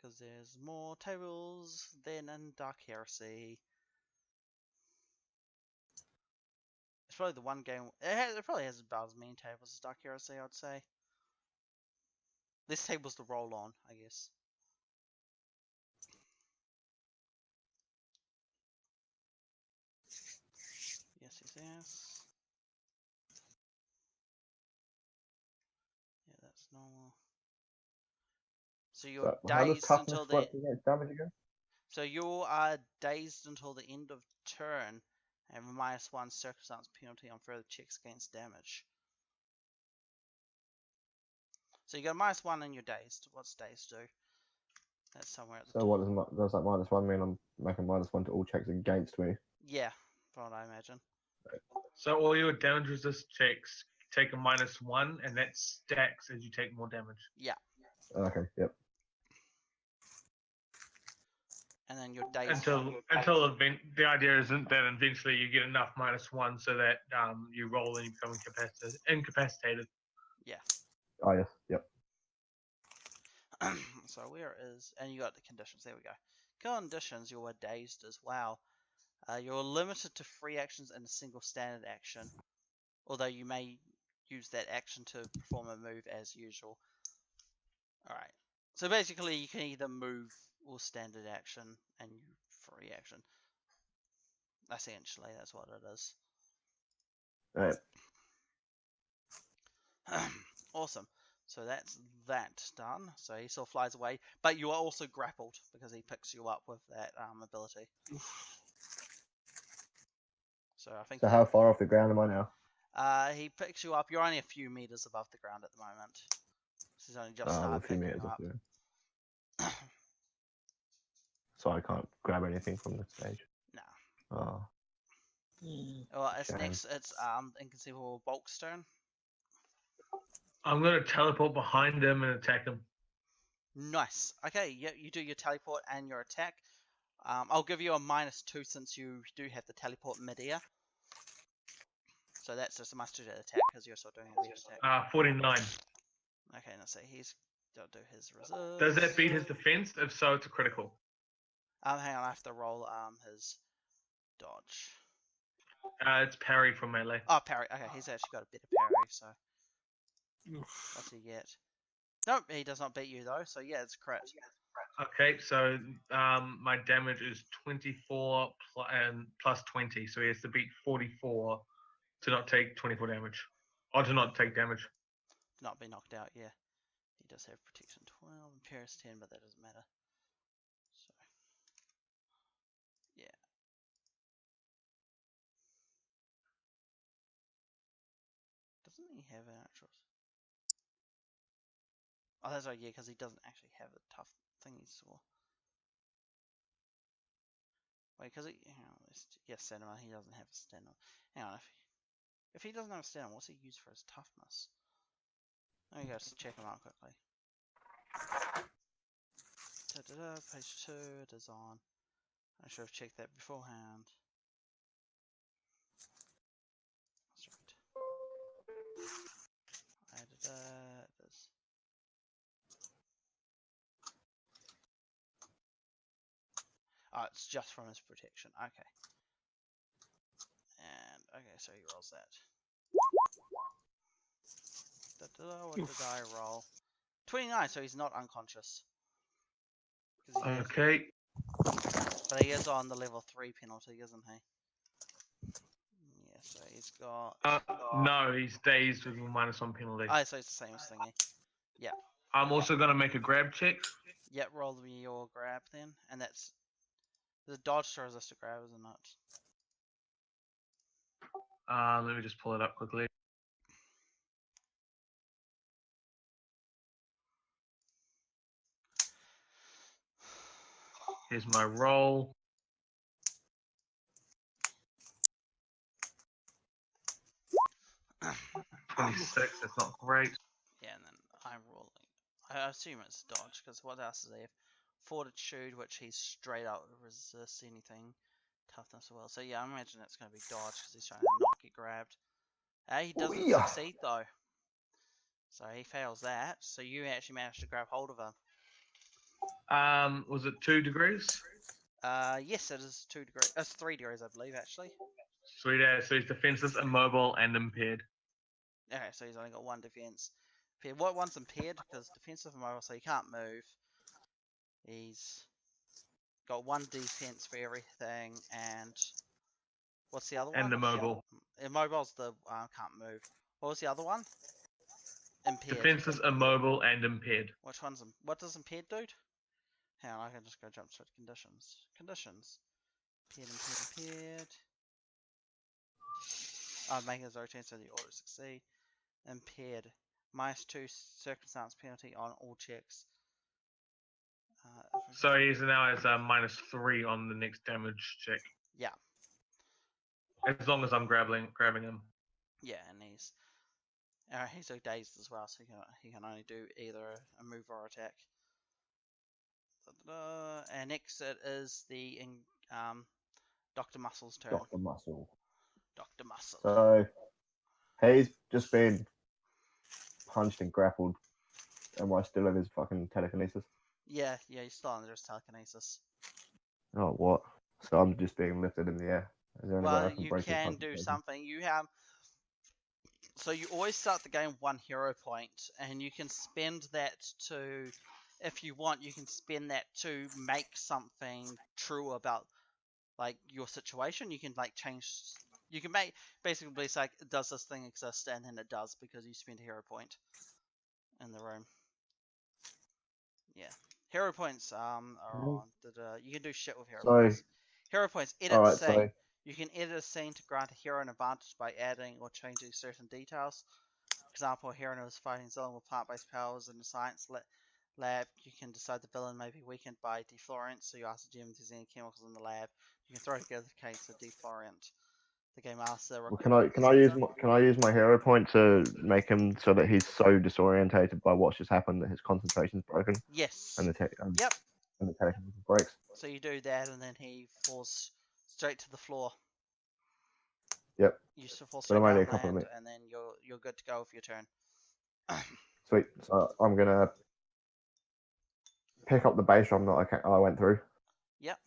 S1: because there's more tables than in Dark Heresy. It's probably the one game. It probably has about as many tables as Dark Heresy, I'd say. This table's the roll on, I guess. Yes, yes, yes. Yeah, that's normal. So you're
S3: So, how does
S1: dazed
S3: toughness
S1: until the.
S3: work against damage again?
S1: So you are dazed until the end of turn, and have a -1 circumstance penalty on further checks against damage. So you got a -1 and you're dazed. What's dazed do? That's somewhere at the
S3: So
S1: top.
S3: what does that -1 mean? I'm making -1 to all checks against me.
S1: Yeah, from what I imagine.
S4: So all your damage resist checks take a -1, and that stacks as you take more damage.
S1: Yeah,
S3: Okay, yep.
S1: and then you're dazed.
S4: The idea isn't that eventually you get enough -1 so that you roll and you become incapacitated.
S1: Yeah.
S3: Oh yes, yep.
S1: So where is, and you got the conditions, there we go. Conditions, you are dazed as well. You're limited to 3 actions and a single standard action, although you may use that action to perform a move as usual. Alright, so basically you can either move or standard action and you free action. Essentially, that's what it is.
S3: Alright.
S1: Awesome. So that's that done. So he still flies away, but you are also grappled because he picks you up with that ability. So I think.
S3: So how far off the ground am I now?
S1: He picks you up. You're only a few meters above the ground at the moment. This is only just
S3: A
S1: started
S3: few
S1: picking
S3: meters
S1: you
S3: off
S1: up.
S3: there. So I can't grab anything from the stage.
S1: No.
S3: Oh.
S1: Well, it's
S3: Shame.
S1: next. It's Inconceivable Bulk's turn.
S4: I'm going to teleport behind him and attack him.
S1: Nice. Okay, yeah, you do your teleport and your attack. I'll give you a -2 since you do have the teleport mid-air. So that's just a must-do attack because you're still doing a ranged attack.
S4: 49.
S1: Okay, let's see. He's got to do his reserves.
S4: Does that beat his defense? If so, it's a critical.
S1: Hang on, I have to roll his dodge.
S4: It's parry from melee.
S1: Oh, parry. Okay, he's actually got a better parry, so what's he get? Nope, he does not beat you though, so yeah, it's crit.
S4: Okay, so my damage is 24 and plus 20, so he has to beat 44 to not take 24 damage. Or to not take damage.
S1: Not be knocked out, yeah. He does have protection 12 and Paris 10, but that doesn't matter. So, yeah. Doesn't he have an actual... Oh, that's right, yeah, because he doesn't actually have a tough thing he saw. Wait, because he... Yes, cinema, he doesn't have a stand-up. Hang on, if he doesn't understand, what's he use for his toughness? Let me go just check him out quickly. Page 2, it is on. I should have checked that beforehand. That's right. It is. Oh, it's just from his protection. Okay. And, okay, so he rolls that. What did I roll? 29, so he's not unconscious.
S4: Okay.
S1: But he is on the level 3 penalty, isn't he? Yeah, so he's got...
S4: No, he's dazed with a -1 penalty.
S1: Oh, so it's the same as thingy. Yeah.
S4: I'm also going to make a grab check.
S1: Yep, roll me your grab then. And that's... The dodge to resist a grab, isn't it?
S4: Let me just pull it up quickly. Here's my roll. 26, that's not great.
S1: Yeah, and then I'm rolling. I assume it's dodge, because what else does he have? Fortitude, which he's straight out resists anything. Toughness as well. So yeah, I imagine it's going to be dodge, because he's trying to not get grabbed. He doesn't succeed, though. So he fails that. So you actually managed to grab hold of him.
S4: Was it 2 degrees?
S1: Yes, it is 2 degrees. It's 3 degrees, I believe, actually.
S4: Sweet ass. So he's defenseless, immobile, and impaired.
S1: Okay, so he's only got 1 defense. What one's impaired? Because defensive immobile, so he can't move. He's got 1 defense for everything, and what's the other one?
S4: And immobile.
S1: Immobile's the can't move. What was the other one? Impaired.
S4: Defenseless, immobile, and impaired.
S1: What does impaired do? Hang on, I can just go jump straight to conditions. Conditions. Impaired. Make his routine so the auto succeed. Impaired. -2 circumstance penalty on all checks.
S4: So he's now has a -3 on the next damage check.
S1: Yeah.
S4: As long as I'm grabbing him.
S1: Yeah, and he's so dazed as well, so he can only do either a move or attack. And next it is the Dr. Muscle's turn.
S3: Dr. Muscle.
S1: Dr. Muscle.
S3: So he's just been punched and grappled. Am I still in his fucking telekinesis?
S1: Yeah, he's still under his telekinesis.
S3: Oh, what? So I'm just being lifted in the air. Is there any way I
S1: Well,
S3: can
S1: you
S3: break his
S1: can do
S3: concentration?
S1: something. You have. So you always start the game with 1 hero point, and you can spend that to, if you want, you can spend that to make something true about, like, your situation. You can, like, change. You can basically say, like, does this thing exist? And then it does, because you spent a hero point in the room. Yeah. Hero points are on. You can do shit with hero points. Hero points, edit scene. You can edit a scene to grant a hero an advantage by adding or changing certain details. For example, a hero who is fighting Zillion with plant-based powers in the science lab. You can decide the villain may be weakened by deflorant, so you ask the GM if there's any chemicals in the lab. You can throw together the case of deflorant. The game asks the
S3: Well, can I use my hero point to make him so that he's so disorientated by what's just happened that his concentration's broken?
S1: Yes.
S3: And the
S1: Yep.
S3: And the telekinesis breaks.
S1: So you do that, and then he falls straight to the floor.
S3: Yep.
S1: You still fall straight
S3: I'm only
S1: down
S3: a couple of
S1: land,
S3: minutes.
S1: and then you're good to go with your turn.
S3: Sweet. So I'm gonna pick up the bass drum that I went through.
S1: Yep.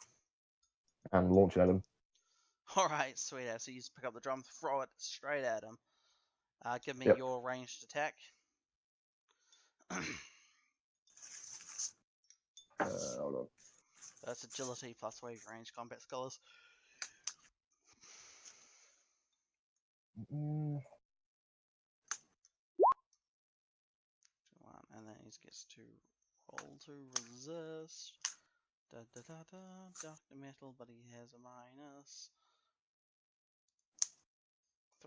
S3: And launch it at him.
S1: Alright, sweet ass. So you just pick up the drum, throw it straight at him. Give me your ranged attack.
S3: Hold on.
S1: That's agility plus wave range combat skills.
S3: Mm.
S1: And then he gets to roll to resist. Dr. Metal, but he has a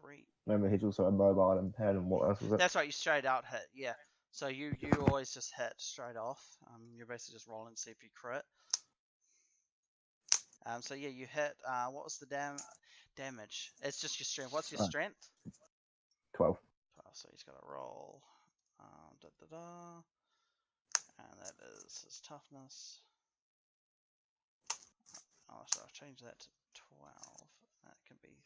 S1: -3.
S3: Remember, he's also immobile and impaired, and what else was it?
S1: That's right, you straight out hit, yeah. So you always just hit straight off. You're basically just rolling to see if you crit. So yeah, you hit. What was the damage? damage. It's just your strength. What's your
S3: Oh.
S1: strength?
S3: 12.
S1: 12, so he's got to roll. And that is his toughness. Oh, so I've changed that to 12. That can be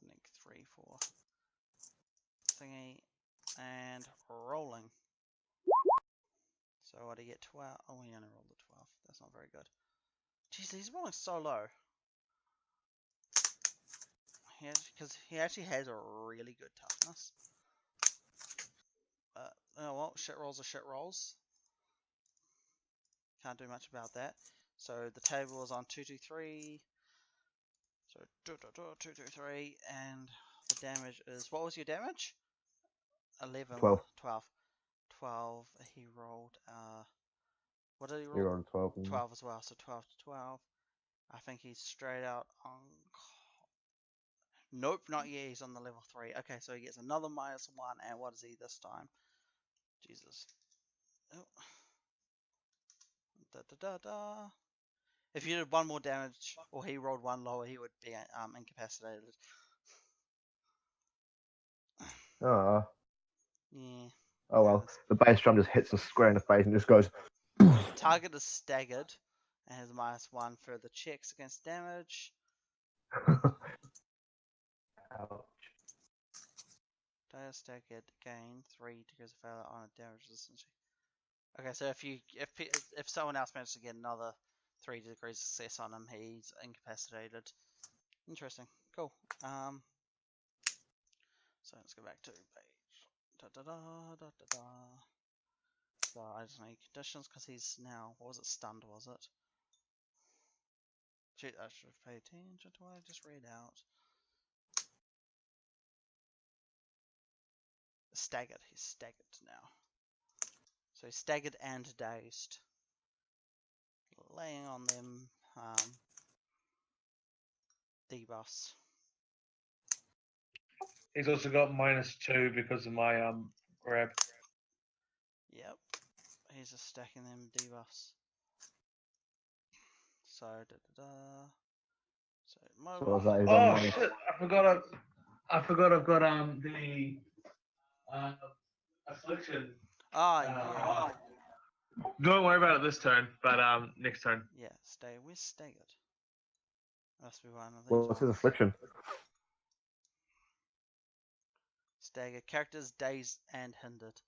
S1: link 3 for thingy and rolling. So what do you get? 12? Oh, we only rolled the 12. That's not very good. Jeez, he's rolling so low. Because he actually has a really good toughness. Oh well, shit rolls are shit rolls. Can't do much about that. So the table is on 223. So 223, and the damage is, what was your damage? 11.
S3: 12.
S1: 12. 12. He rolled. What did he roll?
S3: You're on 12.
S1: 12 as well. So 12 to 12. I think he's straight out on. Nope, not yet. He's on the level 3. Okay, so he gets another -1, and what is he this time? Jesus. Oh. If you did 1 more damage, or he rolled 1 lower, he would be incapacitated.
S3: Ah.
S1: Yeah.
S3: Oh well. The bass drum just hits him square in the face and just goes.
S1: Target is staggered and has -1 for the checks against damage.
S3: Ouch.
S1: Dire staggered, gain 3 degrees of failure on a damage resistance. Okay, so if someone else manages to get another 3 degrees of success on him, he's incapacitated. Interesting. Cool. So let's go back to page. So I just need conditions because he's now, what was it, stunned, was it? Shit, I should have paid attention to what I just read out. Staggered. He's staggered now. So he's staggered and dazed. Laying on them debuffs.
S4: He's also got -2 because of my grab.
S1: Yep. He's just stacking them debuffs. So So
S3: So
S1: mobile.
S3: was that his
S4: Oh
S3: on
S4: shit! I forgot. I've got the affliction.
S1: Ah, yeah.
S4: Don't worry about it this turn, but next turn.
S1: Yeah, where's staggered? Must be one of these.
S3: What's his
S1: ones.
S3: affliction?
S1: Staggered. Characters dazed and hindered.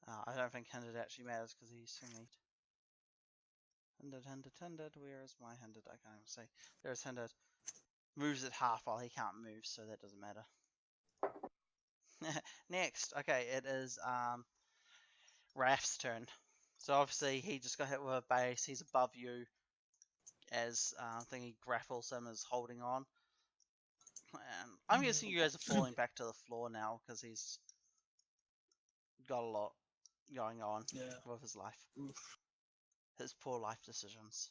S1: I don't think hindered actually matters because he's thingied. Hindered. Where is my hindered? I can't even see. There's hindered. Moves at half while he can't move, so that doesn't matter. Next, okay, it is Raph's turn. So obviously he just got hit with a base. He's above you as thingy grapples him as holding on. And I'm guessing you guys are falling back to the floor now because he's got a lot going on with his life.
S2: Oof.
S1: His poor life decisions.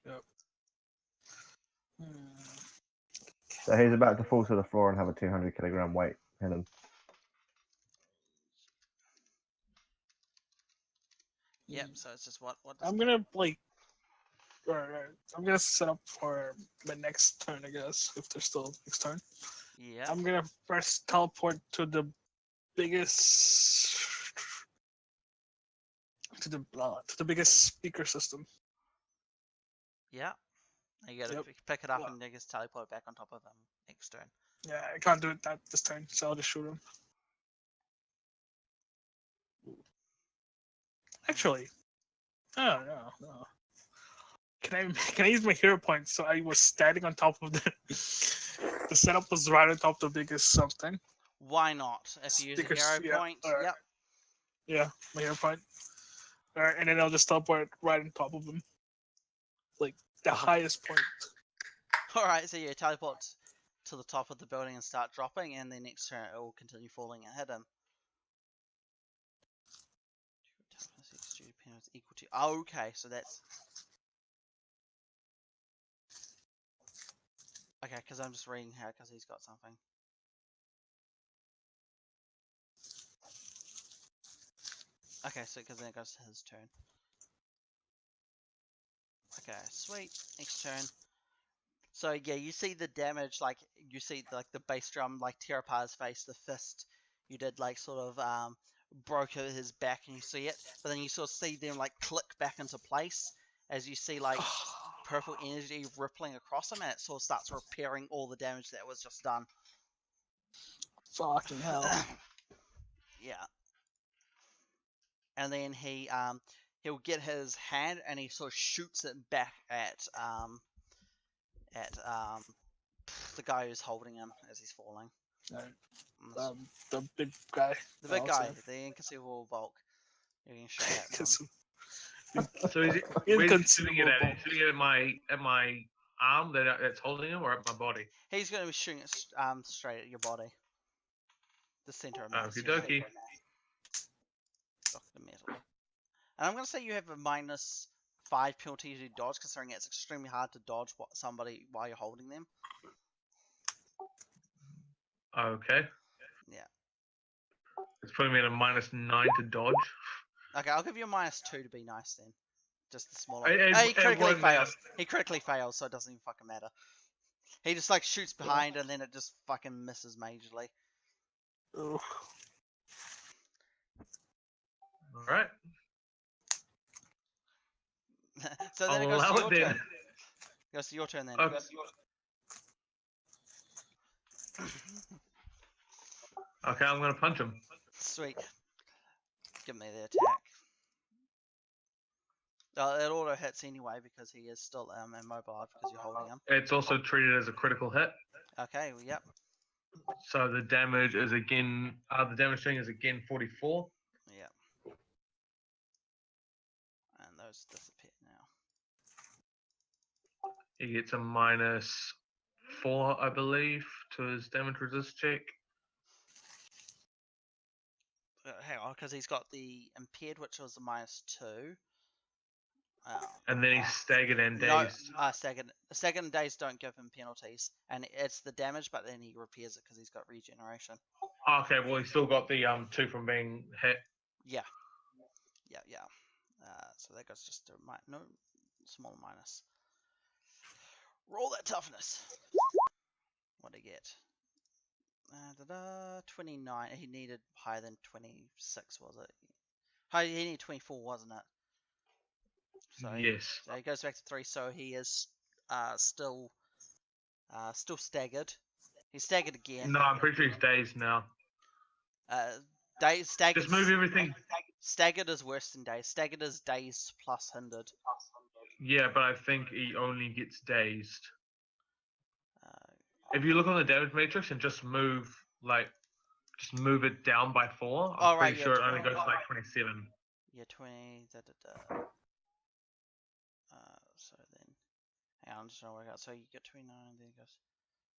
S2: Yep.
S3: So he's about to fall to the floor and have a 200-kilogram weight in him.
S1: Yep. So it's just what.
S2: I'm gonna I'm gonna set up for my next turn, I guess, if there's still next turn.
S1: Yeah.
S2: I'm gonna first teleport to the biggest biggest speaker system.
S1: Yeah. You gotta pick it up and you just teleport back on top of him next turn.
S2: Yeah, I can't do it this turn, so I'll just shoot him. Actually, no. Can I use my hero points? So I was standing on top of the setup was right on top of the biggest something.
S1: Why not? If you use a hero point, yep.
S2: Yeah, my hero point. Alright, and then I'll just teleport right on top of him. Like the highest point.
S1: Alright, so you teleport to the top of the building and start dropping, and then next turn it will continue falling and hit him. Equal to. Oh, okay, so that's. Okay, because I'm just reading here because he's got something. Okay, so because then it goes to his turn. Okay, sweet. Next turn. So yeah, you see the damage, like you see like the bass drum like tear apart his face, the fist you did like sort of broke his back, and you see it, but then you sort of see them like click back into place as you see like purple energy rippling across him, and it sort of starts repairing all the damage that was just done.
S2: Fucking hell.
S1: Yeah. And then he'll get his hand and he sort of shoots it back at the guy who's holding him as he's falling.
S2: Alright. The big guy.
S1: The big
S2: also.
S1: guy, the inconceivable bulk. You can shoot at him.
S4: So is it? Where's he shooting it at? Is he shooting it at my arm that's holding him, or at my body?
S1: He's going to be shooting it straight at your body. The center of mass.
S4: Okie dokie.
S1: Dr. Metal. And I'm going to say you have a -5 penalty to dodge, considering it's extremely hard to dodge somebody while you're holding them.
S4: Okay.
S1: Yeah.
S4: It's putting me at a -9 to dodge.
S1: Okay, I'll give you a -2 to be nice then. Just the smaller.
S4: And
S1: He critically
S4: one,
S1: fails. He critically fails, so it doesn't even fucking matter. He just like shoots behind and then it just fucking misses majorly.
S2: Ugh.
S4: All right.
S1: So then
S4: I'll
S1: it goes
S4: allow
S1: to your
S4: it then.
S1: turn. It goes to your turn then.
S4: Okay. Okay, I'm gonna punch him.
S1: Sweet. Give me the attack. It auto hits anyway because he is still immobilized because you're holding him.
S4: It's also treated as a critical hit.
S1: Okay, well, yep.
S4: So the damage is again. The damage thing is again 44.
S1: Yep. And those disappear now.
S4: He gets a -4, I believe, to his damage resist check.
S1: Hang on, because he's got the impaired, which was a -2.
S4: And then he's staggered and dazed.
S1: No, staggered and dazed don't give him penalties, and it's the damage, but then he repairs it because he's got regeneration.
S4: Okay, well he's still got the 2 from being hit.
S1: Yeah. So that goes just to small minus. Roll that toughness. What'd he get? 29. He needed higher than 26, was it? He needed 24, wasn't it? So
S4: Yes.
S1: So he goes back to 3. So he is still staggered. He's staggered again.
S4: No, I'm pretty sure he's dazed now.
S1: Staggered.
S4: Just move everything.
S1: Staggered is worse than dazed. Staggered is dazed plus hindered.
S4: Yeah, but I think he only gets dazed. If you look on the damage matrix and just move it down by 4, I'm pretty sure it only goes to like 27.
S1: Yeah, 20. So then, hang on, I'm just trying to work out. So you get 29, then it goes,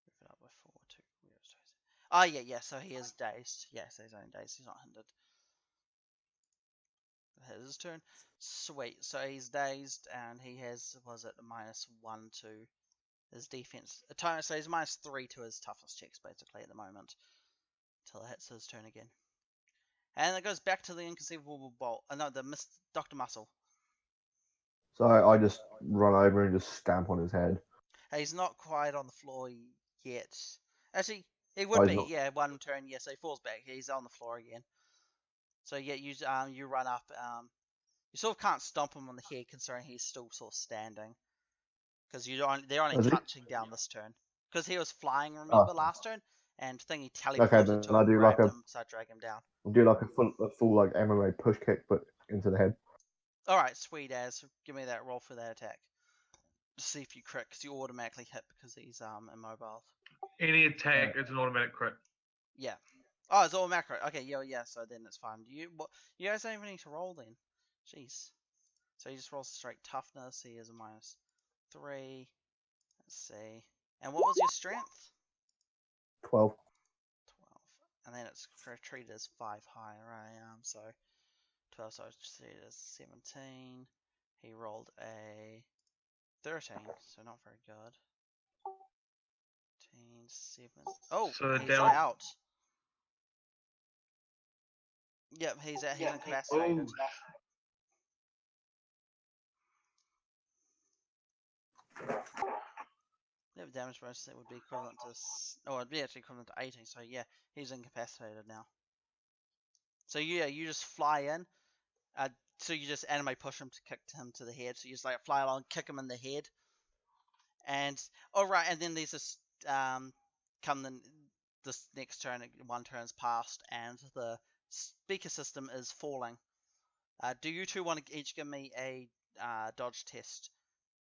S1: move it up by 4 to where it's 27. Oh yeah. So he is dazed. Yeah, so he's only dazed. He's not hindered. His turn. Sweet. So he's dazed, and he has, was it, a -1 to his defense. So he's -3 to his toughness checks, basically, at the moment. Until it hits his turn again. And it goes back to the inconceivable bolt. No, the Dr. Muscle.
S3: So I just run over and just stamp on his head.
S1: He's not quite on the floor yet. Actually, he would be.
S3: Not.
S1: Yeah, one turn. Yeah, so he falls back. He's on the floor again. So yeah, you run up. You sort of can't stomp him on the head, considering he's still sort of standing. Because they're only touching down this turn. Because he was flying, remember, last turn, and thingy teleported to him, grabbed him, so I drag him down.
S3: I'll do like a full like MMA push kick, but into the head.
S1: All right, sweet as. Give me that roll for that attack. Just see if you crit, because you automatically hit because he's immobile.
S4: Any attack, it's an automatic crit.
S1: Yeah. Oh, it's all macro. Okay, yeah. So then it's fine. You guys don't even need to roll then. Jeez. So he just rolls straight toughness. He is a -3. Let's see. And what was your strength?
S3: 12.
S1: 12. And then it's treated as 5 higher. Right? So 12. So it's treated as 17. He rolled a 13. So not very good. 13, 7. Oh,
S4: So
S1: he's
S4: down.
S1: out. Yep, he's incapacitated. Yeah, damage bonus that would be equivalent to, it'd be actually equivalent to 18. So yeah, he's incapacitated now. So yeah, you just fly in. So you just anime push him to kick him to the head. So you just like fly along, kick him in the head, and and then there's this this next turn, one turn's passed, and the speaker system is falling. Do you two want to each give me a dodge test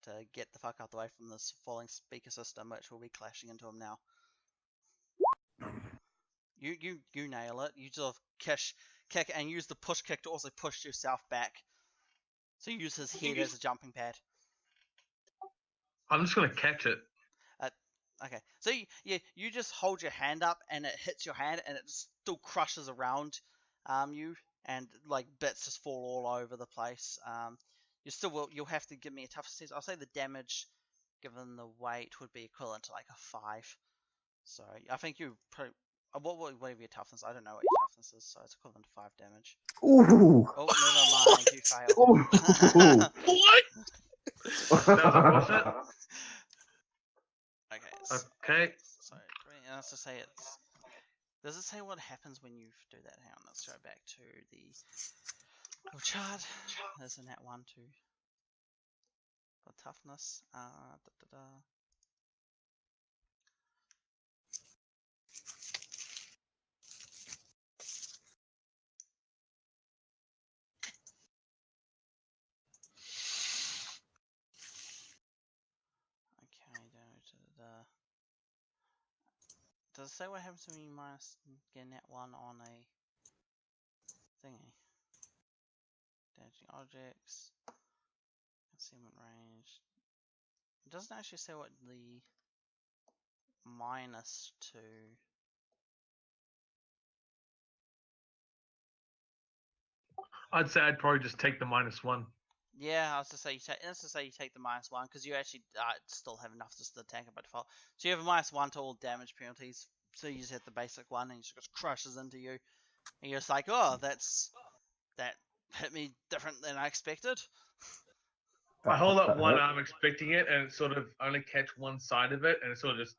S1: to get the fuck out the way from this falling speaker system, which will be clashing into him now? You nail it. You sort of kick and use the push kick to also push yourself back. So you use his head as a jumping pad.
S4: I'm just gonna catch it.
S1: Okay, so you just hold your hand up and it hits your hand and it still crushes around you, and like bits just fall all over the place. You'll have to give me a toughness test. I'll say the damage given the weight would be equivalent to like a 5. So I think you whatever your toughness, I don't know what your toughness is, so it's equivalent to 5 damage.
S3: Ooh.
S1: Oh, never mind, you failed.
S2: What?
S4: That was it.
S1: Okay.
S4: Okay.
S1: So let's just say it's. Does it say what happens when you do that? Hang on, let's go back to the little chart. There's a nat 1 to for toughness. Okay, does it say what happens when you get nat 1 on a thingy? Damaging objects, concealment range. It doesn't actually say what the -2.
S4: I'd say I'd probably just take the -1.
S1: Yeah, I was to say you take the -1 because you actually still have enough just to tank it by default. So you have a -1 to all damage penalties. So you just hit the basic one and it just crushes into you. And you're just like, oh, that hit me different than I expected.
S4: I hold up one arm expecting it, and it sort of only catch one side of it, and it sort of just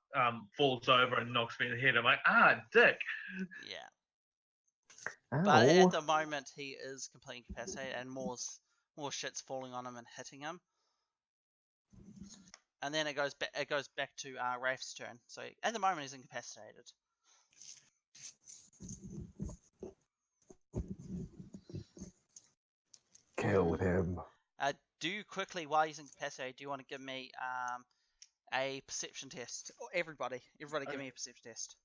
S4: falls over and knocks me in the head. I'm like, dick.
S1: Yeah.
S3: Ow.
S1: But at the moment, he is completely incapacitated, and more shit's falling on him and hitting him. And then it goes back to Rafe's turn. So at the moment, he's incapacitated.
S3: Killed him.
S1: Do you quickly, while he's incapacitated, do you want to give me a perception test? Everybody, give me a perception test.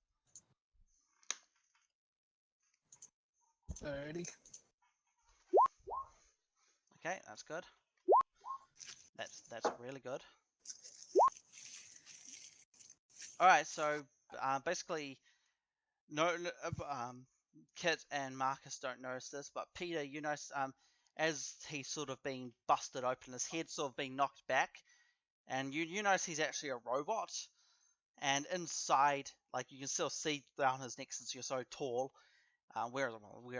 S2: 30.
S1: Okay, that's good. That's really good. All right, so basically, Kit and Marcus don't notice this, but Peter, you notice as he's sort of being busted open, his head's sort of being knocked back, and you notice he's actually a robot, and inside, like you can still see down his neck since you're so tall, where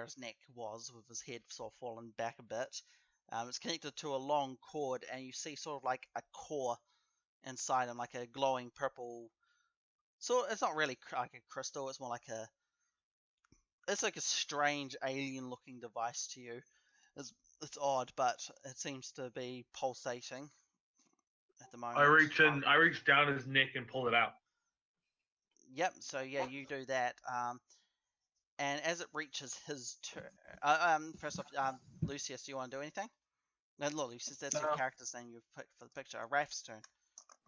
S1: his neck was with his head sort of fallen back a bit. It's connected to a long cord, and you see sort of like a core inside him, like a glowing purple. So it's not really like a crystal. It's more like it's like a strange alien-looking device to you. It's odd, but it seems to be pulsating at the moment.
S4: I reach down his neck and pull it out.
S1: Yep. So yeah, you do that. And as it reaches his turn, first off, Lucius, do you want to do anything? No, look, Lucius, that's your character's name you've picked for the picture. Raf's turn.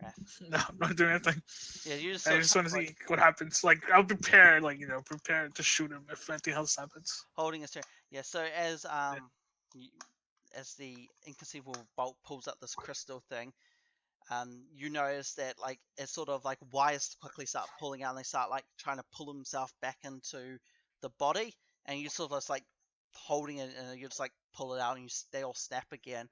S1: Raph.
S2: No, I'm not doing anything.
S1: Yeah, you just.
S2: I just want to see what happens. Like, I'll prepare, prepare to shoot him if anything else happens.
S1: Holding his turn. Yeah. So as as the inconceivable bolt pulls up this crystal thing, you notice that like it's sort of like wires quickly start pulling out, and they start like trying to pull himself back into the body, and you sort of just like holding it, and you just like pull it out, and they all snap again,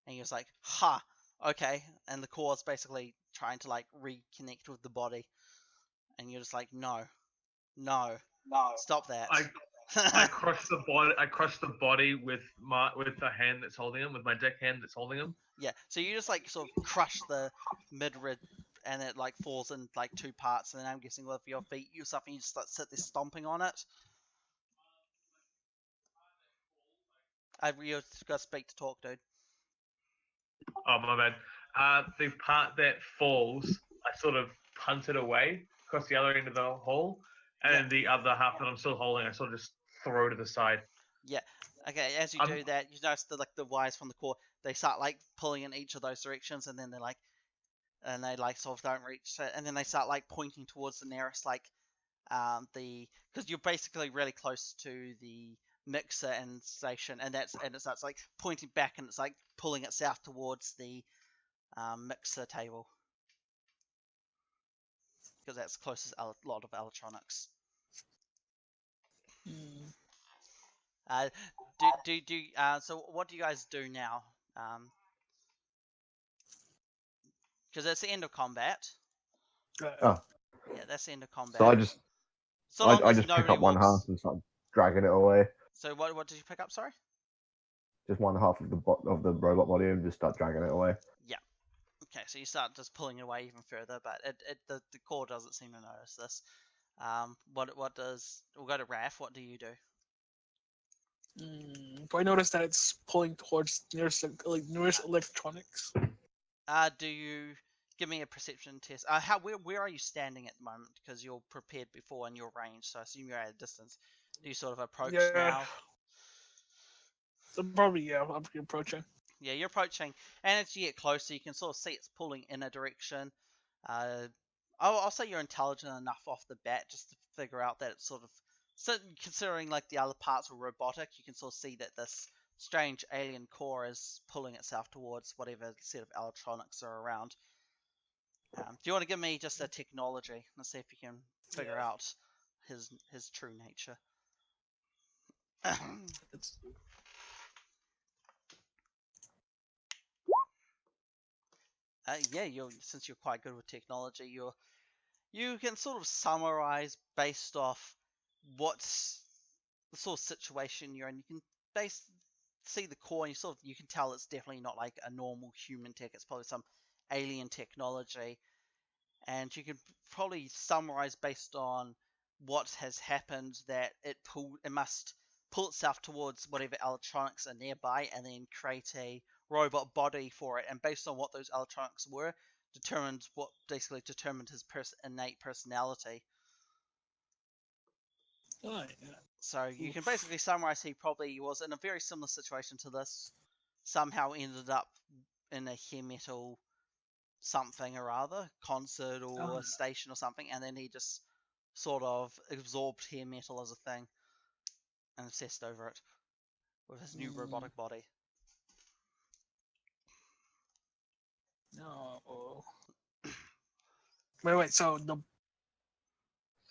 S1: and you're just like, ha, okay, and the core's basically trying to like reconnect with the body, and you're just like, no, stop that.
S4: I crush the body. I crush the body with the hand that's holding him, with my deck hand that's holding him.
S1: Yeah, so you just like sort of crush the mid rib and it like falls in like 2 parts, and then I'm guessing with your feet or something, you just start sit there stomping on it. You got to speak to talk, dude.
S4: Oh, my bad. The part that falls, I sort of punt it away across the other end of the hole, and
S1: Yeah.
S4: then the other half that I'm still holding, I sort of just throw to the side.
S1: Yeah. Okay, as you
S4: I'm-
S1: do that, you notice the wires from the core, they start like pulling in each of those directions, and then they sort of don't reach it, and then they start like pointing towards the nearest because you're basically really close to the mixer and station, and it starts like pointing back, and it's like pulling itself towards the mixer table because that's closest a lot of electronics. So what do you guys do now? Because it's the end of combat.
S3: Oh,
S1: Yeah, that's the end of combat.
S3: so I just
S1: So long
S3: I
S1: as
S3: just pick
S1: nobody
S3: up one
S1: walks.
S3: half and start dragging it away.
S1: So what did you pick up? Sorry.
S3: Just one half of the robot body and just start dragging it away.
S1: Yeah. Okay, so you start just pulling it away even further, but the core doesn't seem to notice this. We'll go to Raph. What do you do?
S2: Do I notice that it's pulling towards nearest electronics?
S1: Do you give me a perception test? Where are you standing at the moment? Because you're prepared before and you're ranged, so I assume you're at a distance. Do you sort of approach now?
S2: So probably I'll be approaching.
S1: Yeah, you're approaching, and as you get closer, you can sort of see it's pulling in a direction. I'll say you're intelligent enough off the bat just to figure out that it's sort of, considering like the other parts were robotic, you can sort of see that this strange alien core is pulling itself towards whatever set of electronics are around. Do you want to give me just a technology? Let's see if you can figure out his true nature. Since you're quite good with technology, you can sort of summarize based off what's the sort of situation you're in. You can see the core, and you can tell it's definitely not like a normal human tech. It's probably some alien technology, and you can probably summarize based on what has happened that it must pull itself towards whatever electronics are nearby, and then create a robot body for it. And based on what those electronics were, determined his innate personality.
S2: Oh, yeah.
S1: So you can basically summarize he probably was in a very similar situation to this. Somehow ended up in a hair metal something or other, concert or station or something, and then he just sort of absorbed hair metal as a thing and obsessed over it with his new robotic body.
S2: No. Wait. So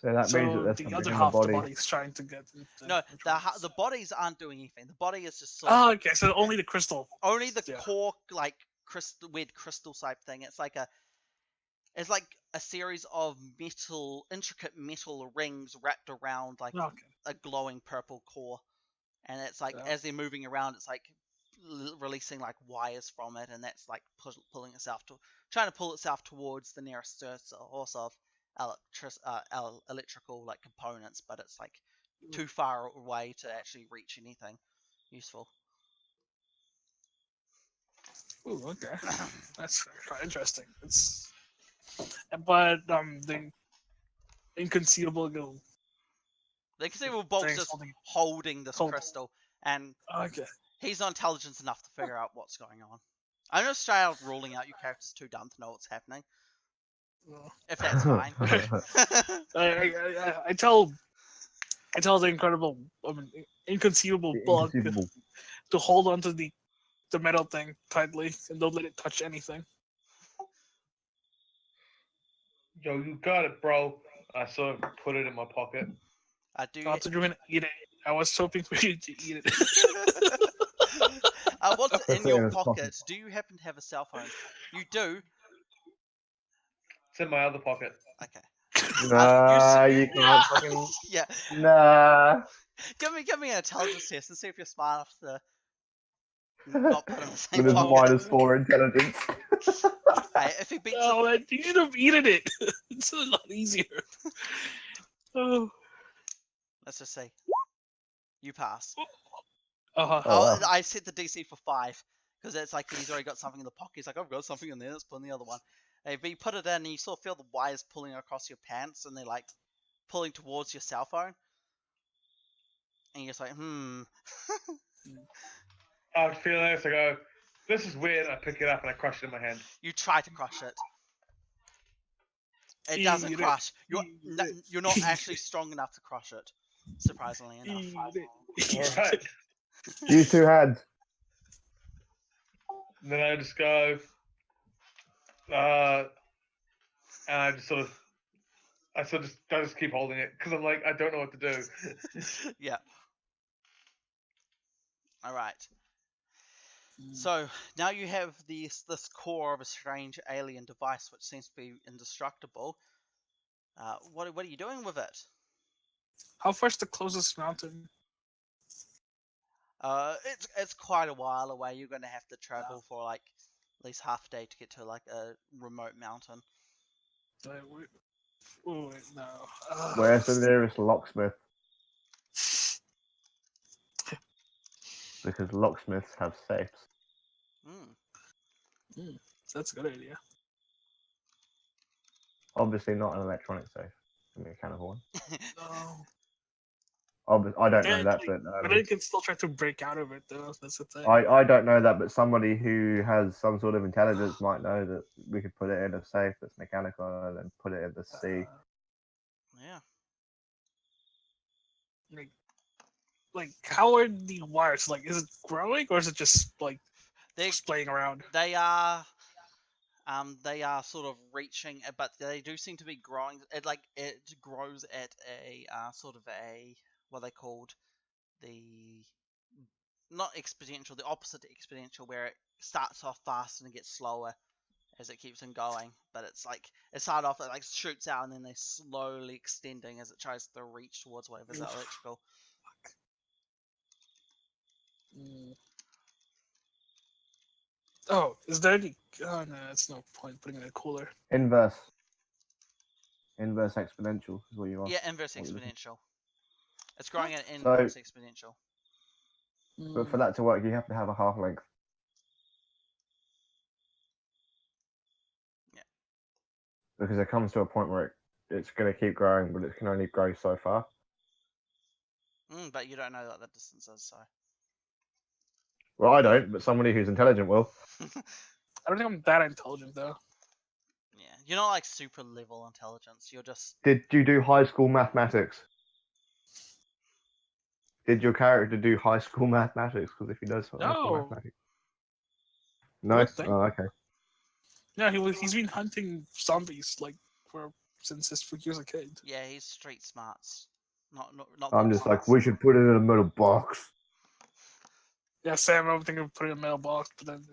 S3: that means that there's
S2: the
S3: something
S2: other
S3: in
S2: half
S3: the
S2: of the
S3: body.
S2: body's trying to get.
S1: No, the bodies aren't doing anything. The body is just sort
S2: Oh,
S1: of.
S2: okay. So only the crystal.
S1: Only the core, like weird crystal type thing. It's like a series of intricate metal rings wrapped around like a glowing purple core, and it's like as they're moving around, it's like releasing like wires from it, and that's like trying to pull itself towards the nearest source of electrical like components, but it's like too far away to actually reach anything useful.
S2: Ooh, okay. That's quite interesting. But the inconceivable
S1: Bulk's just holding this crystal, and he's not intelligent enough to figure out what's going on. I'm just straight out ruling out your character's too dumb to know what's happening. If that's fine.
S2: I tell the inconceivable bulk to hold onto the metal thing tightly and don't let it touch anything.
S4: Yo, you got it, bro. I sort of put it in my pocket.
S2: I thought you were gonna eat it. I was hoping for you to eat it.
S1: What's in your pocket? Do you happen to have a cell phone? You do.
S4: It's in my other pocket.
S1: Okay.
S3: Nah, you can't fucking.
S1: Yeah.
S3: Nah.
S1: Give me an intelligence test and see if you're smart enough to. not put in the same
S3: With his
S1: pocket.
S3: -4 intelligence.
S1: Hey, if he beats
S2: Oh, man, you should have eaten it. It's a lot easier. Oh.
S1: let's just see. You pass.
S2: Uh-huh.
S3: Oh, wow.
S1: I set the DC for 5 because it's like he's already got something in the pocket. He's like, I've got something in there. Let's put in the other one. Hey, but you put it in, and you sort of feel the wires pulling across your pants, and they're like pulling towards your cell phone. And you're just like,
S4: I was feeling this. I go, this is weird. I pick it up and I crush it in my hand.
S1: You try to crush it. It
S2: Eat
S1: doesn't
S2: it.
S1: crush.
S2: Eat it.
S1: You're not actually strong enough to crush it. Surprisingly enough.
S2: Eat it.
S4: All right.
S3: Use 2 hands.
S4: And then I just go, and I just keep holding it because I'm like, I don't know what to do.
S1: Yeah. All right. So now you have this core of a strange alien device which seems to be indestructible. What are you doing with it?
S2: How far's the closest mountain?
S1: It's quite a while away. You're going to have to travel for like at least half a day to get to like a remote mountain.
S2: Oh, wait, no.
S3: Where's the nearest locksmith? Because locksmiths have safes.
S2: That's a good idea.
S3: Obviously not an electronic safe. A mechanical one.
S2: No.
S3: I don't know
S2: Yeah,
S3: that,
S2: like,
S3: but
S2: but you can still try to break out of it, though. That's the thing.
S3: I don't know that, but somebody who has some sort of intelligence might know that we could put it in a safe that's mechanical and then put it in the sea.
S1: Yeah.
S2: Like, how are the wires? Like, is it growing or is it just like
S1: They
S2: just playing around?
S1: they are sort of reaching, but they do seem to be growing. It grows at a sort of a what they called the not exponential, the opposite to exponential, where it starts off fast and it gets slower as it keeps on going. But it's like it started off, it like shoots out and then they're slowly extending as it tries to reach towards whatever's electrical.
S2: Oh, is there any? Oh no, it's no point putting it in a cooler.
S3: Inverse exponential is what you are.
S1: Yeah, inverse exponential. It's growing at
S3: So-
S1: inverse exponential.
S3: But for that to work, you have to have a half length.
S1: Yeah.
S3: Because it comes to a point where it's going to keep growing, but it can only grow so far.
S1: But you don't know what the distance is, so.
S3: Well, I don't, but somebody who's intelligent will.
S2: I don't think I'm that intelligent though.
S1: Yeah, you're not like super level intelligence. You're just.
S3: Did you do high school mathematics? Did your character do high school mathematics? Because if he does high school
S2: No.
S3: mathematics. No?
S2: What thing?
S3: Oh, okay.
S2: Yeah, he's been hunting zombies like since he was a kid.
S1: Yeah, he's street smarts. Not
S3: I'm
S1: book
S3: just like,
S1: smarts.
S3: we should put it in a metal box.
S2: Yeah, Sam, I'm thinking of putting it in a mailbox, but then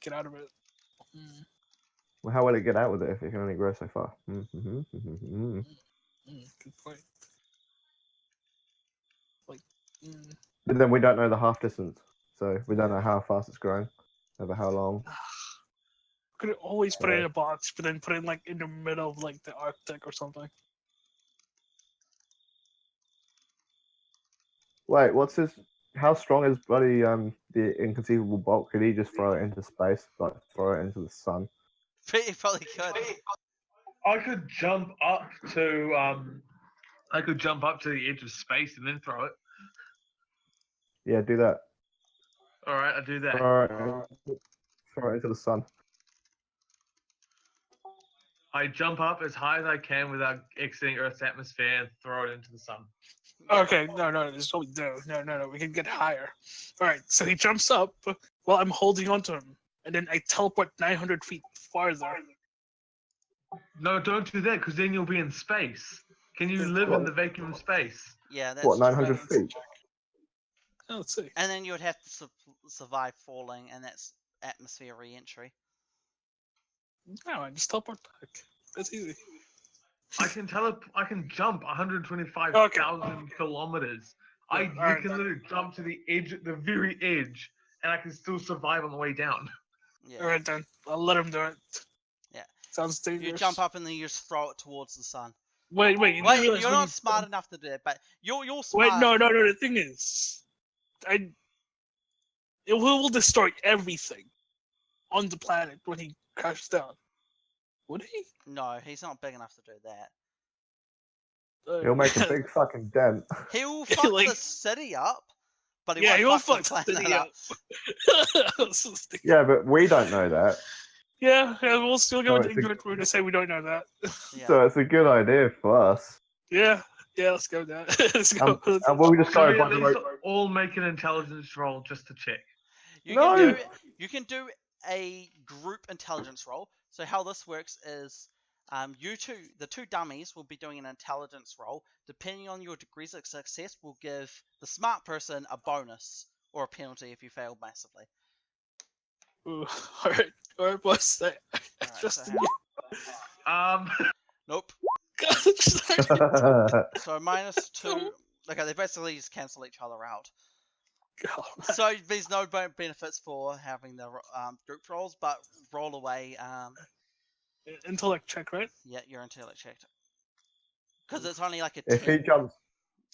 S2: get out of it.
S3: Well, how will it get out with it if it can only grow so far?
S2: Good point. Like,
S3: But then we don't know the half distance, so we don't know how fast it's growing, over how long.
S2: could always put it in a box, but then put it like in the middle of like the Arctic or something.
S3: Wait, what's his? How strong is bloody the inconceivable bulk? Could he just throw it into space, like throw it into the sun?
S1: He probably could.
S4: I could jump up to the edge of space and then throw it.
S3: Yeah, do that.
S4: All right, I'll do that.
S3: Throw it into the sun.
S4: I jump up as high as I can without exiting Earth's atmosphere and throw it into the sun.
S2: Okay, no, this is what we do. No, we can get higher. All right, so he jumps up while I'm holding onto him, and then I teleport 900 feet farther.
S4: No, don't do that, because then you'll be in space. Can you live in the vacuum of space?
S1: Yeah, that's
S3: What,
S1: true.
S3: 900 feet?
S2: Oh, let's see.
S1: And then you would have to survive falling, and that's atmosphere re-entry.
S2: No, I just teleport back. That's easy.
S4: I can jump 125,000 kilometers.
S2: Yeah,
S4: You can literally jump to the edge, the very edge, and I can still survive on the way down.
S1: Yeah.
S2: All right then, I'll let him do it.
S1: Yeah.
S2: Sounds dangerous.
S1: You jump up and then you just throw it towards the sun.
S2: Wait, you didn't
S1: Wait,
S2: realize
S1: you're
S2: when
S1: not
S2: you-
S1: smart enough to do it, but you're smart.
S2: Wait, no. The thing is, it will destroy everything on the planet when he crashes down. Would he?
S1: No, he's not big enough to do that.
S3: He'll make a big fucking dent.
S1: He will fuck
S2: Like-
S1: the city up, but he
S2: Yeah,
S1: won't
S2: he'll
S1: fuck
S2: fuck
S1: the
S2: the
S1: planet
S2: city
S1: up.
S2: up.
S3: Yeah, but we don't know that.
S2: Yeah, we'll still go
S3: Oh,
S2: into
S3: it's a-
S2: ignorant route to say we don't know that.
S1: Yeah.
S3: So it's a good idea for us.
S2: Yeah, let's go with that. Let's go.
S3: And we'll just
S4: Should
S3: go
S4: we
S3: by
S4: at
S3: the
S4: least
S3: road.
S4: all make an intelligence roll just to check?
S1: You
S3: No.
S1: can do a group intelligence roll. So how this works is, the two dummies will be doing an intelligence roll. Depending on your degrees of success, will give the smart person a bonus or a penalty if you fail massively.
S2: Ooh, all right, boys.
S1: Alright,
S2: Just
S1: so, nope.
S2: God,
S1: So -2. Okay, they basically just cancel each other out.
S2: God.
S1: So there's no benefits for having the group rolls, but roll away.
S2: Intellect check, right?
S1: Yeah, your intellect checked. Because it's only like a
S3: If he
S1: 10.
S3: jumps,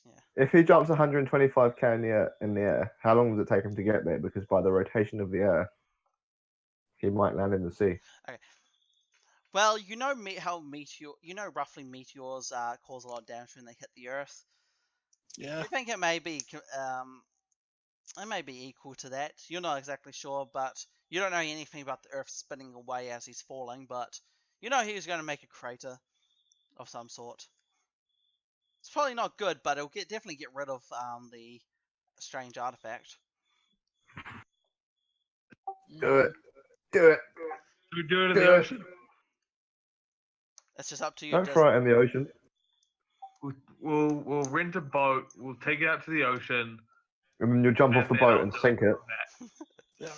S1: Yeah.
S3: if he jumps 125k in the air, how long does it take him to get there? Because by the rotation of the air, he might land in the sea.
S1: Well, you know roughly meteors cause a lot of damage when they hit the Earth.
S2: Yeah.
S1: I think it may be equal to that. You're not exactly sure, but you don't know anything about the Earth spinning away as he's falling. But you know he's going to make a crater of some sort. It's probably not good, but it'll definitely get rid of the strange artifact.
S3: Do it. Do it.
S4: Should we do it in
S3: Do
S4: the
S3: it.
S4: ocean?
S1: It's just up to you.
S3: Don't throw it in the ocean.
S4: We'll rent a boat. We'll take it out to the ocean.
S3: And then you'll jump off the
S4: then
S3: boat
S4: I'll
S3: and
S4: just
S3: sink it.
S4: do that.
S2: Yeah.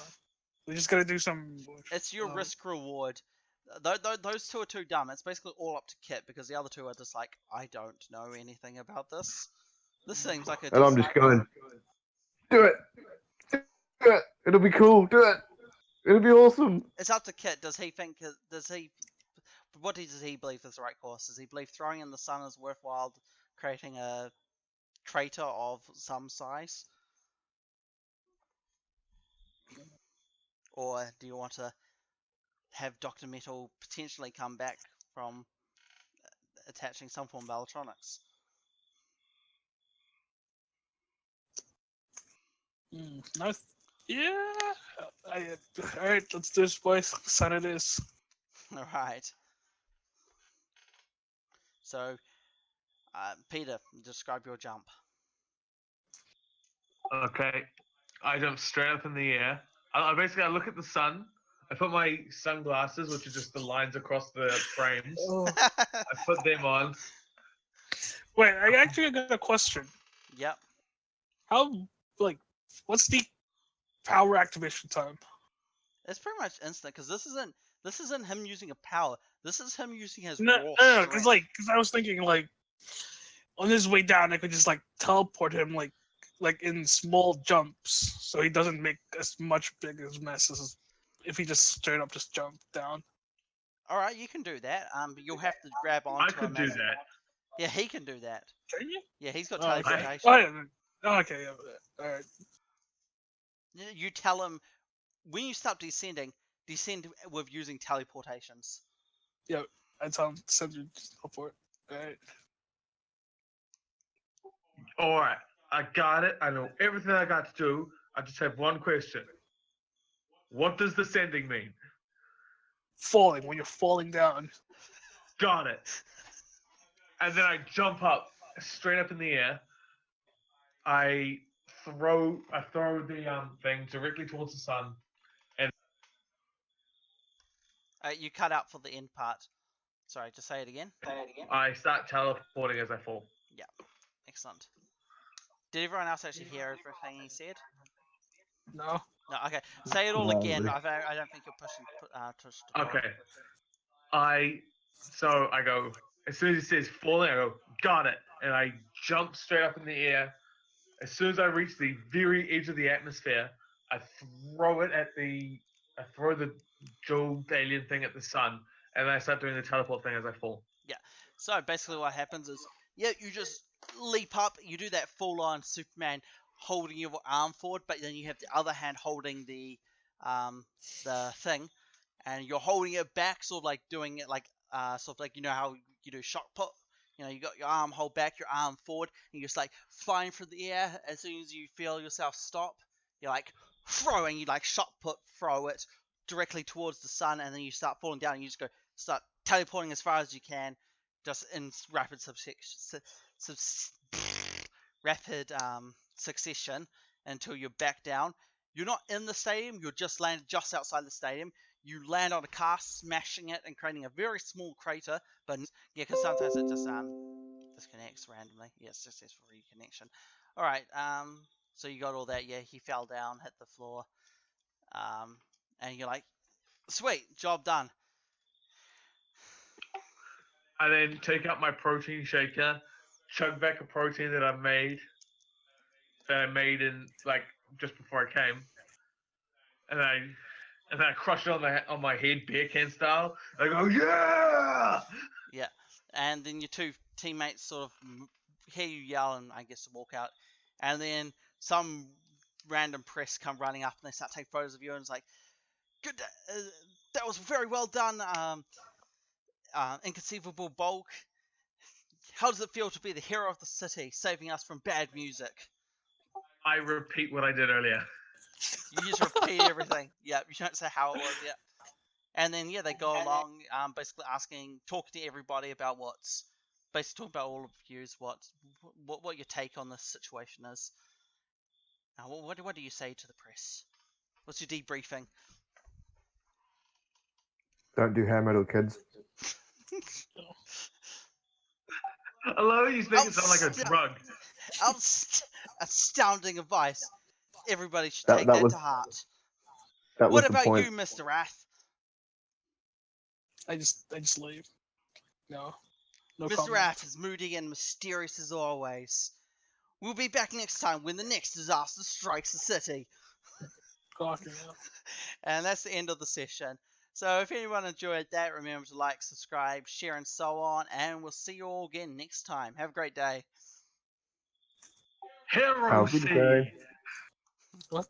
S2: We just gotta do some.
S1: It's your risk reward. Those two are too dumb. It's basically all up to Kit because the other two are just like, I don't know anything about this. This seems like a.
S3: And I'm just going, do it. Do it. It'll be cool. Do it. It'll be awesome.
S1: It's up to Kit. What does he believe is the right course? Does he believe throwing in the sun is worthwhile, creating a crater of some size? Or do you want to have Dr. Metal potentially come back from attaching some form of electronics?
S2: No. Yeah. All right, let's do this, boys. Sun it is.
S1: Alright. So, Peter, describe your jump.
S4: Okay. I jump straight up in the air. I look at the sun. I put my sunglasses, which are just the lines across the frames. I put them on.
S2: Wait, I actually got a question.
S1: Yep.
S2: What's the power activation time?
S1: It's pretty much instant because this isn't him using a power. This is him using his
S2: No,
S1: raw
S2: because
S1: strength.
S2: I was thinking on his way down, I could just teleport him like in small jumps, so he doesn't make as much big as mess as if he just straight up just jumped down.
S1: All right, you can do that. But you'll have to grab onto
S4: I could
S1: him
S4: do
S1: as-
S4: that.
S1: Yeah, he can do that.
S2: Can you?
S1: Yeah, he's got
S2: Oh, okay.
S1: teleportation.
S2: Oh, yeah. Oh, okay, yeah. All right.
S1: You tell him when you start descend with using teleportations.
S2: I tell him to send you to teleport. All right.
S4: All right. I got it. I know everything I got to do. I just have one question. What does the sending mean?
S2: Falling when you're falling down.
S4: Got it. And then I jump up, straight up in the air. I throw the thing directly towards the sun.
S1: You cut out for the end part. Sorry, just say it again.
S4: I start teleporting as I fall.
S1: Excellent. Did everyone else actually hear everything he said?
S2: No.
S1: No. Okay. Say it all
S3: No,
S1: again.
S3: really.
S1: I don't think you're pushing. Tush to
S4: Okay. I go, as soon as it says falling, I go, got it. And I jump straight up in the air. As soon as I reach the very edge of the atmosphere, I throw the jeweled alien thing at the sun, and then I start doing the teleport thing as I fall.
S1: So basically what happens is, you just leap up, you do that full-on Superman holding your arm forward, but then you have the other hand holding the thing, and you're holding it back, sort of like doing it like, sort of like, how you do shot put? You got your arm hold back, your arm forward, and you're just like flying through the air. As soon as you feel yourself stop, you're like throwing, you like shot put, throw it directly towards the sun, and then you start falling down, and you just start teleporting as far as you can, just in rapid succession until you're back down. You're not in the stadium, you're just landed just outside the stadium. You land on a car, smashing it and creating a very small crater, but because sometimes it just disconnects randomly. Yes, successful reconnection. All right, so you got all that. Yeah, he fell down, hit the floor, and you're like, sweet, job done.
S4: I then take out my protein shaker, chug back a protein that I made in like just before I came, and then I crush it on my head, beer can style. I go, yeah!
S1: Yeah, and then your two teammates sort of hear you yell and I guess walk out, and then some random press come running up and they start taking photos of you, and it's like, good, that was very well done, Inconceivable Bulk. How does it feel to be the hero of the city, saving us from bad music?
S4: I repeat what I did earlier.
S1: You just repeat everything. Yeah, you don't say how it was. Yeah, and then they go along, basically talking to everybody about basically talking about all of you, what your take on this situation is. Now, what do you say to the press? What's your debriefing?
S3: Don't do hair metal, kids.
S4: I love it. You make it sound like a drug.
S1: Astounding advice. Everybody should
S3: That
S1: take that
S3: was-
S1: to heart.
S3: That was
S1: What
S3: the
S1: about
S3: point.
S1: you, Mr. Wrath?
S2: I just leave. No
S1: Mr.
S2: comment.
S1: Wrath is moody and mysterious as always. We'll be back next time when the next disaster strikes the city.
S2: Fucking hell.
S1: And that's the end of the session. So if anyone enjoyed that, remember to like, subscribe, share, and so on. And we'll see you all again next time. Have a great day.
S4: Hero
S3: Have a good
S4: seed.
S3: day.
S2: What?